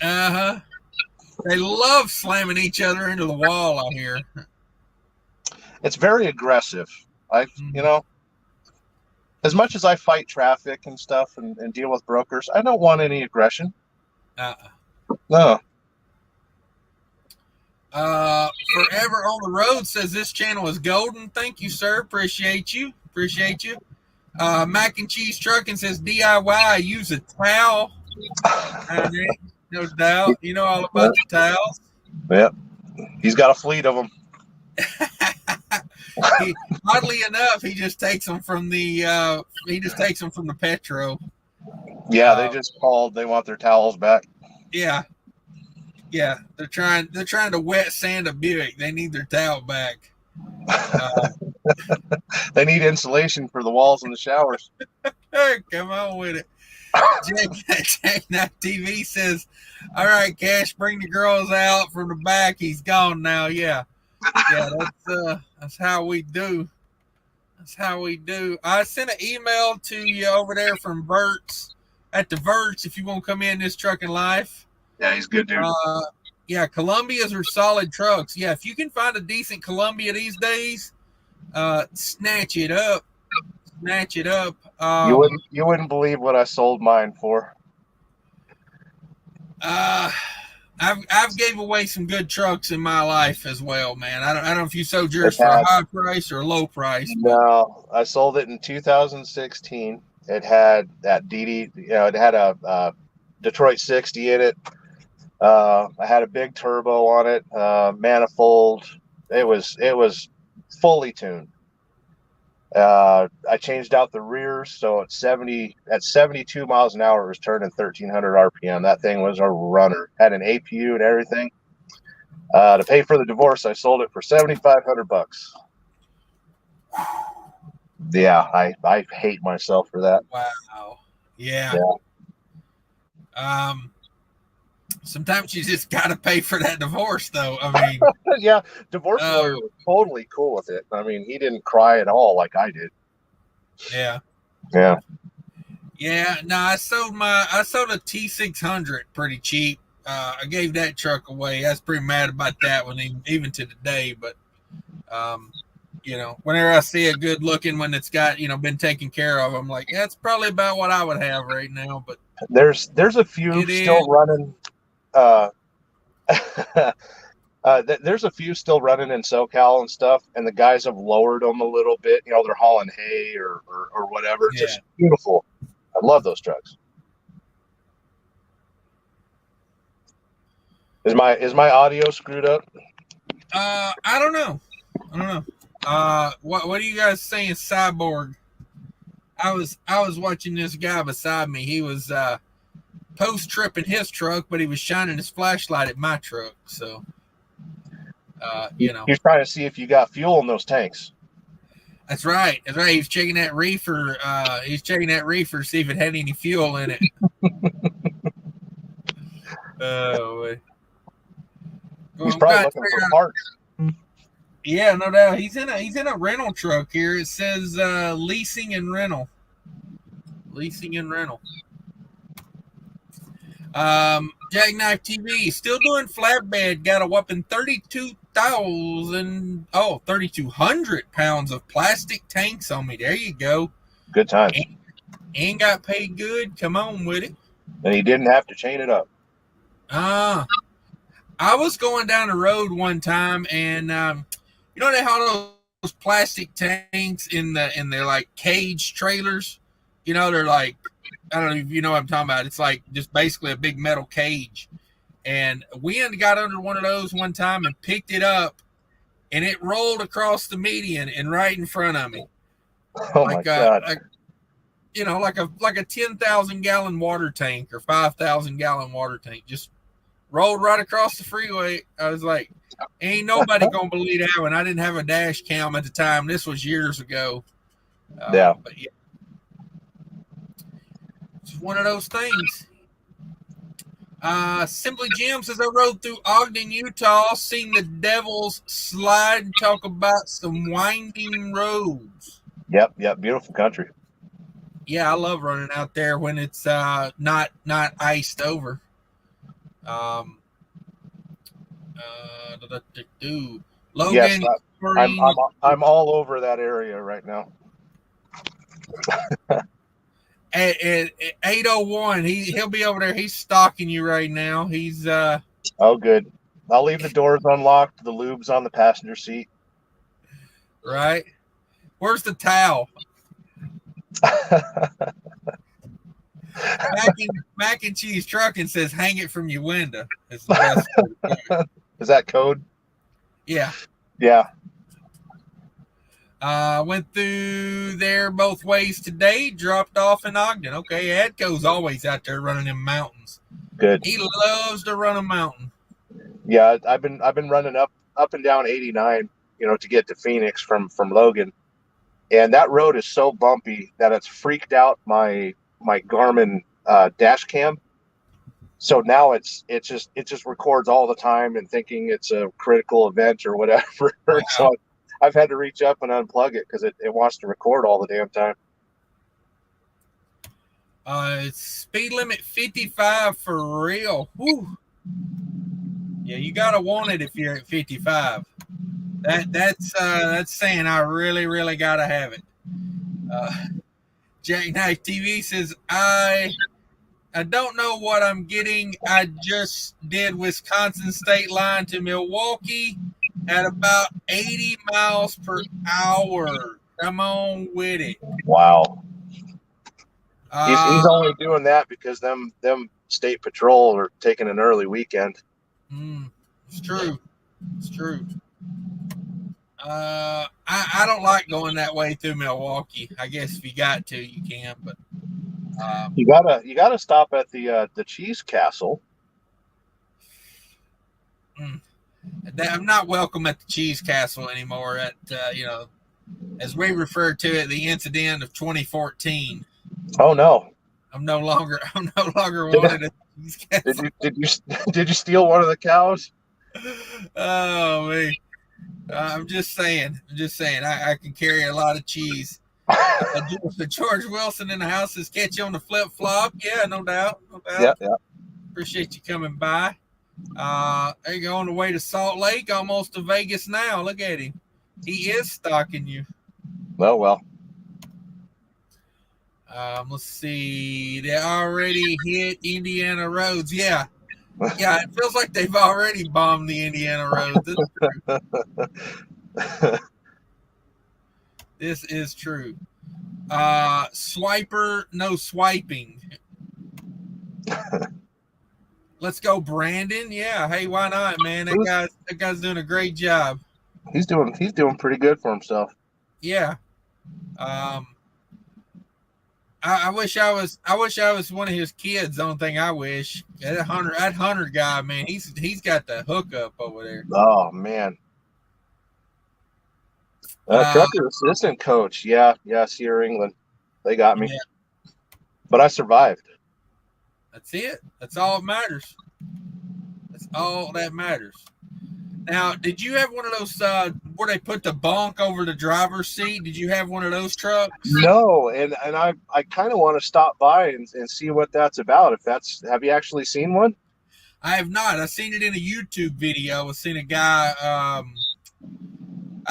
They love slamming each other into the wall out here. It's very aggressive. As much as I fight traffic and stuff and deal with brokers, I don't want any aggression. No. Forever on the Road says this channel is golden. Thank you, sir. Appreciate you. Mac and Cheese Trucking says DIY, use a towel. No doubt. You know all about the towels. Yep. He's got a fleet of them. Oddly enough, he just takes them from the Petro. Yeah, they just called. They want their towels back. Yeah. They're trying to wet sand a Buick. They need their towel back. They need insulation for the walls in the showers. Come on with it. Jack TV says, all right, Cash, bring the girls out from the back. He's gone now. Yeah, that's how we do. I sent an email to you over there from Verts at the Verts if you want to come in this Trucking Life. Yeah, he's good, dude. Yeah, Columbias are solid trucks. Yeah, if you can find a decent Columbia these days, snatch it up. Snatch it up. You wouldn't believe what I sold mine for. I've gave away some good trucks in my life as well, man. I don't know if you sold yours It for a had high price or a low price, but no. I sold it in 2016. It had that DD. It had a Detroit 60 in it. I had a big turbo on it, manifold. It was fully tuned. I changed out the rears, so at 72 miles an hour, it was turning 1,300 RPM. That thing was a runner. Had an APU and everything. To pay for the divorce, I sold it for $7,500. Yeah, I hate myself for that. wow. Yeah. Sometimes you just got to pay for that divorce, though. I mean, Yeah, divorce lawyer was totally cool with it. I mean, he didn't cry at all like I did. Yeah. No, I sold a T600 pretty cheap. I gave that truck away. I was pretty mad about that one, even to today. But whenever I see a good looking one that's got been taken care of, I'm like, yeah, it's probably about what I would have right now. But there's a few still running. There's a few still running in SoCal and stuff, and the guys have lowered them a little bit. They're hauling hay or whatever. It's just beautiful. I love those trucks. Is my audio screwed up? I don't know. What are you guys saying, Cyborg? I was watching this guy beside me. He was post tripping his truck, but he was shining his flashlight at my truck. So, he's trying to see if you got fuel in those tanks. That's right. He's checking that reefer. See if it had any fuel in it. He's probably looking for parts. Yeah, no doubt. He's in a rental truck here. It says leasing and rental. Jackknife TV still doing flatbed. Got a whopping 3,200 pounds of plastic tanks on me. There you go. Good times. And got paid good. Come on with it. And he didn't have to chain it up. I was going down the road one time, and they have those plastic tanks in their like cage trailers. They're like, I don't know if you know what I'm talking about. It's like just basically a big metal cage. And wind got under one of those one time and picked it up, and it rolled across the median and right in front of me. Oh my God! Like a 10,000 gallon water tank or 5,000 gallon water tank just rolled right across the freeway. I was like, ain't nobody gonna believe that one. I didn't have a dash cam at the time. This was years ago. But yeah, it's one of those things. Simply Jim says, I rode through Ogden, Utah, seen the Devils slide and talk about some winding roads. Yep, beautiful country. Yeah, I love running out there when it's not iced over. Logan, yes, I'm all over that area right now. At 801, he'll be over there. He's stalking you right now. He's oh good. I'll leave the doors unlocked. The lube's on the passenger seat. Right. Where's the towel? Mac and Cheese Trucking says, hang it from your window. It's the best. Is that code? Yeah. Went through there both ways today. Dropped off in Ogden. Okay, Adco's always out there running in mountains. Good. He loves to run a mountain. Yeah, I've been running up and down 89, to get to Phoenix from Logan, and that road is so bumpy that it's freaked out my Garmin dash cam. So now it just records all the time and thinking it's a critical event or whatever. Wow. So I've had to reach up and unplug it because it wants to record all the damn time. It's speed limit 55 for real. Whew. Yeah, you gotta want it if you're at 55. That's saying I really, really gotta have it. Jackknife TV says I don't know what I'm getting. I just did Wisconsin state line to Milwaukee at about 80 miles per hour. Come on with it. Wow. He's Uh, only doing that because them state patrol are taking an early weekend. it's true. It's true. I don't like going that way through Milwaukee. I guess if you got to, you can, but You gotta stop at the Cheese Castle. I'm not welcome at the Cheese Castle anymore. At as we refer to it, the incident of 2014. Oh no! I'm no longer wanted at the Cheese Castle. Did you steal one of the cows? Oh man, I'm just saying. I can carry a lot of cheese. George Wilson in the house says, catch you on the flip flop. Yeah, no doubt. Yeah. Appreciate you coming by. There you go, on the way to Salt Lake, almost to Vegas now. Look at him. He is stalking you. Well. Let's see. They already hit Indiana roads. Yeah. Yeah, it feels like they've already bombed the Indiana roads. This is true. Swiper, no swiping. Let's go, Brandon. Yeah, hey, why not, man? That guy's doing a great job. He's doing pretty good for himself. Yeah. I wish I was one of his kids. The only thing I wish that Hunter guy, man, he's got the hookup over there. Oh man. Trucker assistant coach. Yeah, Sierra England. They got me. Yeah. But I survived. That's it. That's all that matters. That's all that matters. Now, did you have one of those where they put the bunk over the driver's seat? Did you have one of those trucks? No, and I kind of want to stop by and see what that's about. Have you actually seen one? I have not. I've seen it in a YouTube video. I've seen a guy.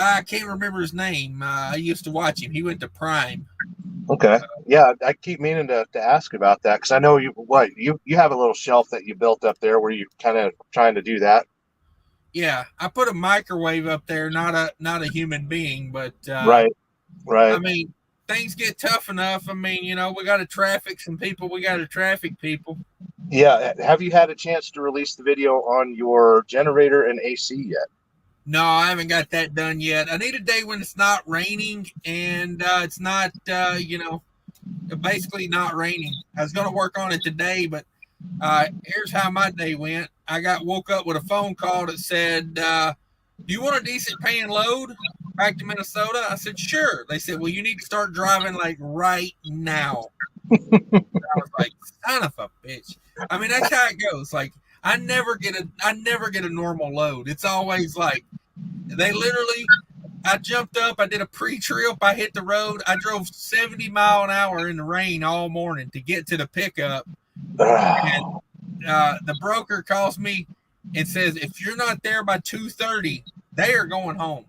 I can't remember his name. I used to watch him. He went to Prime. Okay. Yeah, I keep meaning to ask about that because I know you have a little shelf that you built up there where you're kind of trying to do that. Yeah, I put a microwave up there, not a human being, but right. I mean, things get tough enough. I mean, we got to traffic some people. We got to traffic people. Yeah. Have you had a chance to release the video on your generator and AC yet? No, I haven't got that done yet. I need a day when it's not raining and it's not, basically not raining. I was going to work on it today, but here's how my day went. I woke up with a phone call that said, do you want a decent paying load back to Minnesota? I said, sure. They said, well, you need to start driving like right now. I was like, son of a bitch. I mean, that's how it goes. Like, I never get a normal load. It's always like I jumped up, I did a pre-trip, I hit the road, I drove 70 mile an hour in the rain all morning to get to the pickup. And the broker calls me and says, if you're not there by 2:30, they are going home.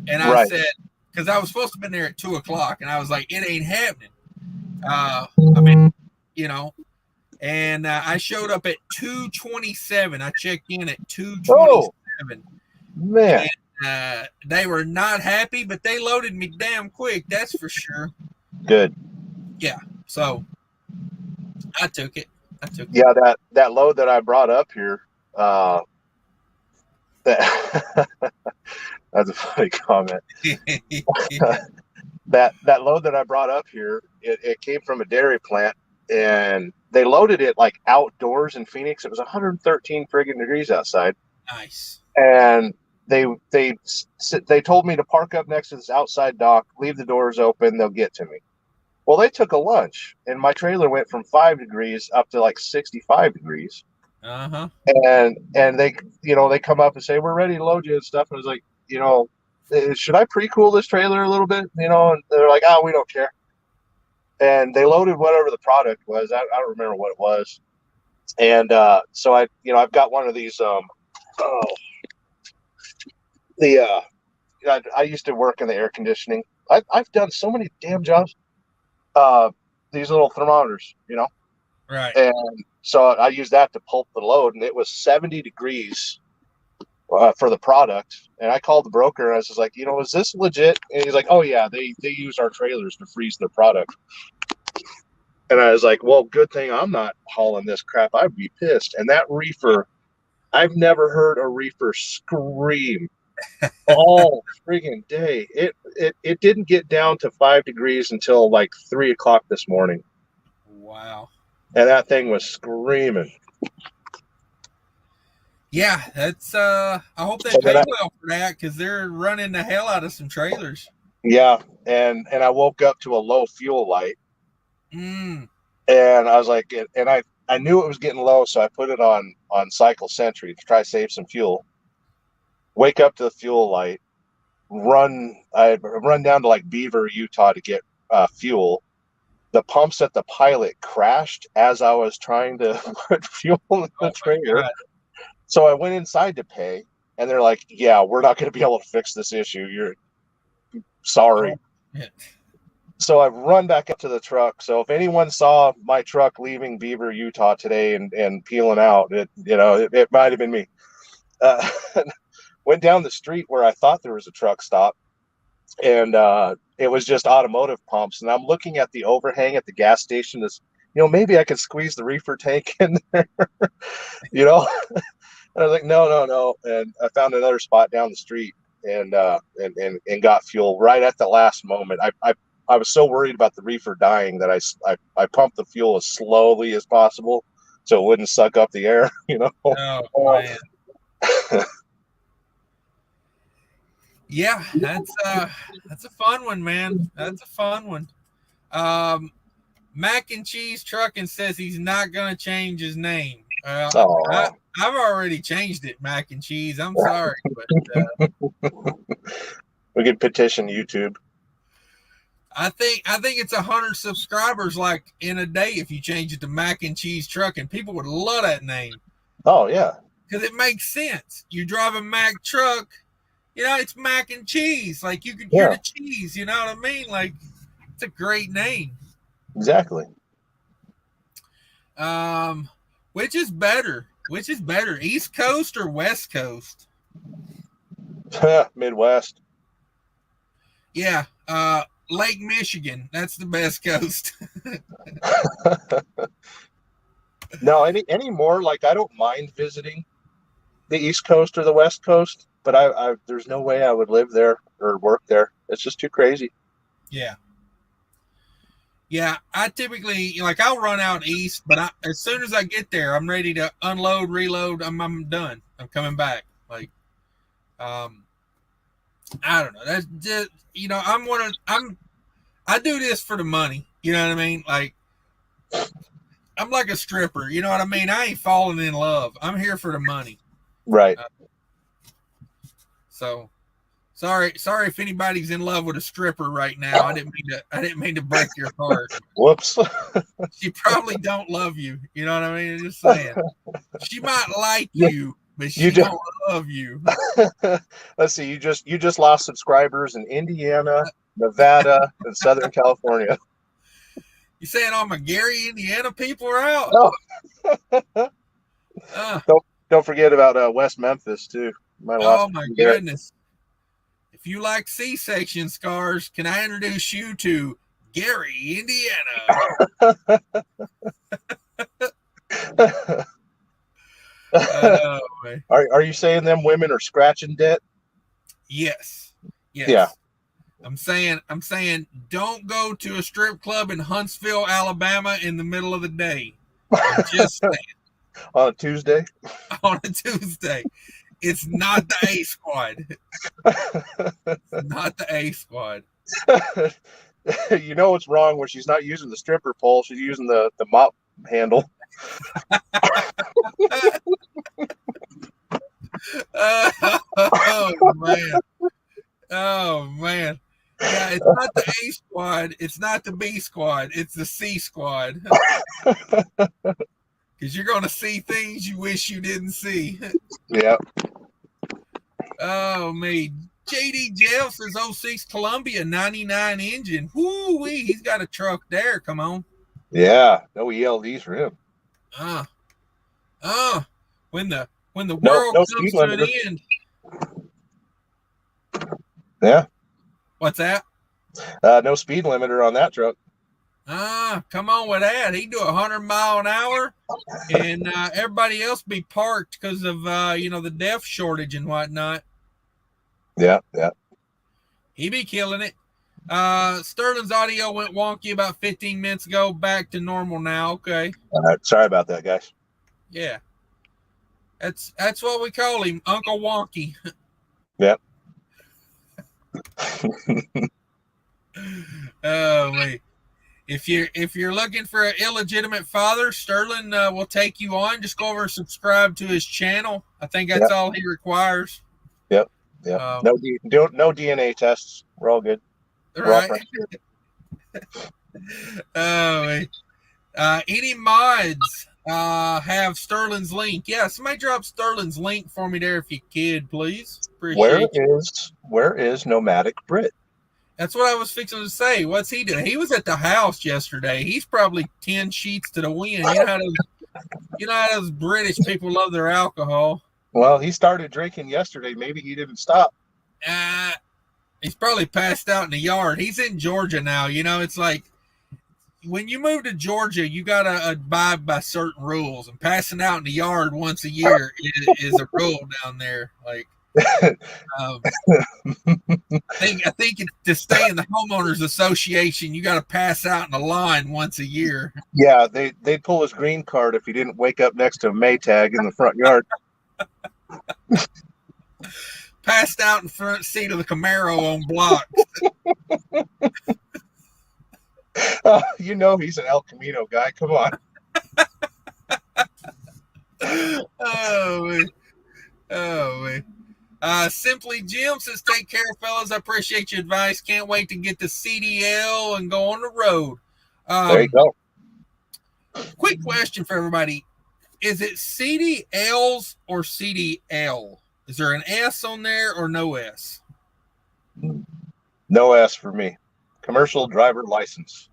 And I said, because I was supposed to have been there at 2:00, and I was like, it ain't happening. And I showed up at 2:27. I checked in at 2:27. Oh, man. And, they were not happy, but they loaded me damn quick. That's for sure. Good. Yeah. So I took it. Yeah, that load that I brought up here, that's a funny comment. that load that I brought up here, it came from a dairy plant, and they loaded it like outdoors in Phoenix. It was 113 friggin' degrees outside. Nice. And they told me to park up next to this outside dock, leave the doors open, they'll get to me. Well, they took a lunch, and my trailer went from 5 degrees up to like 65 degrees. Uh-huh. And they come up and say, we're ready to load you and stuff. And I was like, should I pre-cool this trailer a little bit? And they're like, oh, we don't care. And they loaded whatever the product was. I don't remember what it was. And so I've got one of these Oh, the I used to work in the air conditioning. I've done so many damn jobs. These little thermometers, Right. and so I used that to pulp the load, and it was 70 degrees for the product. And I called the broker, and I was just like, is this legit? And he's like, oh yeah, they use our trailers to freeze their product. And I was like, well, good thing I'm not hauling this crap. I'd be pissed. And that reefer, I've never heard a reefer scream all friggin' day. It didn't get down to 5 degrees until like 3 o'clock this morning. Wow. And that thing was screaming. Yeah, that's I hope they pay well for that, because they're running the hell out of some trailers. Yeah, and I woke up to a low fuel light. And I was like, and I knew it was getting low, so I put it on Cycle Sentry to try to save some fuel. Wake up to the fuel light, I run down to like Beaver, Utah to get fuel. The pumps at the Pilot crashed as I was trying to put fuel in the trailer. So I went inside to pay, and they're like, yeah, we're not going to be able to fix this issue. You're sorry. Yeah. So I've run back up to the truck. So if anyone saw my truck leaving Beaver, Utah today and peeling out, it might have been me. Went down the street where I thought there was a truck stop, and it was just automotive pumps. And I'm looking at the overhang at the gas station as, maybe I could squeeze the reefer tank in there, And I was like, no. And I found another spot down the street and got fuel right at the last moment. I was so worried about the reefer dying that I pumped the fuel as slowly as possible so it wouldn't suck up the air, Oh, man. Yeah, that's a fun one, man. That's a fun one. Mac and Cheese Trucking says he's not going to change his name. I've already changed it, Mac and Cheese. I'm sorry, but we could petition YouTube. I think it's 100 subscribers like in a day if you change it to Mac and Cheese Trucking. People would love that name. Oh yeah, because it makes sense. You drive a Mac truck, it's mac and cheese. Like you could hear the cheese. You know what I mean? Like it's a great name. Exactly. Which is better? East Coast or West Coast? Midwest. Yeah. Lake Michigan. That's the best coast. No, anymore. Like I don't mind visiting the East Coast or the West Coast, but I there's no way I would live there or work there. It's just too crazy. Yeah. Yeah, I typically I'll run out east, but as soon as I get there, I'm ready to unload, reload. I'm done. I'm coming back. I don't know. That's just I do this for the money. You know what I mean? Like I'm like a stripper. You know what I mean? I ain't falling in love. I'm here for the money. Right. So sorry if anybody's in love with a stripper right now. I didn't mean to break your heart. Whoops. She probably don't love you. You know what I mean? Just saying. She might like you, but she don't love you. Let's see. You just lost subscribers in Indiana, Nevada, and Southern California. You saying all my Gary, Indiana people are out? No. Don't forget about West Memphis too. Oh my goodness. If you like C-section scars, can I introduce you to Gary, Indiana? Are you saying them women are scratching debt? Yes. Yeah. I'm saying don't go to a strip club in Huntsville, Alabama in the middle of the day. I'm just saying. On a Tuesday? On a Tuesday. It's not the A squad. It's not the A squad. You know what's wrong when she's not using the stripper pole, she's using the mop handle. Oh man. Yeah, it's not the A squad, it's not the B squad, it's the C squad. because you're going to see things you wish you didn't see. Yeah. Oh, me. JD Jeff says 06 Columbia 99 engine. Woo-wee, he's got a truck there. Come on. Yeah. No ELDs for him. When the No world speed comes to an limiter. end. Yeah. What's that? No speed limiter on that truck. Come on with that. He do 100 mile an hour, and everybody else be parked because of the DEF shortage and whatnot. Yeah. Yeah. He be killing it. Sterling's audio went wonky about 15 minutes ago. Back to normal now. Okay. All right. Sorry about that, guys. Yeah. That's what we call him, Uncle Wonky. Yeah. Oh wait. If you're looking for an illegitimate father, Sterling will take you on. Just go over and subscribe to his channel. I think that's all he requires. Yep. Yep. No DNA tests. We're all good. Right. Any mods have Sterling's link? Yeah, somebody drop Sterling's link for me there if you could, please. Appreciate Where is Nomadic Brit? That's what I was fixing to say. What's he doing? He was at the house yesterday. He's probably 10 sheets to the wind. You know how those British people love their alcohol. Well, he started drinking yesterday. Maybe he didn't stop. He's probably passed out in the yard. He's in Georgia now. It's like when you move to Georgia, you got to abide by certain rules. And passing out in the yard once a year is a rule down there. Like, I think to stay in the homeowners association, you got to pass out in the line once a year. Yeah, they'd pull his green card if he didn't wake up next to a Maytag in the front yard. Passed out in front seat of the Camaro on blocks. He's an El Camino guy. Come on. Oh man. Simply Jim says, take care, fellas. I appreciate your advice. Can't wait to get the CDL and go on the road. There you go. Quick question for everybody. Is it CDLs or CDL? Is there an S on there or no S? No S for me. Commercial driver license.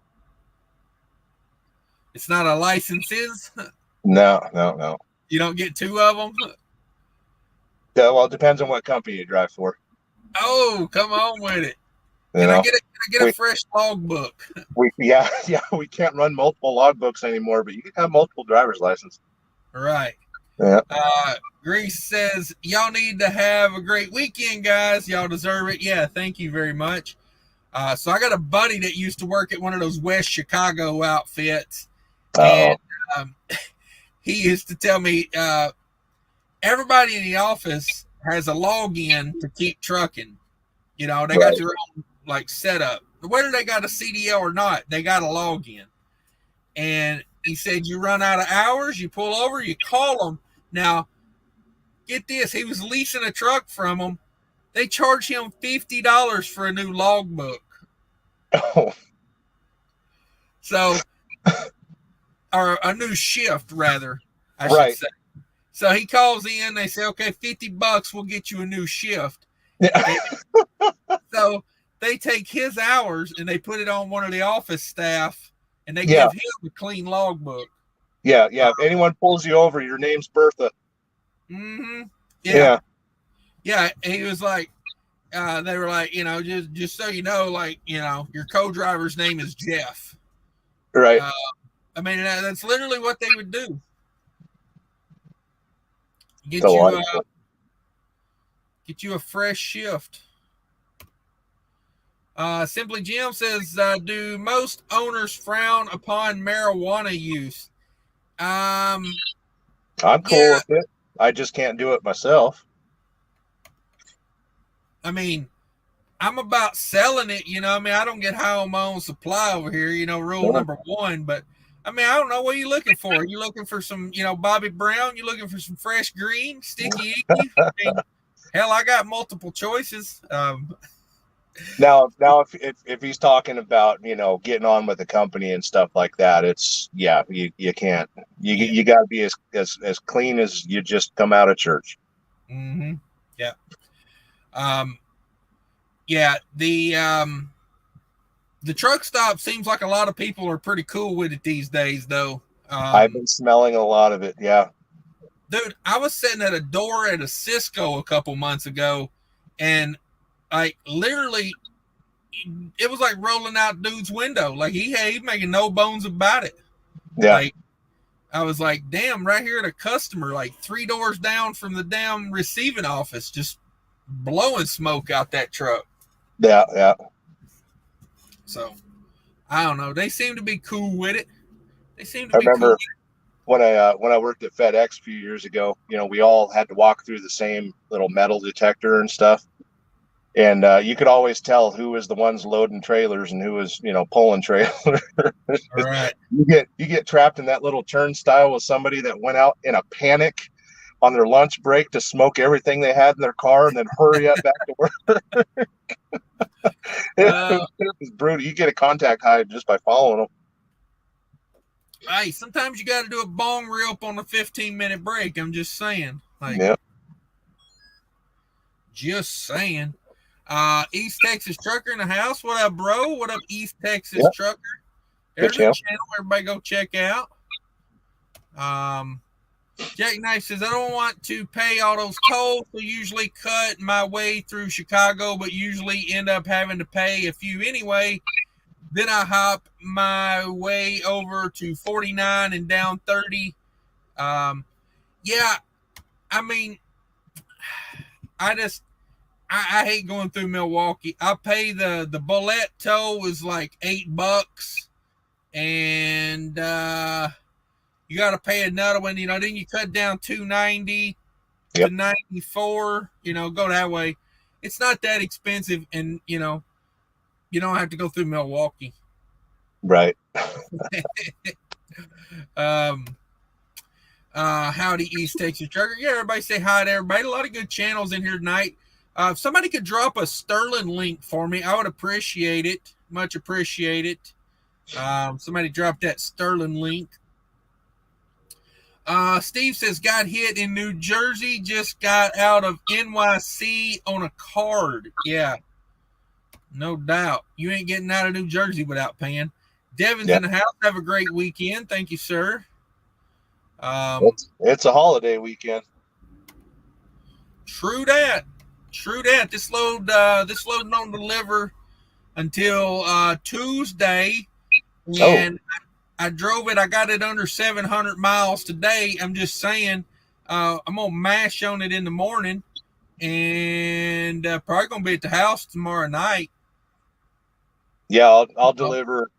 It's not a licenses? No. You don't get two of them? Yeah, well, it depends on what company you drive for. Oh, come on with it. Can I get a fresh logbook? We can't run multiple logbooks anymore, but you can have multiple driver's license. Right. Yeah. Grease says, y'all need to have a great weekend, guys. Y'all deserve it. Yeah, thank you very much. So I got a buddy that used to work at one of those West Chicago outfits. And he used to tell me everybody in the office has a login to keep trucking. They got their own setup. Whether they got a CDL or not, they got a login. And he said, you run out of hours, you pull over, you call them. Now, get this, he was leasing a truck from them. They charge him $50 for a new logbook. Oh. So, or a new shift, rather, I should say. So he calls in, they say, okay, $50, we'll get you a new shift. Yeah. So they take his hours and they put it on one of the office staff and they give him a clean logbook. Yeah. If anyone pulls you over, your name's Bertha. Mm-hmm. Yeah. He was like, they were like, just so you know, your co-driver's name is Jeff. Right. That's literally what they would do. Get you a fresh shift. Simply Jim says, do most owners frown upon marijuana use? I'm cool with it. I just can't do it myself. I'm about selling it, I don't get high on my own supply over here, rule number one. But I don't know, what are you looking for? Are you looking for some, Bobby Brown? You looking for some fresh green, sticky icky? Hell, I got multiple choices. Now, if he's talking about, you know, getting on with the company and stuff like that, it's you can't. You got to be as clean as you just come out of church. Mm-hmm. Yeah. Yeah. The truck stop seems like a lot of people are pretty cool with it these days, though. I've been smelling a lot of it. Yeah. Dude, I was sitting at a door at a Cisco a couple months ago, and like literally, it was like rolling out dude's window. Like he making no bones about it. Yeah. Like I was like, damn, right here at a customer, like 3 doors down from the damn receiving office, just blowing smoke out that truck. Yeah. Yeah. So I don't know. They seem to be cool with it. They seem to I be cool remember with it. when I worked at FedEx a few years ago, you know, we all had to walk through the same little metal detector and stuff. And you could always tell who was the ones loading trailers and who was, you know, pulling trailers. All right. You get trapped in that little turnstile with somebody that went out in a panic on their lunch break to smoke everything they had in their car and then hurry up back to work. It was brutal. You get a contact high just by following them. Hey, sometimes you got to do a bong rip on a 15-minute break. I'm just saying. Like, Yeah. Just saying. East Texas Trucker in the house. What up, bro? What up, East Texas Trucker? There's a channel everybody go check out. Jack Knife says, I don't want to pay all those tolls, so usually cut my way through Chicago, but usually end up having to pay a few anyway. Then I hop my way over to 49 and down 30. Yeah, I mean, I hate going through Milwaukee. I pay the bullet toll is like $8, and you got to pay another one. You know, then you cut down 290 to 94. You know, go that way. It's not that expensive, and you know, you don't have to go through Milwaukee. Right. Howdy, East Texas Trucker. Yeah, everybody say hi to everybody. A lot of good channels in here tonight. If somebody could drop a Sterling link for me, I would appreciate it. Much appreciate it. Somebody drop that Sterling link. Steve says, got hit in New Jersey, just got out of NYC on a card. Yeah, no doubt. You ain't getting out of New Jersey without paying. Devin's in the house. Have a great weekend. Thank you, sir. It's a holiday weekend. True that. This load don't deliver until Tuesday, and I drove it. I got it under 700 miles today. I'm just saying, I'm gonna mash on it in the morning, and probably gonna be at the house tomorrow night. Yeah, I'll deliver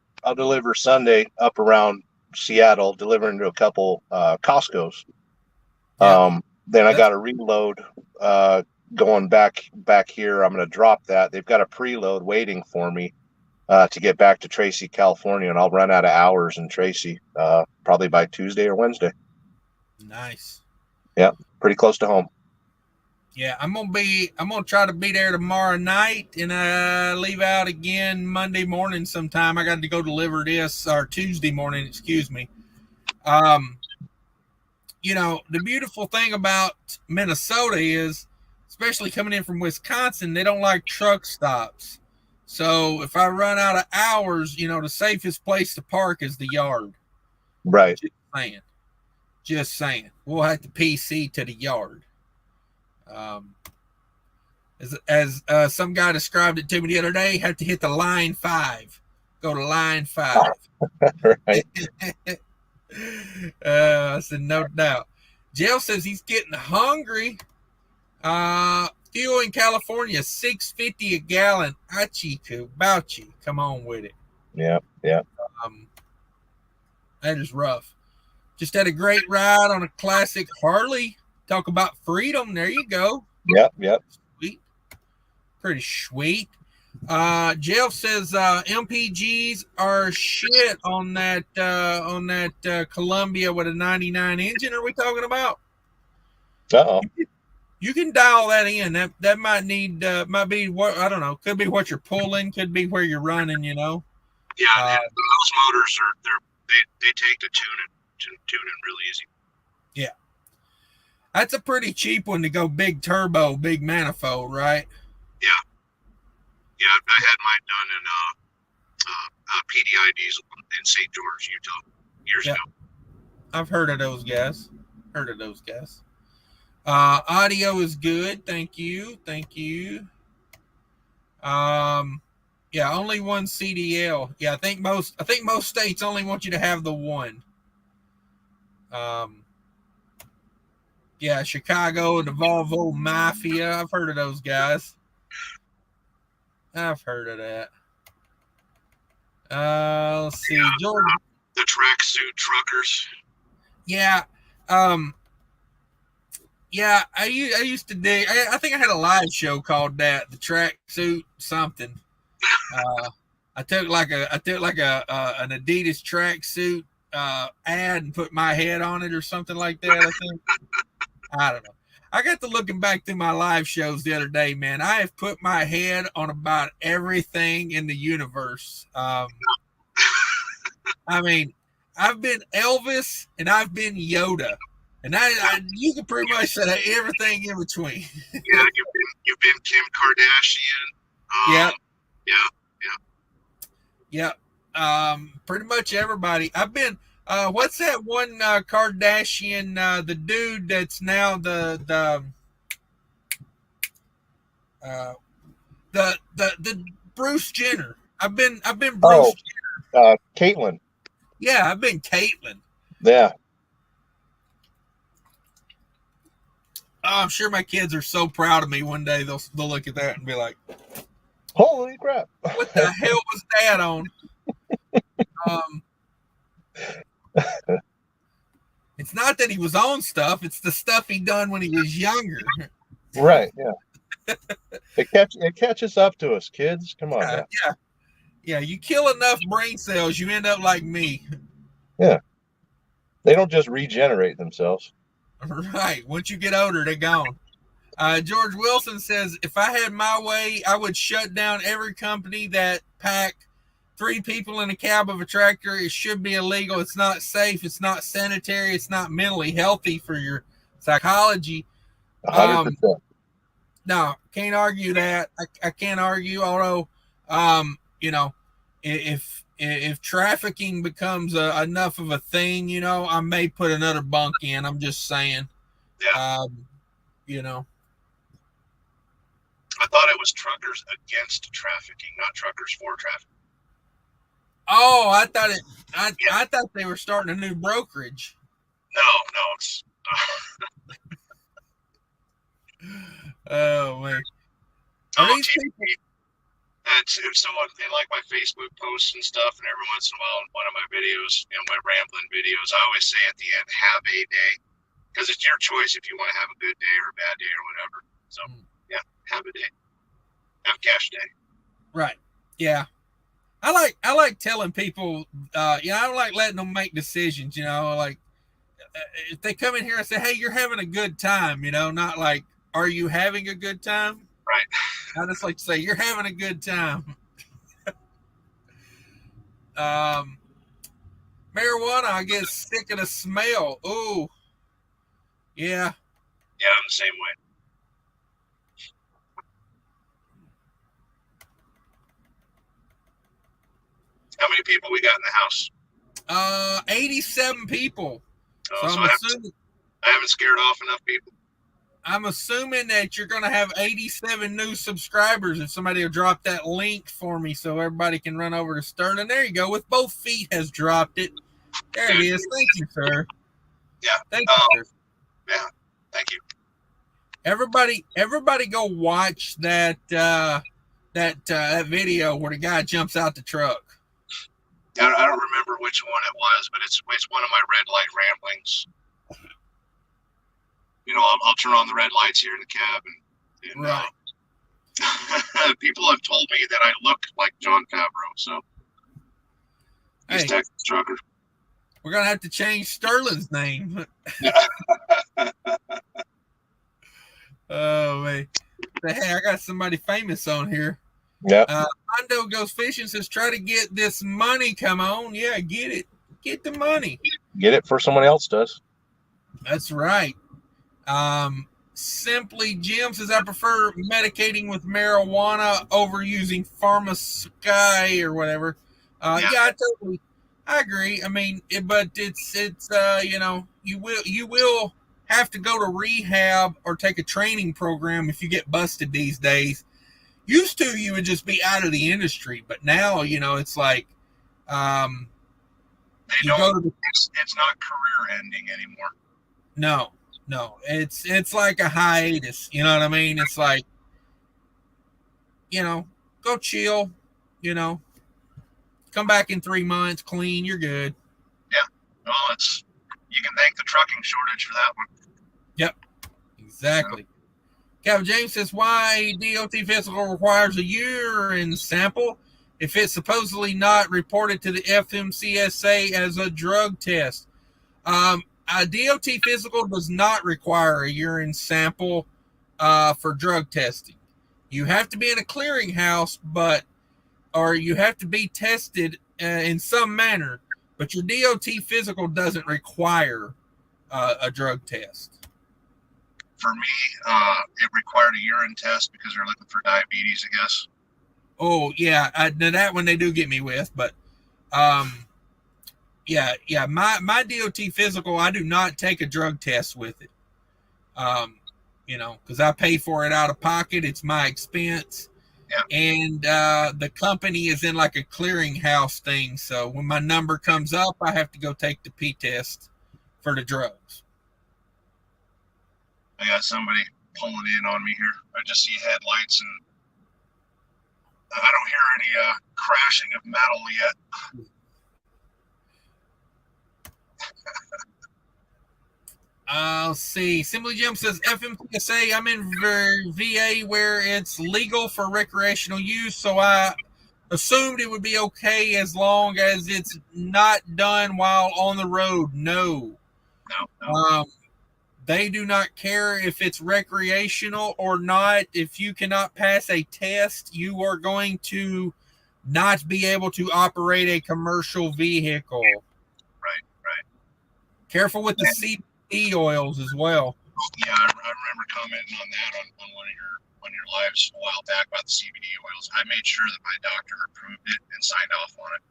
Sunday up around Seattle, delivering to a couple Costco's. Then I got a reload going back here. I'm going to drop that. They've got a preload waiting for me to get back to Tracy, California, and I'll run out of hours in Tracy probably by Tuesday or Wednesday. Nice. Yeah, pretty close to home. Yeah, I'm gonna try to be there tomorrow night and leave out again Monday morning sometime. I got to go deliver this, or Tuesday morning, excuse me. You know, the beautiful thing about Minnesota is, especially coming in from Wisconsin, they don't like truck stops. So if I run out of hours, you know, the safest place to park is the yard. Right. Just saying. We'll have to PC to the yard. As some guy described it to me the other day, had to hit the line 5. Go to line 5. Right. I said, no doubt. Jill says he's getting hungry. Fuel in California, $6.50 a gallon. Achiku, Bouchy. Come on with it. Yeah. That is rough. Just had a great ride on a classic Harley. Talk about freedom. There you go. Yep. Sweet. Pretty sweet. Jeff says MPGs are shit on that Columbia with a 99 engine. Are we talking about? Uh-oh. You can dial that in. That might need might be what I don't know. Could be what you're pulling. Could be where you're running. You know. Yeah, those motors they take to tuning really easy. Yeah, that's a pretty cheap one to go big turbo, big manifold, right? Yeah, I had mine done in PDI diesel in St. George, Utah, years ago. I've heard of those guys. Audio is good. Thank you. Yeah, only one CDL. Yeah, I think most states only want you to have the one. Yeah, Chicago, the Volvo Mafia. I've heard of those guys. I've heard of that. Let's see. Yeah, George. The tracksuit truckers. Yeah. Yeah, I used to dig. I think I had a live show called that, the tracksuit something. I took like an Adidas tracksuit ad and put my head on it or something like that. I think. I don't know. I got to looking back through my live shows the other day, man. I have put my head on about everything in the universe. I mean, I've been Elvis and I've been Yoda, and you can pretty much say everything in between. Yeah, you've been Kim Kardashian. Yeah. Pretty much everybody. I've been. What's that one Kardashian? The dude that's now the Bruce Jenner. I've been Bruce Jenner. Caitlyn. Yeah, I've been Caitlyn. Yeah. Oh, I'm sure my kids are so proud of me. One day they'll look at that and be like, "Holy crap! What the hell was that on?" It's not that he was on stuff; it's the stuff he done when he was younger. Right? Yeah. It catches up to us, kids. Come on. Yeah. You kill enough brain cells, you end up like me. Yeah. They don't just regenerate themselves. Right. Once you get older, they're gone. George Wilson says, if I had my way, I would shut down every company that pack 3 people in a cab of a tractor. It should be illegal. It's not safe. It's not sanitary. It's not mentally healthy for your psychology. 100%. No, can't argue that. I can't argue. Although, if trafficking becomes enough of a thing, I may put another bunk in. I'm just saying. Yeah. I thought it was truckers against trafficking, not truckers for trafficking. Oh, I thought they were starting a new brokerage. No, it's. Oh man. So they like my Facebook posts and stuff, and every once in a while, in one of my videos, my rambling videos, I always say at the end, "Have a day," because it's your choice if you want to have a good day or a bad day or whatever. So yeah, have a day, have cash day. Right. Yeah. I like telling people, I don't like letting them make decisions. Like if they come in here and say, "Hey, you're having a good time," not like, "Are you having a good time?" Right. I just like to say, "You're having a good time." Marijuana, I get sick of the smell. Ooh. Yeah. Yeah, I'm the same way. How many people we got in the house? 87 people. So I haven't scared off enough people. I'm assuming that you're going to have 87 new subscribers if somebody will drop that link for me so everybody can run over to Stern. And there you go. With both feet has dropped it. There it is. Thank you, sir. Yeah. Thank you, sir. Yeah. Thank you. Everybody go watch that video where the guy jumps out the truck. I don't remember which one it was, but it's one of my red light ramblings. I'll turn on the red lights here in the cab, and right. People have told me that I look like John Favreau, so he's Texas trucker. We're gonna have to change Sterling's name. Oh man. Hey, I got somebody famous on here. Yeah. Mondo Goes Fishing says, try to get this money. Come on. Yeah, get it. Get the money. Get it for someone else does. That's right. Simply Jim says, I prefer medicating with marijuana over using Pharmasky or whatever. Yeah, I agree. I mean, but it's you will have to go to rehab or take a training program if you get busted these days. Used to, you would just be out of the industry, but now, it's like, it's not career ending anymore. No, it's like a hiatus. You know what I mean? It's like, go chill, come back in 3 months, clean, you're good. Yeah. Well, you can thank the trucking shortage for that one. Yep, exactly. Kevin James says, why DOT physical requires a urine sample if it's supposedly not reported to the FMCSA as a drug test? A DOT physical does not require a urine sample for drug testing. You have to be in a clearinghouse, or you have to be tested in some manner, but your DOT physical doesn't require a drug test. For me, it required a urine test because they're looking for diabetes, I guess. Oh, yeah. Now that one they do get me with, but yeah. My DOT physical, I do not take a drug test with it. Because I pay for it out of pocket. It's my expense. Yeah. And the company is in like a clearinghouse thing. So when my number comes up, I have to go take the P test for the drugs. I got somebody pulling in on me here. I just see headlights and I don't hear any crashing of metal yet. I'll see. Simply Jim says, FMCSA, I'm in VA where it's legal for recreational use, so I assumed it would be okay as long as it's not done while on the road. No. They do not care if it's recreational or not. If you cannot pass a test, you are going to not be able to operate a commercial vehicle. Right. Careful with the CBD oils as well. Yeah, I remember commenting on that on one of your lives a while back about the CBD oils. I made sure that my doctor approved it and signed off on it.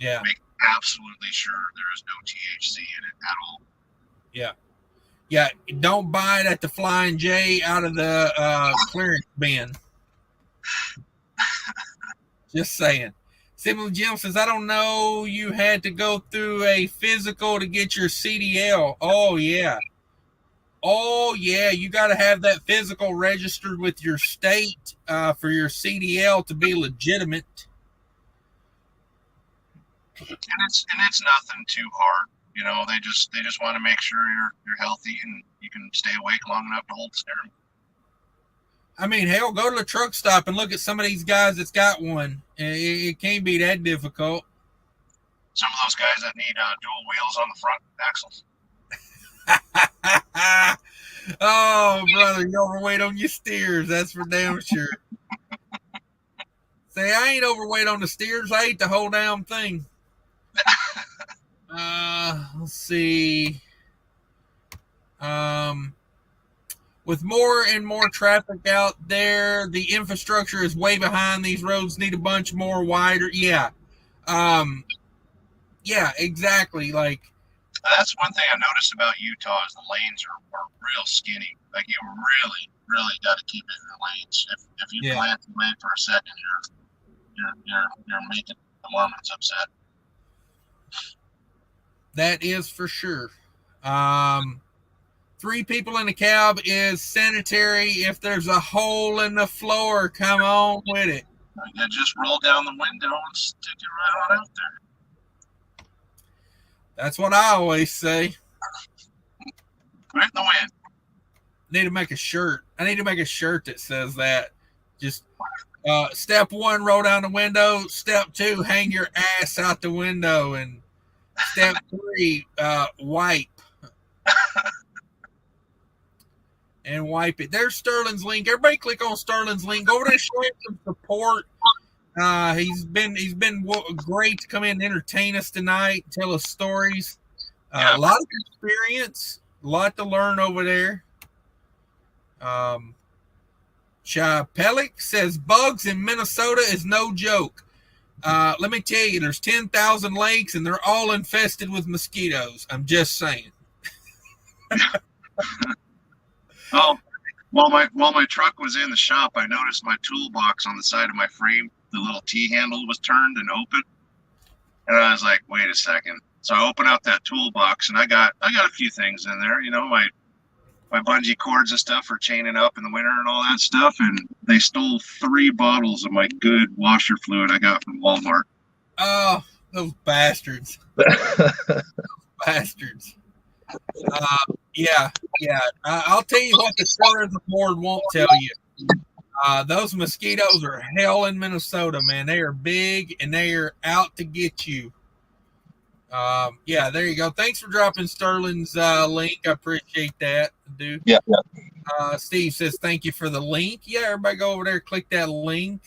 Yeah. Make absolutely sure there is no THC in it at all. Yeah. Yeah, don't buy it at the Flying J out of the clearance bin. Just saying. Simply Jim says, I don't know you had to go through a physical to get your CDL. Oh, yeah. You got to have that physical registered with your state for your CDL to be legitimate. And it's nothing too hard. They just want to make sure you're healthy and you can stay awake long enough to hold the steering. I mean, hell, go to the truck stop and look at some of these guys that's got one. It can't be that difficult. Some of those guys that need dual wheels on the front axles. Oh, brother, you're overweight on your steers. That's for damn sure. Say, I ain't overweight on the steers. I ate the whole damn thing. Let's see. With more and more traffic out there, the infrastructure is way behind. These roads need a bunch more wider. Yeah. Yeah, exactly. Like, that's one thing I noticed about Utah is the lanes are real skinny. Like, you really, really got to keep it in the lanes. If you plan to lane for a second, you're making the Mormons upset. That is for sure. 3 people in the cab is sanitary. If there's a hole in the floor, come on with it. You just roll down the window and stick it right on out there. That's what I always say. Right in the wind. Need to make a shirt. I need to make a shirt that says that. Just step 1, roll down the window. Step 2, hang your ass out the window. And step 3, wipe. and wipe it. There's Sterling's link. Everybody click on Sterling's link. Go over there, show him some support. He's been great to come in and entertain us tonight, tell us stories. A lot of experience, a lot to learn over there. Chapelik says bugs in Minnesota is no joke. Let me tell you, there's 10,000 lakes and they're all infested with mosquitoes. I'm just saying. Oh, while my truck was in the shop, I noticed my toolbox on the side of my frame, the little T handle was turned and open. And I was like, wait a second. So I open up that toolbox and I got a few things in there, my bungee cords and stuff for chaining up in the winter and all that stuff. And they stole 3 bottles of my good washer fluid I got from Walmart. Oh, those bastards. Bastards. Yeah. I'll tell you what the tourism board won't tell you. Those mosquitoes are hell in Minnesota, man. They are big and they are out to get you. Yeah, there you go. Thanks for dropping Sterling's link. I appreciate that, dude. Yeah. Steve says thank you for the link. Yeah, everybody go over there, click that link.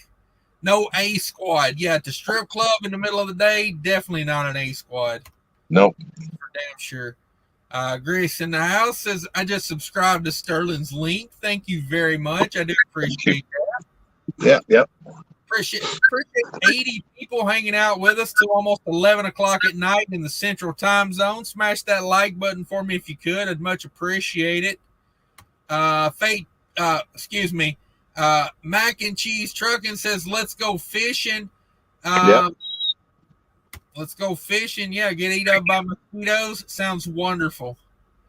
No A squad. Yeah, at the strip club in the middle of the day, definitely not an A squad. Nope. For damn sure. Grace in the house says, I just subscribed to Sterling's link. Thank you very much. I do appreciate that. Yeah. Appreciate 80 people hanging out with us till almost 11 o'clock at night in the central time zone. Smash that like button for me if you could. I'd much appreciate it. Mac and Cheese Trucking says, let's go fishing. Let's go fishing. Yeah, get eat up by mosquitoes. Sounds wonderful.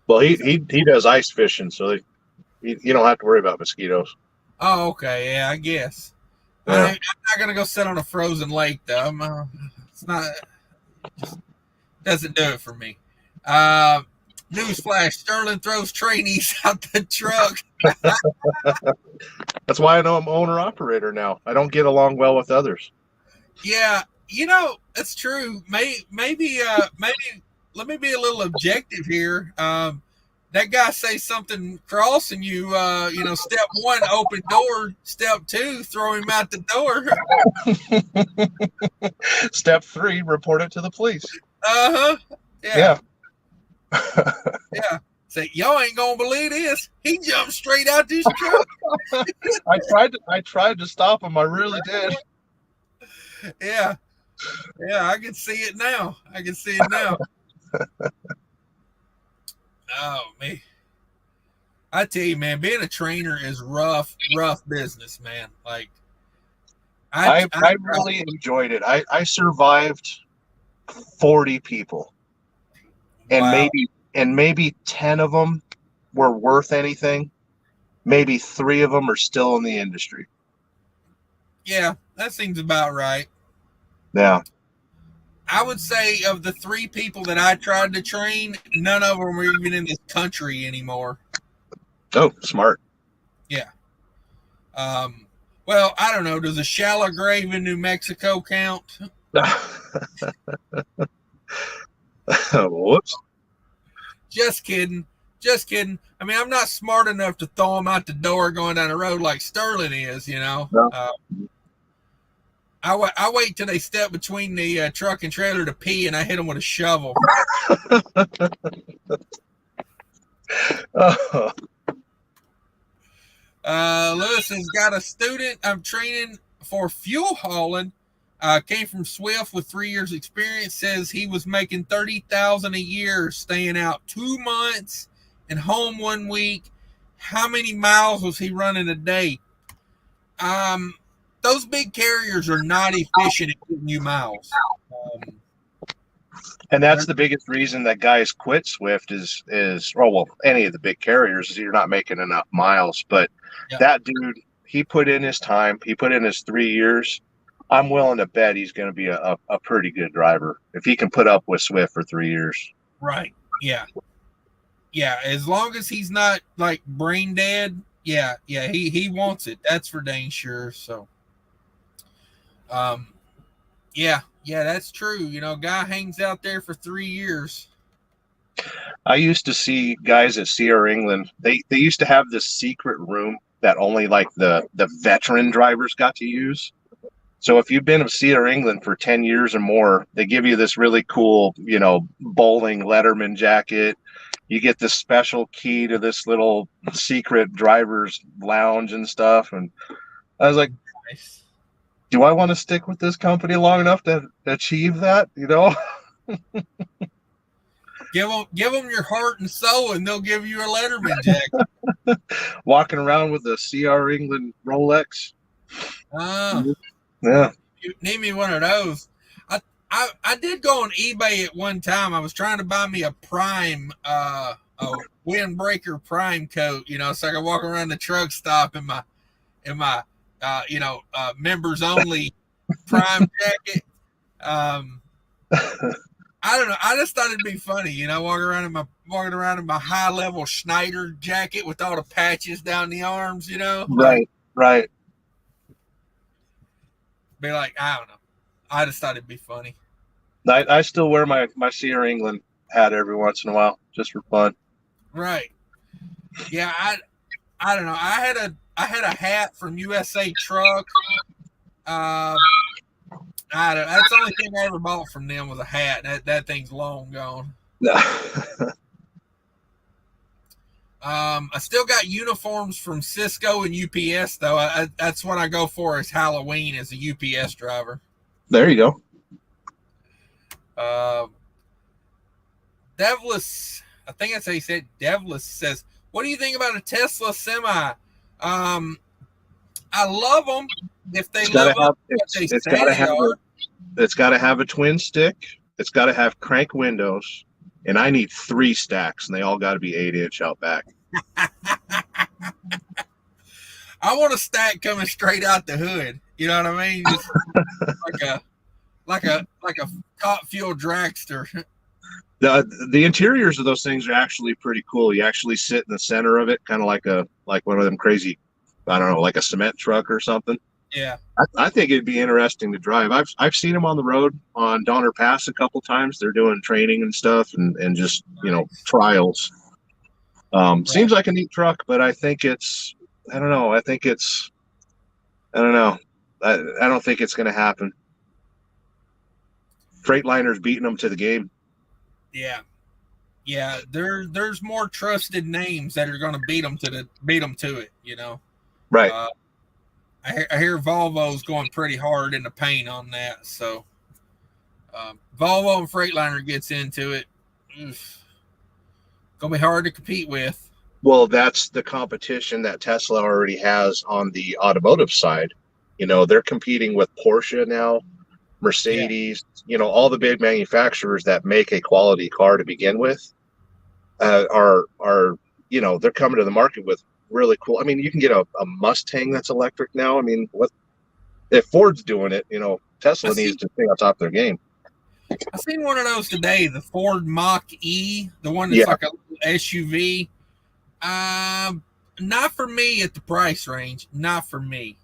Well, he does ice fishing, so you don't have to worry about mosquitoes. Oh, okay. Yeah, I guess. Yeah. I'm not gonna go sit on a frozen lake though. It's not. Doesn't do it for me. Newsflash: Sterling throws trainees out the truck. That's why I know I'm owner operator now. I don't get along well with others. Yeah, that's true. Maybe let me be a little objective here. That guy say something cross and you step 1, open door. Step 2, throw him out the door. Step 3, report it to the police. Yeah. Yeah. Say, y'all ain't gonna believe this. He jumped straight out this truck. I tried to stop him. I really did. Yeah, I can see it now. Oh, man. I tell you, man, being a trainer is rough business, man. Like, I really enjoyed it. I survived 40 people, and wow. maybe 10 of them were worth anything. Maybe 3 of them are still in the industry. Yeah, that seems about right. Yeah. I would say of the 3 people that I tried to train, none of them are even in this country anymore. Oh, smart. Yeah. Well, I don't know. Does a shallow grave in New Mexico count? Whoops. Just kidding. I mean, I'm not smart enough to throw them out the door going down the road like Sterling is, No. I wait till they step between the truck and trailer to pee, and I hit them with a shovel. Lewis has got a student I'm training for fuel hauling. Came from Swift with 3 years experience. Says he was making $30,000 a year, staying out 2 months and home 1 week. How many miles was he running a day? Those big carriers are not efficient at getting you miles. And that's the biggest reason that guys quit Swift is any of the big carriers is you're not making enough miles. But that dude, he put in his time. He put in his 3 years. I'm willing to bet he's going to be a pretty good driver if he can put up with Swift for 3 years. Right. Yeah. Yeah. As long as he's not like brain dead. Yeah. He wants it. That's for dang sure. So, yeah, that's true. Guy hangs out there for 3 years. I used to see guys at CR England. They used to have this secret room that only like the veteran drivers got to use. So if you've been at CR England for 10 years or more, they give you this really cool, bowling Letterman jacket. You get this special key to this little secret driver's lounge and stuff. And I was like, Nice. do I want to stick with this company long enough to achieve that? Give them your heart and soul, and they'll give you a Letterman jacket. Walking around with a CR England Rolex. Yeah. You need me one of those. I did go on eBay at one time. I was trying to buy me a Prime, a windbreaker Prime coat, so I could walk around the truck stop in my members only Prime jacket. I don't know. I just thought it'd be funny, walking around in my high level Schneider jacket with all the patches down the arms, Right. Be like, I don't know. I just thought it'd be funny. I still wear my CR England hat every once in a while, just for fun. Right. Yeah, I don't know. I had a hat from USA Truck. That's the only thing I ever bought from them was a hat. That thing's long gone. I still got uniforms from Cisco and UPS though. That's what I go for as Halloween as a UPS driver. There you go. Devlis, I think that's how he said. Devlis says, "What do you think about a Tesla semi? I love them if they live up to what they say they are. It's got to have a twin stick. It's got to have crank windows, and I need 3 stacks, and they all got to be 8-inch out back. I want a stack coming straight out the hood. You know what I mean? Just like a top fuel dragster." The interiors of those things are actually pretty cool. You actually sit in the center of it, kind of like one of them crazy, I don't know, like a cement truck or something. Yeah. I think it'd be interesting to drive. I've seen them on the road on Donner Pass a couple times. They're doing training and stuff and just, trials. Right. Seems like a neat truck, but I think I don't know. I don't think it's going to happen. Freightliner's beating them to the game. Yeah. There's more trusted names that are going to beat them to it. Right. I hear Volvo's going pretty hard in the paint on that. So Volvo and Freightliner gets into it. Gonna be hard to compete with. Well, that's the competition that Tesla already has on the automotive side. They're competing with Porsche now, Mercedes, all the big manufacturers that make a quality car to begin with are they're coming to the market with really cool. I mean, you can get a Mustang that's electric now. I mean, what if Ford's doing it? Tesla needs to stay on top of their game. I seen one of those today, the Ford Mach-E, the one that's like a SUV. Not for me at the price range. Not for me.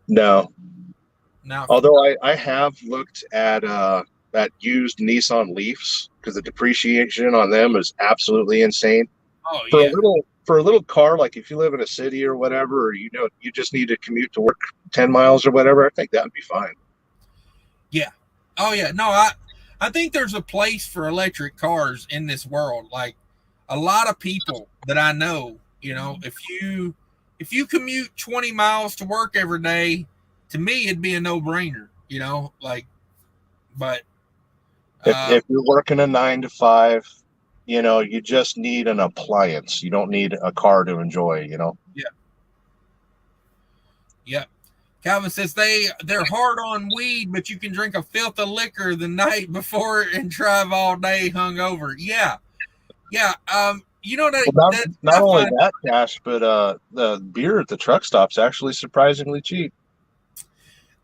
No. Not. Although I have looked at used Nissan Leafs because the depreciation on them is absolutely insane. Oh yeah. For a little car, like if you live in a city or whatever, or you just need to commute to work 10 miles or whatever, I think that would be fine. Yeah. Oh yeah. No, I think there's a place for electric cars in this world. Like a lot of people that I know, if you commute 20 miles to work every day, to me it'd be a no-brainer, but if you're working a 9 to 5, you just need an appliance. You don't need a car to enjoy, Yeah. Calvin says they're hard on weed, but you can drink a filth of liquor the night before and drive all day hungover. Yeah. Not only that, Cash, but the beer at the truck stop's actually surprisingly cheap.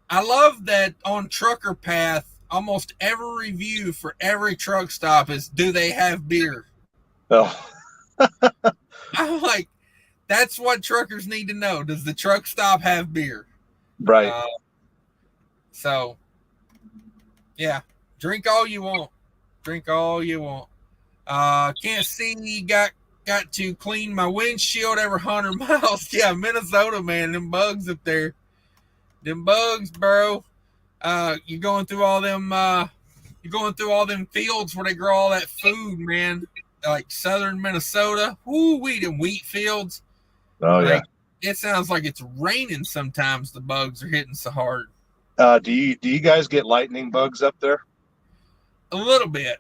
I love that on Trucker Path. Almost every review for every truck stop is, do they have beer? Oh. I'm like, that's what truckers need to know. Does the truck stop have beer? Right. So, yeah, drink all you want. Drink all you want. Can't see. Got to clean my windshield every 100 miles. Yeah, Minnesota, man. Them bugs up there. Them bugs, bro. You're going through all them. You're going through all them fields where they grow all that food, man. Like southern Minnesota. Woo, them wheat fields. Oh yeah. Like, it sounds like it's raining sometimes. The bugs are hitting so hard. Do you guys get lightning bugs up there? A little bit.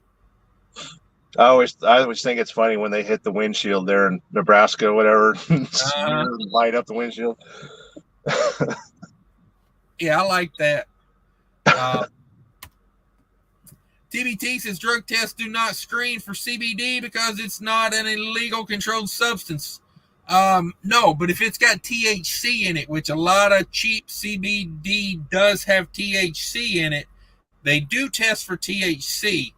I always think it's funny when they hit the windshield there in Nebraska or whatever, light up the windshield. Yeah, I like that. TBT says drug tests do not screen for CBD because it's not an illegal controlled substance. No, but if it's got THC in it, which a lot of cheap CBD does have THC in it, they do test for THC.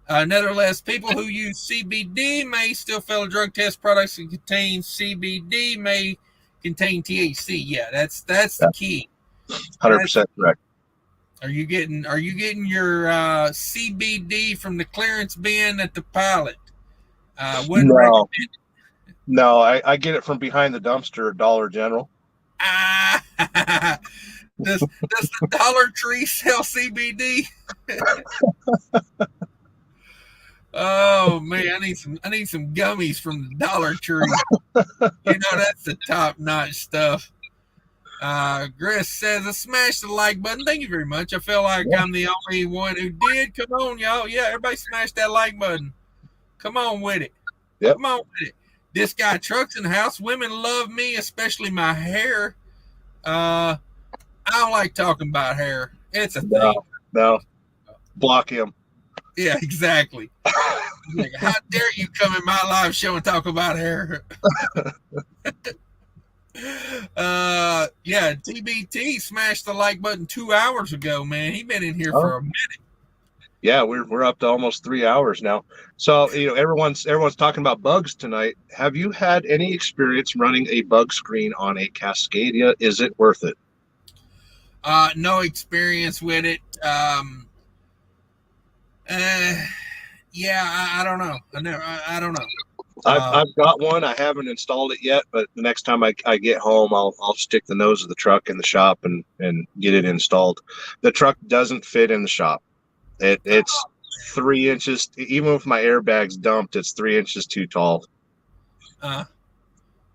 Nevertheless, people who use CBD may still fail a drug test. Products that contain CBD may contain THC. Yeah, that's the key. 100% correct. Are you getting your CBD from the clearance bin at the pilot? No, I get it from behind the dumpster at Dollar General. Does the Dollar Tree sell CBD? Oh man, I need some gummies from the Dollar Tree. That's the top notch stuff. Gris says, I smashed the like button. Thank you very much. I feel like I'm the only one who did. Come on, y'all. Yeah, everybody smash that like button. Come on with it. Yep. Come on with it. This guy trucks in the house. Women love me, especially my hair. I don't like talking about hair. It's a thing. No. Block him. Yeah, exactly. Like, how dare you come in my live show and talk about hair? Yeah, TBT smashed the like button 2 hours ago, man. He been in here for a minute. Yeah, we're up to almost 3 hours now. So everyone's talking about bugs tonight. Have you had any experience running a bug screen on a Cascadia? Is it worth it? No experience with it. Yeah, I don't know. I don't know. I've got one. I haven't installed it yet, but the next time I get home, I'll stick the nose of the truck in the shop and get it installed. The truck doesn't fit in the shop. It's 3 inches. Even with my airbags dumped, it's 3 inches too tall.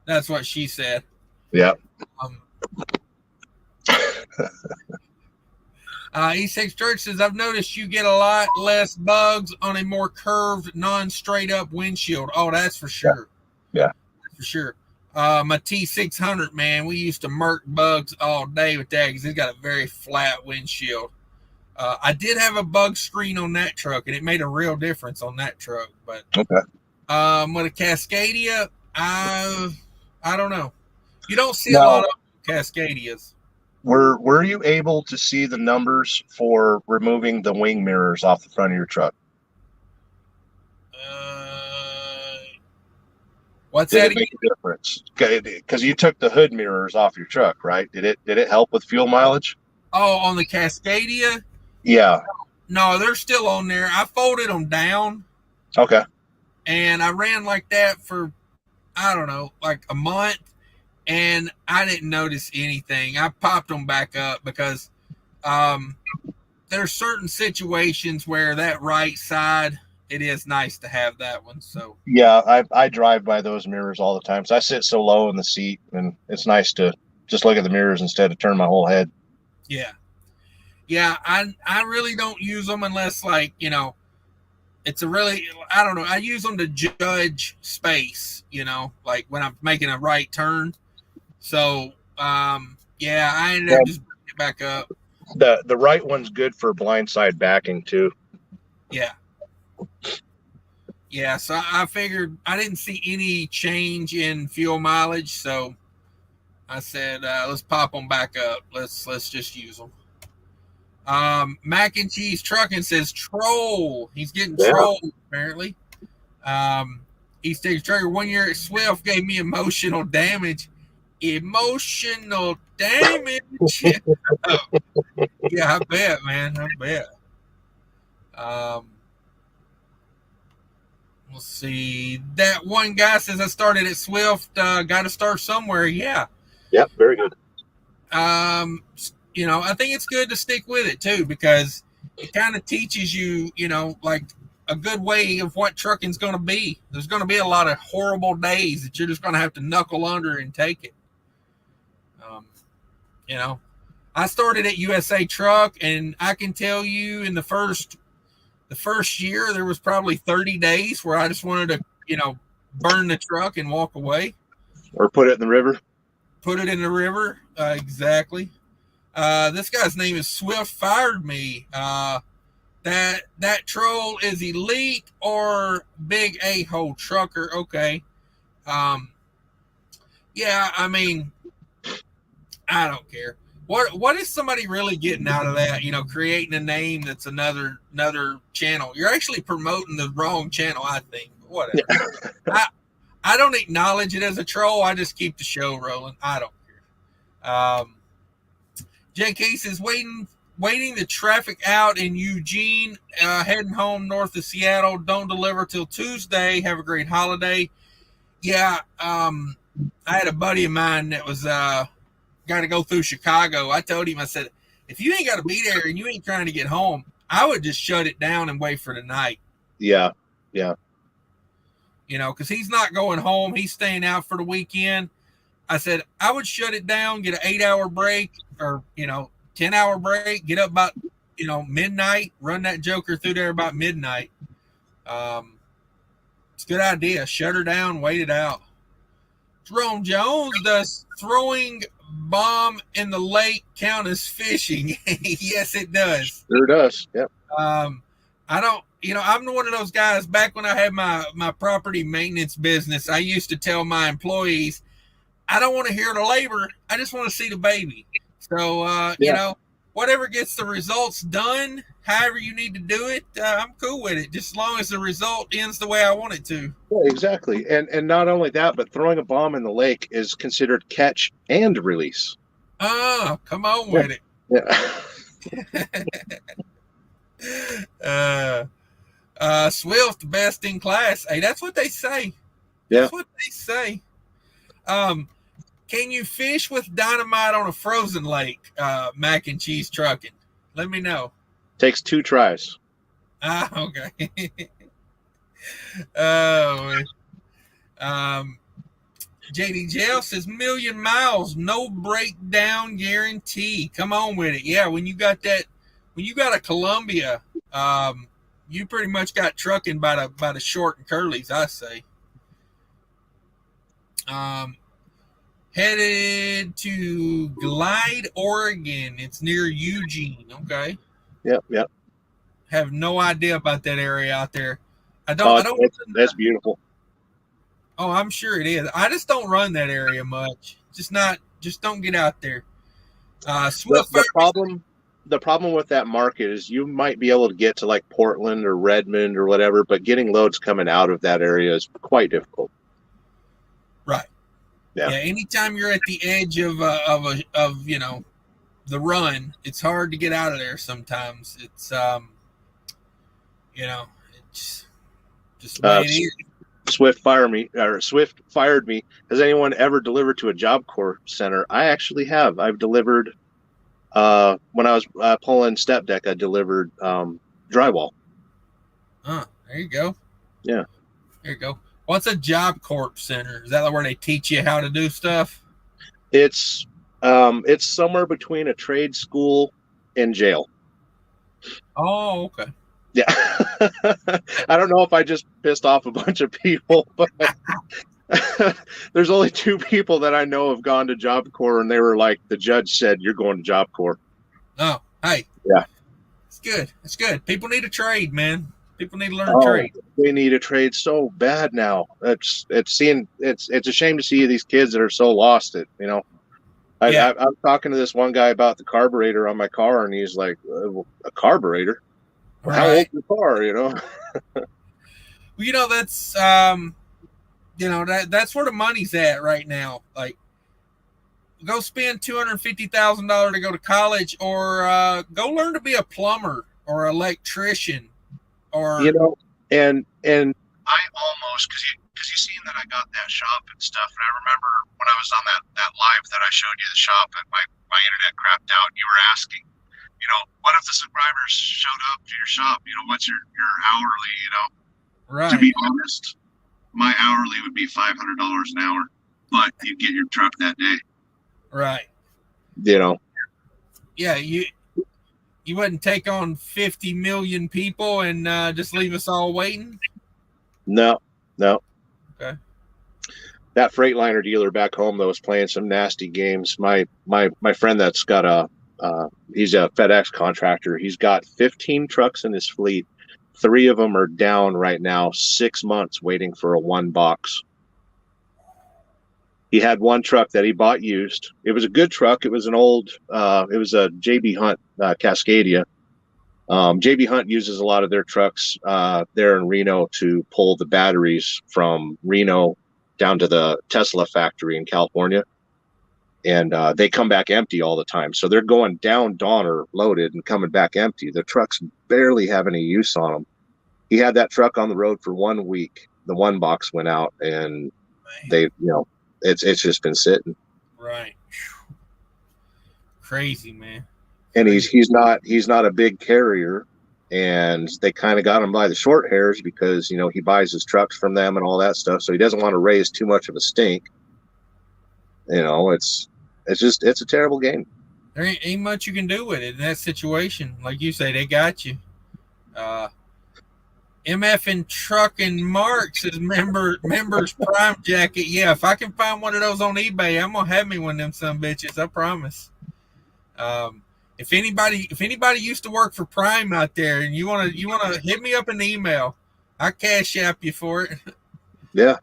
That's what she said. Yeah. E6 Church says, I've noticed you get a lot less bugs on a more curved, non-straight up windshield. Oh, that's for sure. Yeah. That's for sure. My T600, man, we used to murk bugs all day with that because it's got a very flat windshield. I did have a bug screen on that truck, and it made a real difference on that truck. But okay. With a Cascadia, I don't know. You don't see a lot of Cascadias. Were you able to see the numbers for removing the wing mirrors off the front of your truck? What's did that? It make a difference? Because you took the hood mirrors off your truck, right? Did it help with fuel mileage? Oh, on the Cascadia? Yeah. No, they're still on there. I folded them down. Okay. And I ran like that for, I don't know, like a month. And I didn't notice anything. I popped them back up because there's certain situations where that right side, it is nice to have that one. So yeah, I drive by those mirrors all the time. So I sit so low in the seat, and it's nice to just look at the mirrors instead of turn my whole head. Yeah. Yeah, I really don't use them unless, like, it's a really, I don't know. I use them to judge space, like when I'm making a right turn. So, yeah, I ended up just bringing it back up. The right one's good for blindside backing too. Yeah. Yeah, so I figured I didn't see any change in fuel mileage, so I said, let's pop them back up. Let's just use them. Mac and Cheese Trucking says troll. He's getting trolled, apparently. East Texas Trucker, 1 year at Swift gave me emotional damage. Emotional damage. Yeah, I bet, man. I bet. Let's see. That one guy says I started at Swift. Got to start somewhere. Yeah. Yep, very good. You know, I think it's good to stick with it too, because it kind of teaches you, you know, like a good way of what trucking's going to be. There's going to be a lot of horrible days that you're just going to have to knuckle under and take it. You know, I started at USA Truck, and I can tell you in the first year, there was probably 30 days where I just wanted to, you know, burn the truck and walk away. Or put it in the river. Put it in the river. Exactly. This guy's name is Swift Fired Me. That troll is elite or big a-hole trucker. Okay. Yeah, I mean, I don't care. What is somebody really getting out of that? You know, creating a name that's another channel. You're actually promoting the wrong channel, I think. Whatever. Yeah. I don't acknowledge it as a troll. I just keep the show rolling. I don't care. JK says waiting the traffic out in Eugene, heading home north of Seattle. Don't deliver till Tuesday. Have a great holiday. Yeah, I had a buddy of mine that was got to go through Chicago. I told him, I said, if you ain't got to be there and you ain't trying to get home, I would just shut it down and wait for the night. Yeah. You know, because he's not going home. He's staying out for the weekend. I said, I would shut it down, get an 8-hour break or, 10-hour break, get up about, midnight, run that joker through there about midnight. It's a good idea. Shut her down, wait it out. Jerome Jones, does throwing bomb in the lake count as fishing? Yes, it does. Sure does. Yep. I don't, I'm one of those guys. Back when I had my property maintenance business, I used to tell my employees, I don't want to hear the labor. I just want to see the baby. So, whatever gets the results done, however you need to do it, I'm cool with it. Just as long as the result ends the way I want it to. Yeah, exactly. And not only that, but throwing a bomb in the lake is considered catch and release. Oh, come on with it. Yeah. Swift, best in class. Hey, that's what they say. Yeah. That's what they say. Can you fish with dynamite on a frozen lake? Mac and cheese trucking. Let me know. Takes 2 tries. Okay. Oh, JD Jail says 1,000,000 miles, no breakdown guarantee. Come on with it. Yeah, when you got a Columbia, you pretty much got trucking by the short and curlies, I say. Headed to Glide, Oregon. It's near Eugene. Okay. Yep. Have no idea about that area out there. That's beautiful. Oh, I'm sure it is. I just don't run that area much. Just don't get out there. The problem with that market is you might be able to get to like Portland or Redmond or whatever, but getting loads coming out of that area is quite difficult. Right. Yeah. Anytime you're at the edge of the run, it's hard to get out of there sometimes. It's it's just the way it is. Swift fired me. Has anyone ever delivered to a Job Corps center? I actually have. I've delivered when I was pulling step deck, I delivered drywall. There you go. Yeah. There you go. What's a Job Corps center? Is that where they teach you how to do stuff? It's somewhere between a trade school and jail. Oh, okay. Yeah. I don't know if I just pissed off a bunch of people, but there's only 2 people that I know have gone to Job Corps, and they were like, the judge said, you're going to Job Corps. Oh, hey. Yeah. It's good. It's good. People need a trade, man. People need to learn a trade. They need a trade so bad now. It's a shame to see these kids that are so lost. I'm talking to this one guy about the carburetor on my car, and he's like, a carburetor? Right. How old's your car? Well, that's that's where the money's at right now. Like, go spend $250,000 to go to college, or go learn to be a plumber or electrician, or and I almost, because you seen that I got that shop and stuff, and I remember when I was on that live that I showed you the shop and my internet crapped out, and you were asking, what if the subscribers showed up to your shop? What's your hourly? Right. To be honest, my hourly would be $500 an hour, but you get your truck that day. Right. Yeah, you wouldn't take on 50 million people and just leave us all waiting? No. Okay. That Freightliner dealer back home though was playing some nasty games. My friend that's got he's a FedEx contractor. He's got 15 trucks in his fleet. 3 of them are down right now, 6 months waiting for a 1 box. He had 1 truck that he bought used. It was a good truck. It was an old, it was a JB Hunt Cascadia. JB Hunt uses a lot of their trucks there in Reno to pull the batteries from Reno down to the Tesla factory in California. And they come back empty all the time. So they're going down Donner loaded and coming back empty. The trucks barely have any use on them. He had that truck on the road for 1 week. The 1 box went out and they, it's just been sitting. Right. Crazy, man. And he's not a big carrier, and they kind of got him by the short hairs because he buys his trucks from them and all that stuff. So he doesn't want to raise too much of a stink. It's a terrible game. There ain't much you can do with it in that situation. Like you say, they got you. MF and Trucking Mark says members Prime jacket. Yeah, if I can find one of those on eBay, I'm gonna have me one of them some bitches. I promise. If anybody used to work for Prime out there and you wanna hit me up an email, I cash app you for it. Yeah,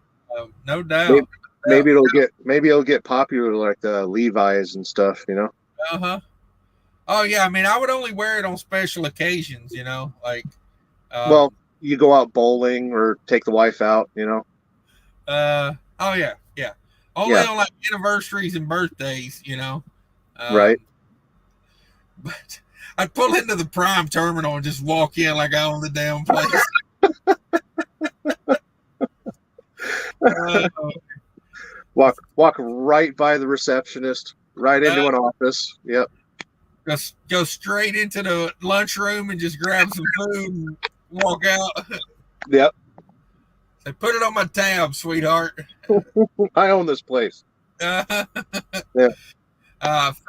no doubt. Maybe it'll get popular like the Levi's and stuff. Oh yeah, I mean I would only wear it on special occasions. Like. Well, you go out bowling or take the wife out. Oh yeah. Only on like anniversaries and birthdays. Right. But I'd pull into the Prime terminal and just walk in like I own the damn place. Walk right by the receptionist, right into an office. Yep. Just go straight into the lunchroom and just grab some food and walk out. Yep. Say, put it on my tab, sweetheart. I own this place. Yeah.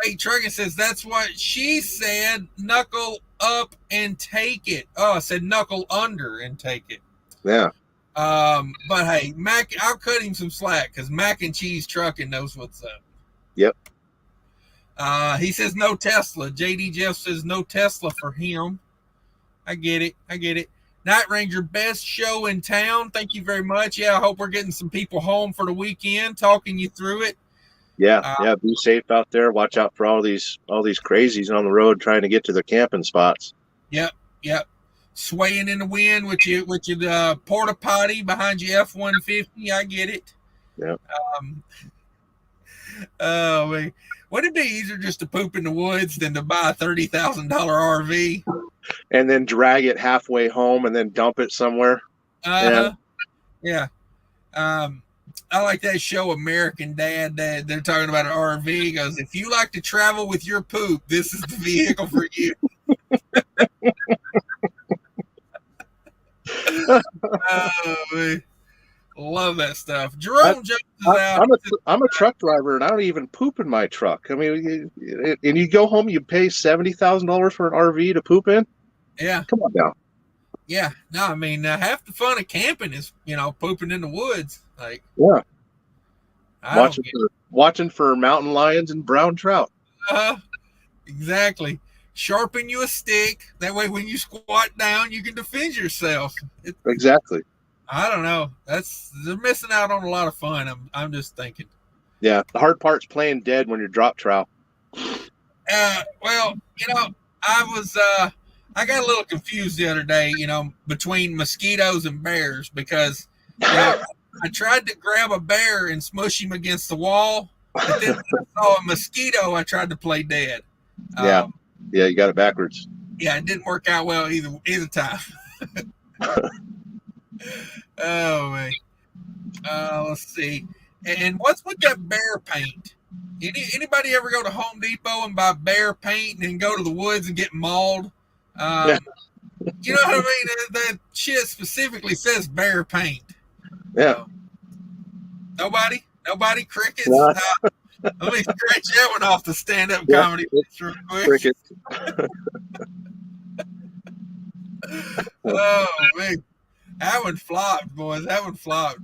Fake Trucking says that's what she said. Knuckle up and take it. Oh, I said knuckle under and take it. Yeah. But hey, Mac, I'll cut him some slack because Mac and Cheese Trucking knows what's up. Yep. He says no Tesla. JD Jeff says no Tesla for him. I get it. Night Ranger, best show in town. Thank you very much. Yeah, I hope we're getting some people home for the weekend, talking you through it. Yeah. Be safe out there. Watch out for all these crazies on the road trying to get to their camping spots. Yep. Swaying in the wind with your porta potty behind your F-150. I get it. Yep. Oh man, would it be easier just to poop in the woods than to buy a $30,000 RV and then drag it halfway home and then dump it somewhere? Yeah. I like that show American Dad. They're talking about an RV. He goes, if you like to travel with your poop, this is the vehicle for you. Man. Love that stuff. Jerome Jones is out. I'm a truck driver, and I don't even poop in my truck. I mean, and you go home, you pay $70,000 for an RV to poop in? Yeah. Come on now. Yeah. No, I mean, half the fun of camping is, pooping in the woods. Like, yeah. Watching for mountain lions and brown trout. Exactly. Sharpen you a stick. That way, when you squat down, you can defend yourself. Exactly. I don't know. They're missing out on a lot of fun. I'm just thinking. Yeah, the hard part's playing dead when you're drop trout. Well, I got a little confused the other day, between mosquitoes and bears because I tried to grab a bear and smush him against the wall, but then when I saw a mosquito, I tried to play dead. Yeah, you got it backwards. Yeah, it didn't work out well either time. Oh man. Let's see. And what's with that bear paint? Anybody ever go to Home Depot and buy bear paint and then go to the woods and get mauled? Yeah. You know what I mean? That shit specifically says bear paint. Yeah. Nobody? Crickets? No. Let me scratch that one off the stand-up comedy list real quick. Crickets. Oh, man. That one flopped, boys. That one flopped.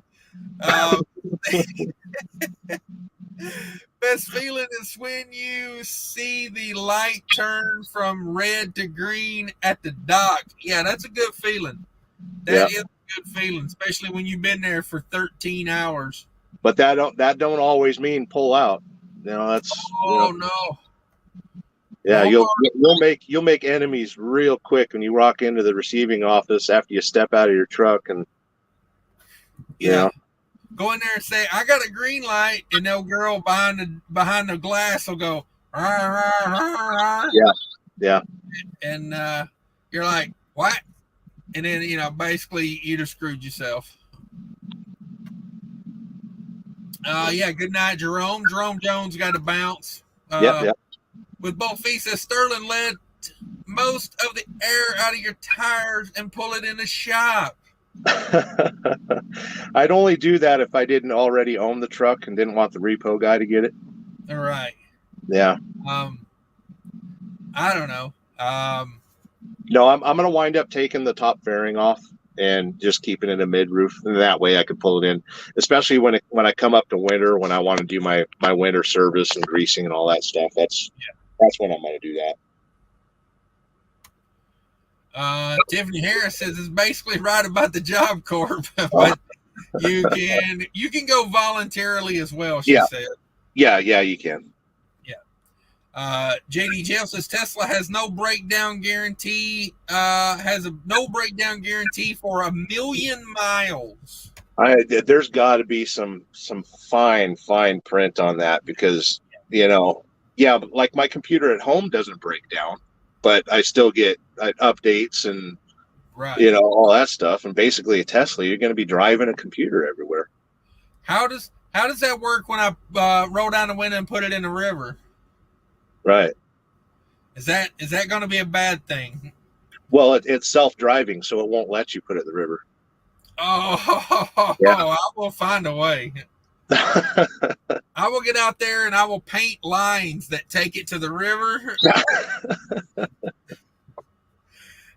Best feeling is when you see the light turn from red to green at the dock. Yeah, that's a good feeling. That is a good feeling, especially when you've been there for 13 hours. But that don't always mean pull out. You know, that's no. Yeah, you'll make enemies real quick when you walk into the receiving office after you step out of your truck and go in there and say, I got a green light, and no girl behind the glass will go, rah, rah, rah, rah. Yeah. And you're like, what? And then, basically you just screwed yourself. Good night, Jerome. Jerome Jones got to bounce. With both feet, says Sterling let most of the air out of your tires and pull it in the shop. I'd only do that if I didn't already own the truck and didn't want the repo guy to get it. All right. Yeah. I don't know. No, I'm going to wind up taking the top fairing off and just keeping it a mid roof, and that way I can pull it in, especially when I come up to winter, when I want to do my winter service and greasing and all that stuff. That's when I'm going to do that. Tiffany Harris says it's basically right about the Job Corp, but you can go voluntarily as well. She said. Yeah, you can. JD Jail says Tesla has no breakdown guarantee. Has no breakdown guarantee for 1 million miles. There's got to be some fine print on that, because like my computer at home doesn't break down, but I still get updates and all that stuff. And basically, a Tesla, you're going to be driving a computer everywhere. How does that work when I roll down the window and put it in the river? Right. Is that going to be a bad thing? Well, it's self-driving, so it won't let you put it in the river. I will find a way. I will get out there and I will paint lines that take it to the river.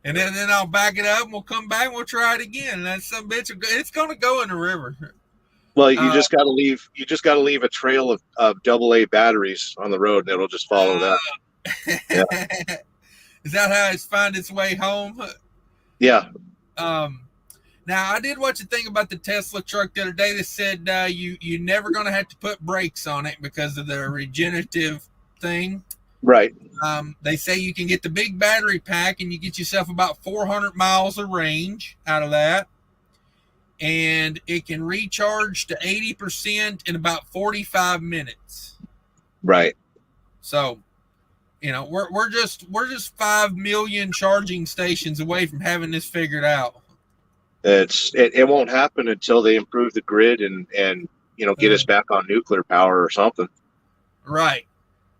And then I'll back it up and we'll come back and we'll try it again. That's some bitch. It's going to go in the river. Well, you just got to leave. You just got to leave a trail of AA batteries on the road, and it'll just follow that. Is that how it's find its way home? Yeah. Now I did watch a thing about the Tesla truck the other day that said you're never going to have to put brakes on it because of the regenerative thing. Right. They say you can get the big battery pack and you get yourself about 400 miles of range out of that. And it can recharge to 80% in about 45 minutes. Right. So, we're just 5 million charging stations away from having this figured out. It won't happen until they improve the grid and get us back on nuclear power or something. Right.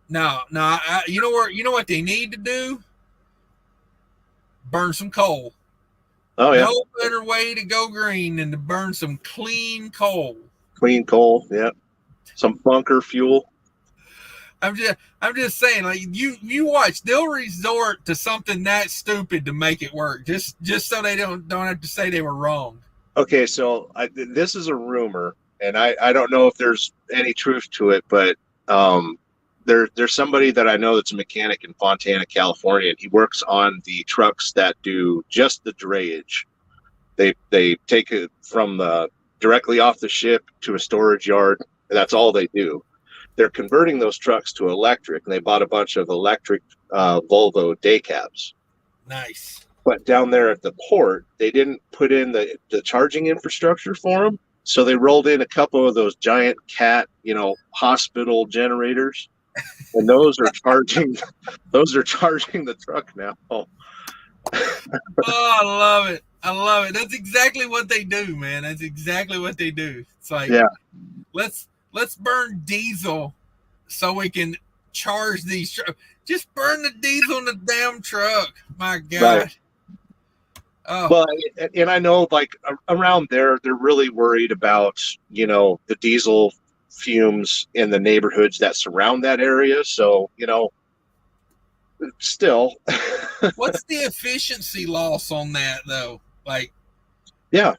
No. You know what they need to do? Burn some coal. Oh yeah. No better way to go green than to burn some clean coal. Clean coal, yeah. Some bunker fuel. I'm just saying, like you watch, they'll resort to something that stupid to make it work, just so they don't have to say they were wrong. Okay, so this is a rumor, and I don't know if there's any truth to it, but there's somebody that I know that's a mechanic in Fontana, California, and he works on the trucks that do just the drayage. They take it from directly off the ship to a storage yard. That's all they do. They're converting those trucks to electric, and they bought a bunch of electric Volvo day cabs. Nice. But down there at the port, they didn't put in the charging infrastructure for them, so they rolled in a couple of those giant Cat, hospital generators. And those are charging the truck now. Oh, I love it. I love it. That's exactly what they do, man. That's exactly what they do. It's like, Yeah. let's burn diesel so we can charge these trucks. Just burn the diesel in the damn truck. My God. Right. Oh, Well, and I know like around there, they're really worried about, the diesel fumes in the neighborhoods that surround that area. So, still. what's the efficiency loss on that though? Like, Yeah.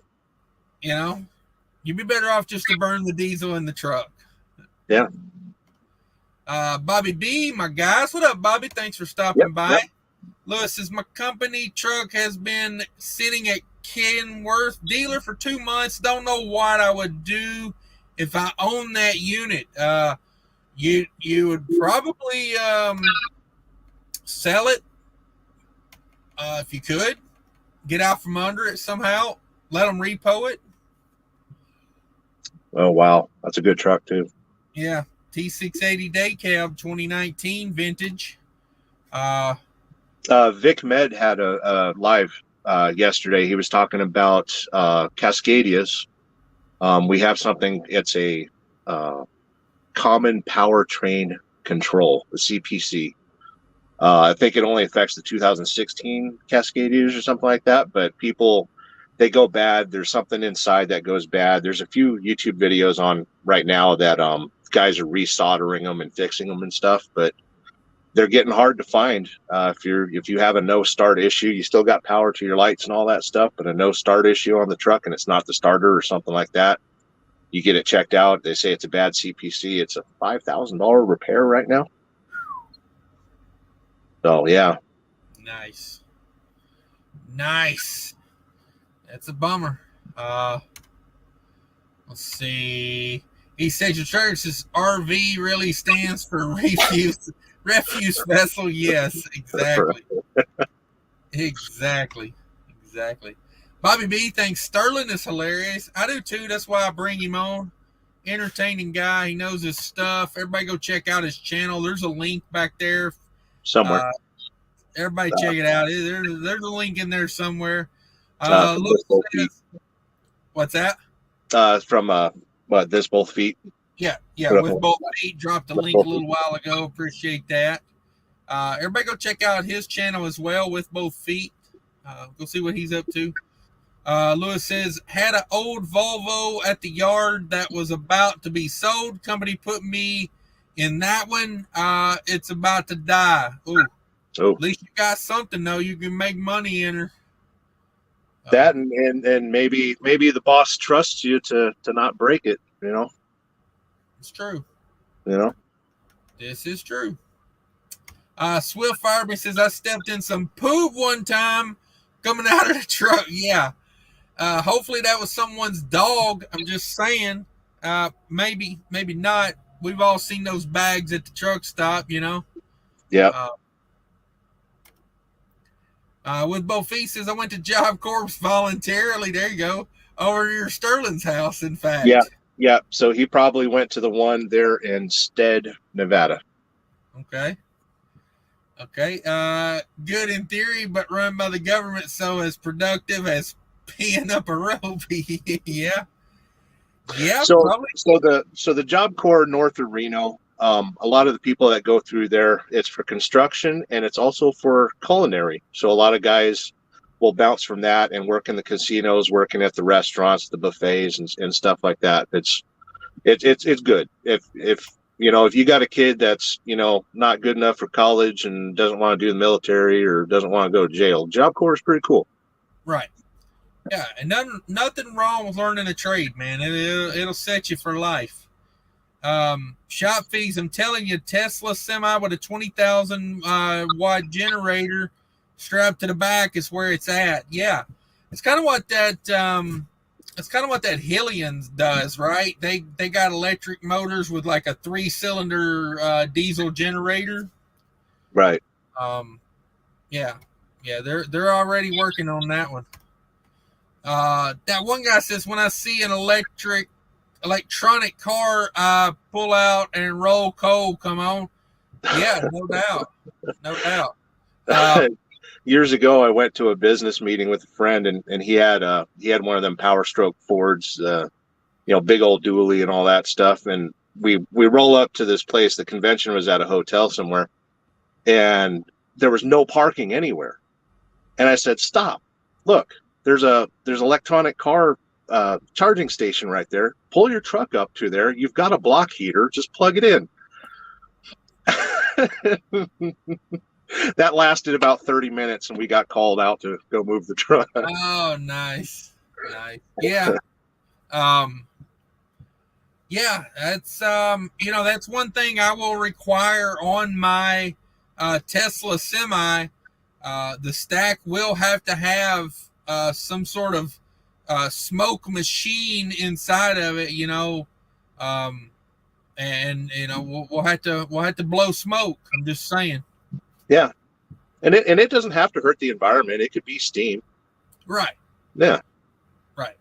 You'd be better off just to burn the diesel in the truck. Yeah. Bobby B, my guys. What up, Bobby? Thanks for stopping by. Yep. Lewis says, my company truck has been sitting at Kenworth dealer for 2 months. Don't know what I would do if I own that unit. You would probably sell it if you could. Get out from under it somehow. Let them repo it. Oh, wow. That's a good truck, too. Yeah. T680 day cab 2019 vintage. Vic Med had a live yesterday. He was talking about Cascadias. We have something. It's a common powertrain control, the CPC. I think it only affects the 2016 Cascadias or something like that. But people, they go bad. There's something inside that goes bad. There's a few YouTube videos on right now that guys are resoldering them and fixing them and stuff. But they're getting hard to find. If you have a no start issue, you still got power to your lights and all that stuff, but a no start issue on the truck and it's not the starter or something like that, you get it checked out. They say it's a bad CPC. It's a $5,000 repair right now. So yeah. Nice. That's a bummer. Let's see. He says your church's RV really stands for refuse vessel. Yes, exactly. Exactly. Bobby B thinks Sterling is hilarious. I do too. That's why I bring him on. Entertaining guy. He knows his stuff. Everybody go check out his channel. There's a link back there. Somewhere. Everybody check it out. There's a link in there somewhere. What's that? From this both feet. Yeah, with both feet. Dropped a link a little while ago. Appreciate that. Everybody go check out his channel as well, with both feet. Go see what he's up to. Lewis says, had an old Volvo at the yard that was about to be sold. Company put me in that one. It's about to die. Ooh. At least you got something, though. You can make money in her. That and maybe the boss trusts you to not break it, It's true. This is true. Swift Fireman says, I stepped in some poop one time coming out of the truck. Yeah. Hopefully that was someone's dog. I'm just saying. Maybe not. We've all seen those bags at the truck stop, Yeah. With Bo Feast says, I went to Job Corps voluntarily. There you go. Over to your Sterling's house, in fact. Yeah. So he probably went to the one there in Stead, Nevada. Okay. Good in theory, but run by the government, so as productive as peeing up a rope. Yeah. So probably. So the Job Corps north of Reno, a lot of the people that go through there, it's for construction and it's also for culinary. So a lot of guys will bounce from that and work in the casinos, working at the restaurants, the buffets and stuff like that. It's good. If you got a kid that's, not good enough for college and doesn't want to do the military or doesn't want to go to jail, Job Corps is pretty cool. Right. Yeah, and nothing wrong with learning a trade, man. It'll set you for life. Shop fees, I'm telling you, Tesla semi with a 20,000 watt generator strapped to the back is where it's at. Yeah, it's kind of what that Hillian does, right? They got electric motors with like a 3-cylinder diesel generator. Right. Yeah, they're already working on that one. That one guy says, when I see an electronic car, I pull out and roll coal. Come on. Yeah, no doubt. years ago, I went to a business meeting with a friend, and he had one of them Power Stroke Fords, big old dually and all that stuff. And we roll up to this place. The convention was at a hotel somewhere, and there was no parking anywhere. And I said, "Stop! Look, there's electronic car charging station right there. Pull your truck up to there. You've got a block heater. Just plug it in." That lasted about 30 minutes, and we got called out to go move the truck. Oh, nice. Yeah. Yeah, that's that's one thing I will require on my Tesla Semi. The stack will have to have some sort of smoke machine inside of it, and we'll have to blow smoke. I'm just saying. Yeah, and it doesn't have to hurt the environment. It could be steam. Right. Yeah. Right.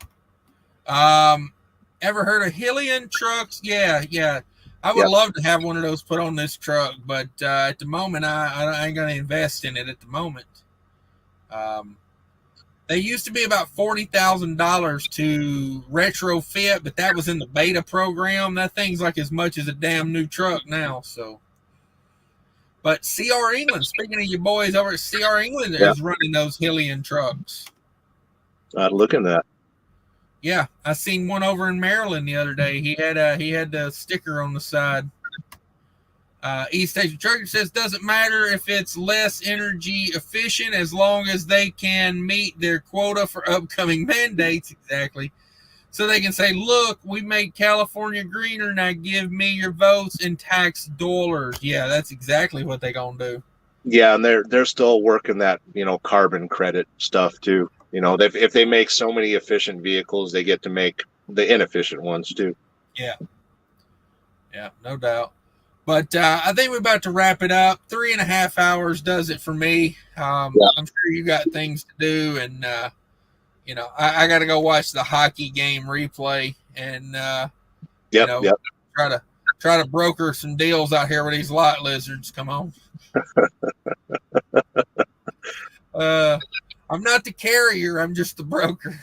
Ever heard of Hillian trucks? Yeah. I would love to have one of those put on this truck, but at the moment, I ain't gonna invest in it at the moment. They used to be about $40,000 to retrofit, but that was in the beta program. That thing's like as much as a damn new truck now. So, but CR England, speaking of your boys over at CR England, is running those Hillian trucks. I'd look at that. Yeah, I seen one over in Maryland the other day. He had the sticker on the side. East Station Trucker says doesn't matter if it's less energy efficient as long as they can meet their quota for upcoming mandates. Exactly. So they can say, look, we made California greener. Now give me your votes in tax dollars. Yeah, that's exactly what they're gonna do. Yeah, and they're still working that carbon credit stuff too. If they make so many efficient vehicles, they get to make the inefficient ones too. Yeah, no doubt. But I think we're about to wrap it up. 3.5 hours does it for me. I'm sure you got things to do, and I got to go watch the hockey game replay and try to broker some deals out here with these lot lizards. Come on. I'm not the carrier. I'm just the broker.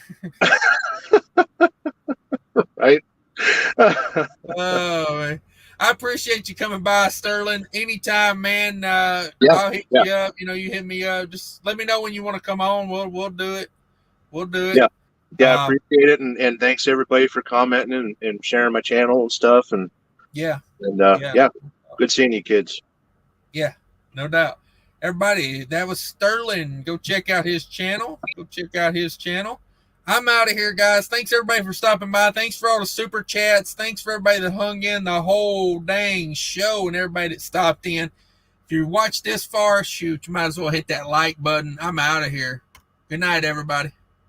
Right. Oh, man. I appreciate you coming by, Sterling. Anytime, man. I'll hit you up. You hit me up. Just let me know when you want to come on. We'll do it. We'll do it. Yeah, I appreciate it, and thanks everybody for commenting and sharing my channel and stuff. And good seeing you kids. Yeah, no doubt. Everybody, that was Sterling. Go check out his channel. I'm out of here, guys. Thanks, everybody, for stopping by. Thanks for all the super chats. Thanks for everybody that hung in the whole dang show and everybody that stopped in. If you watched this far, shoot, you might as well hit that like button. I'm out of here. Good night, everybody.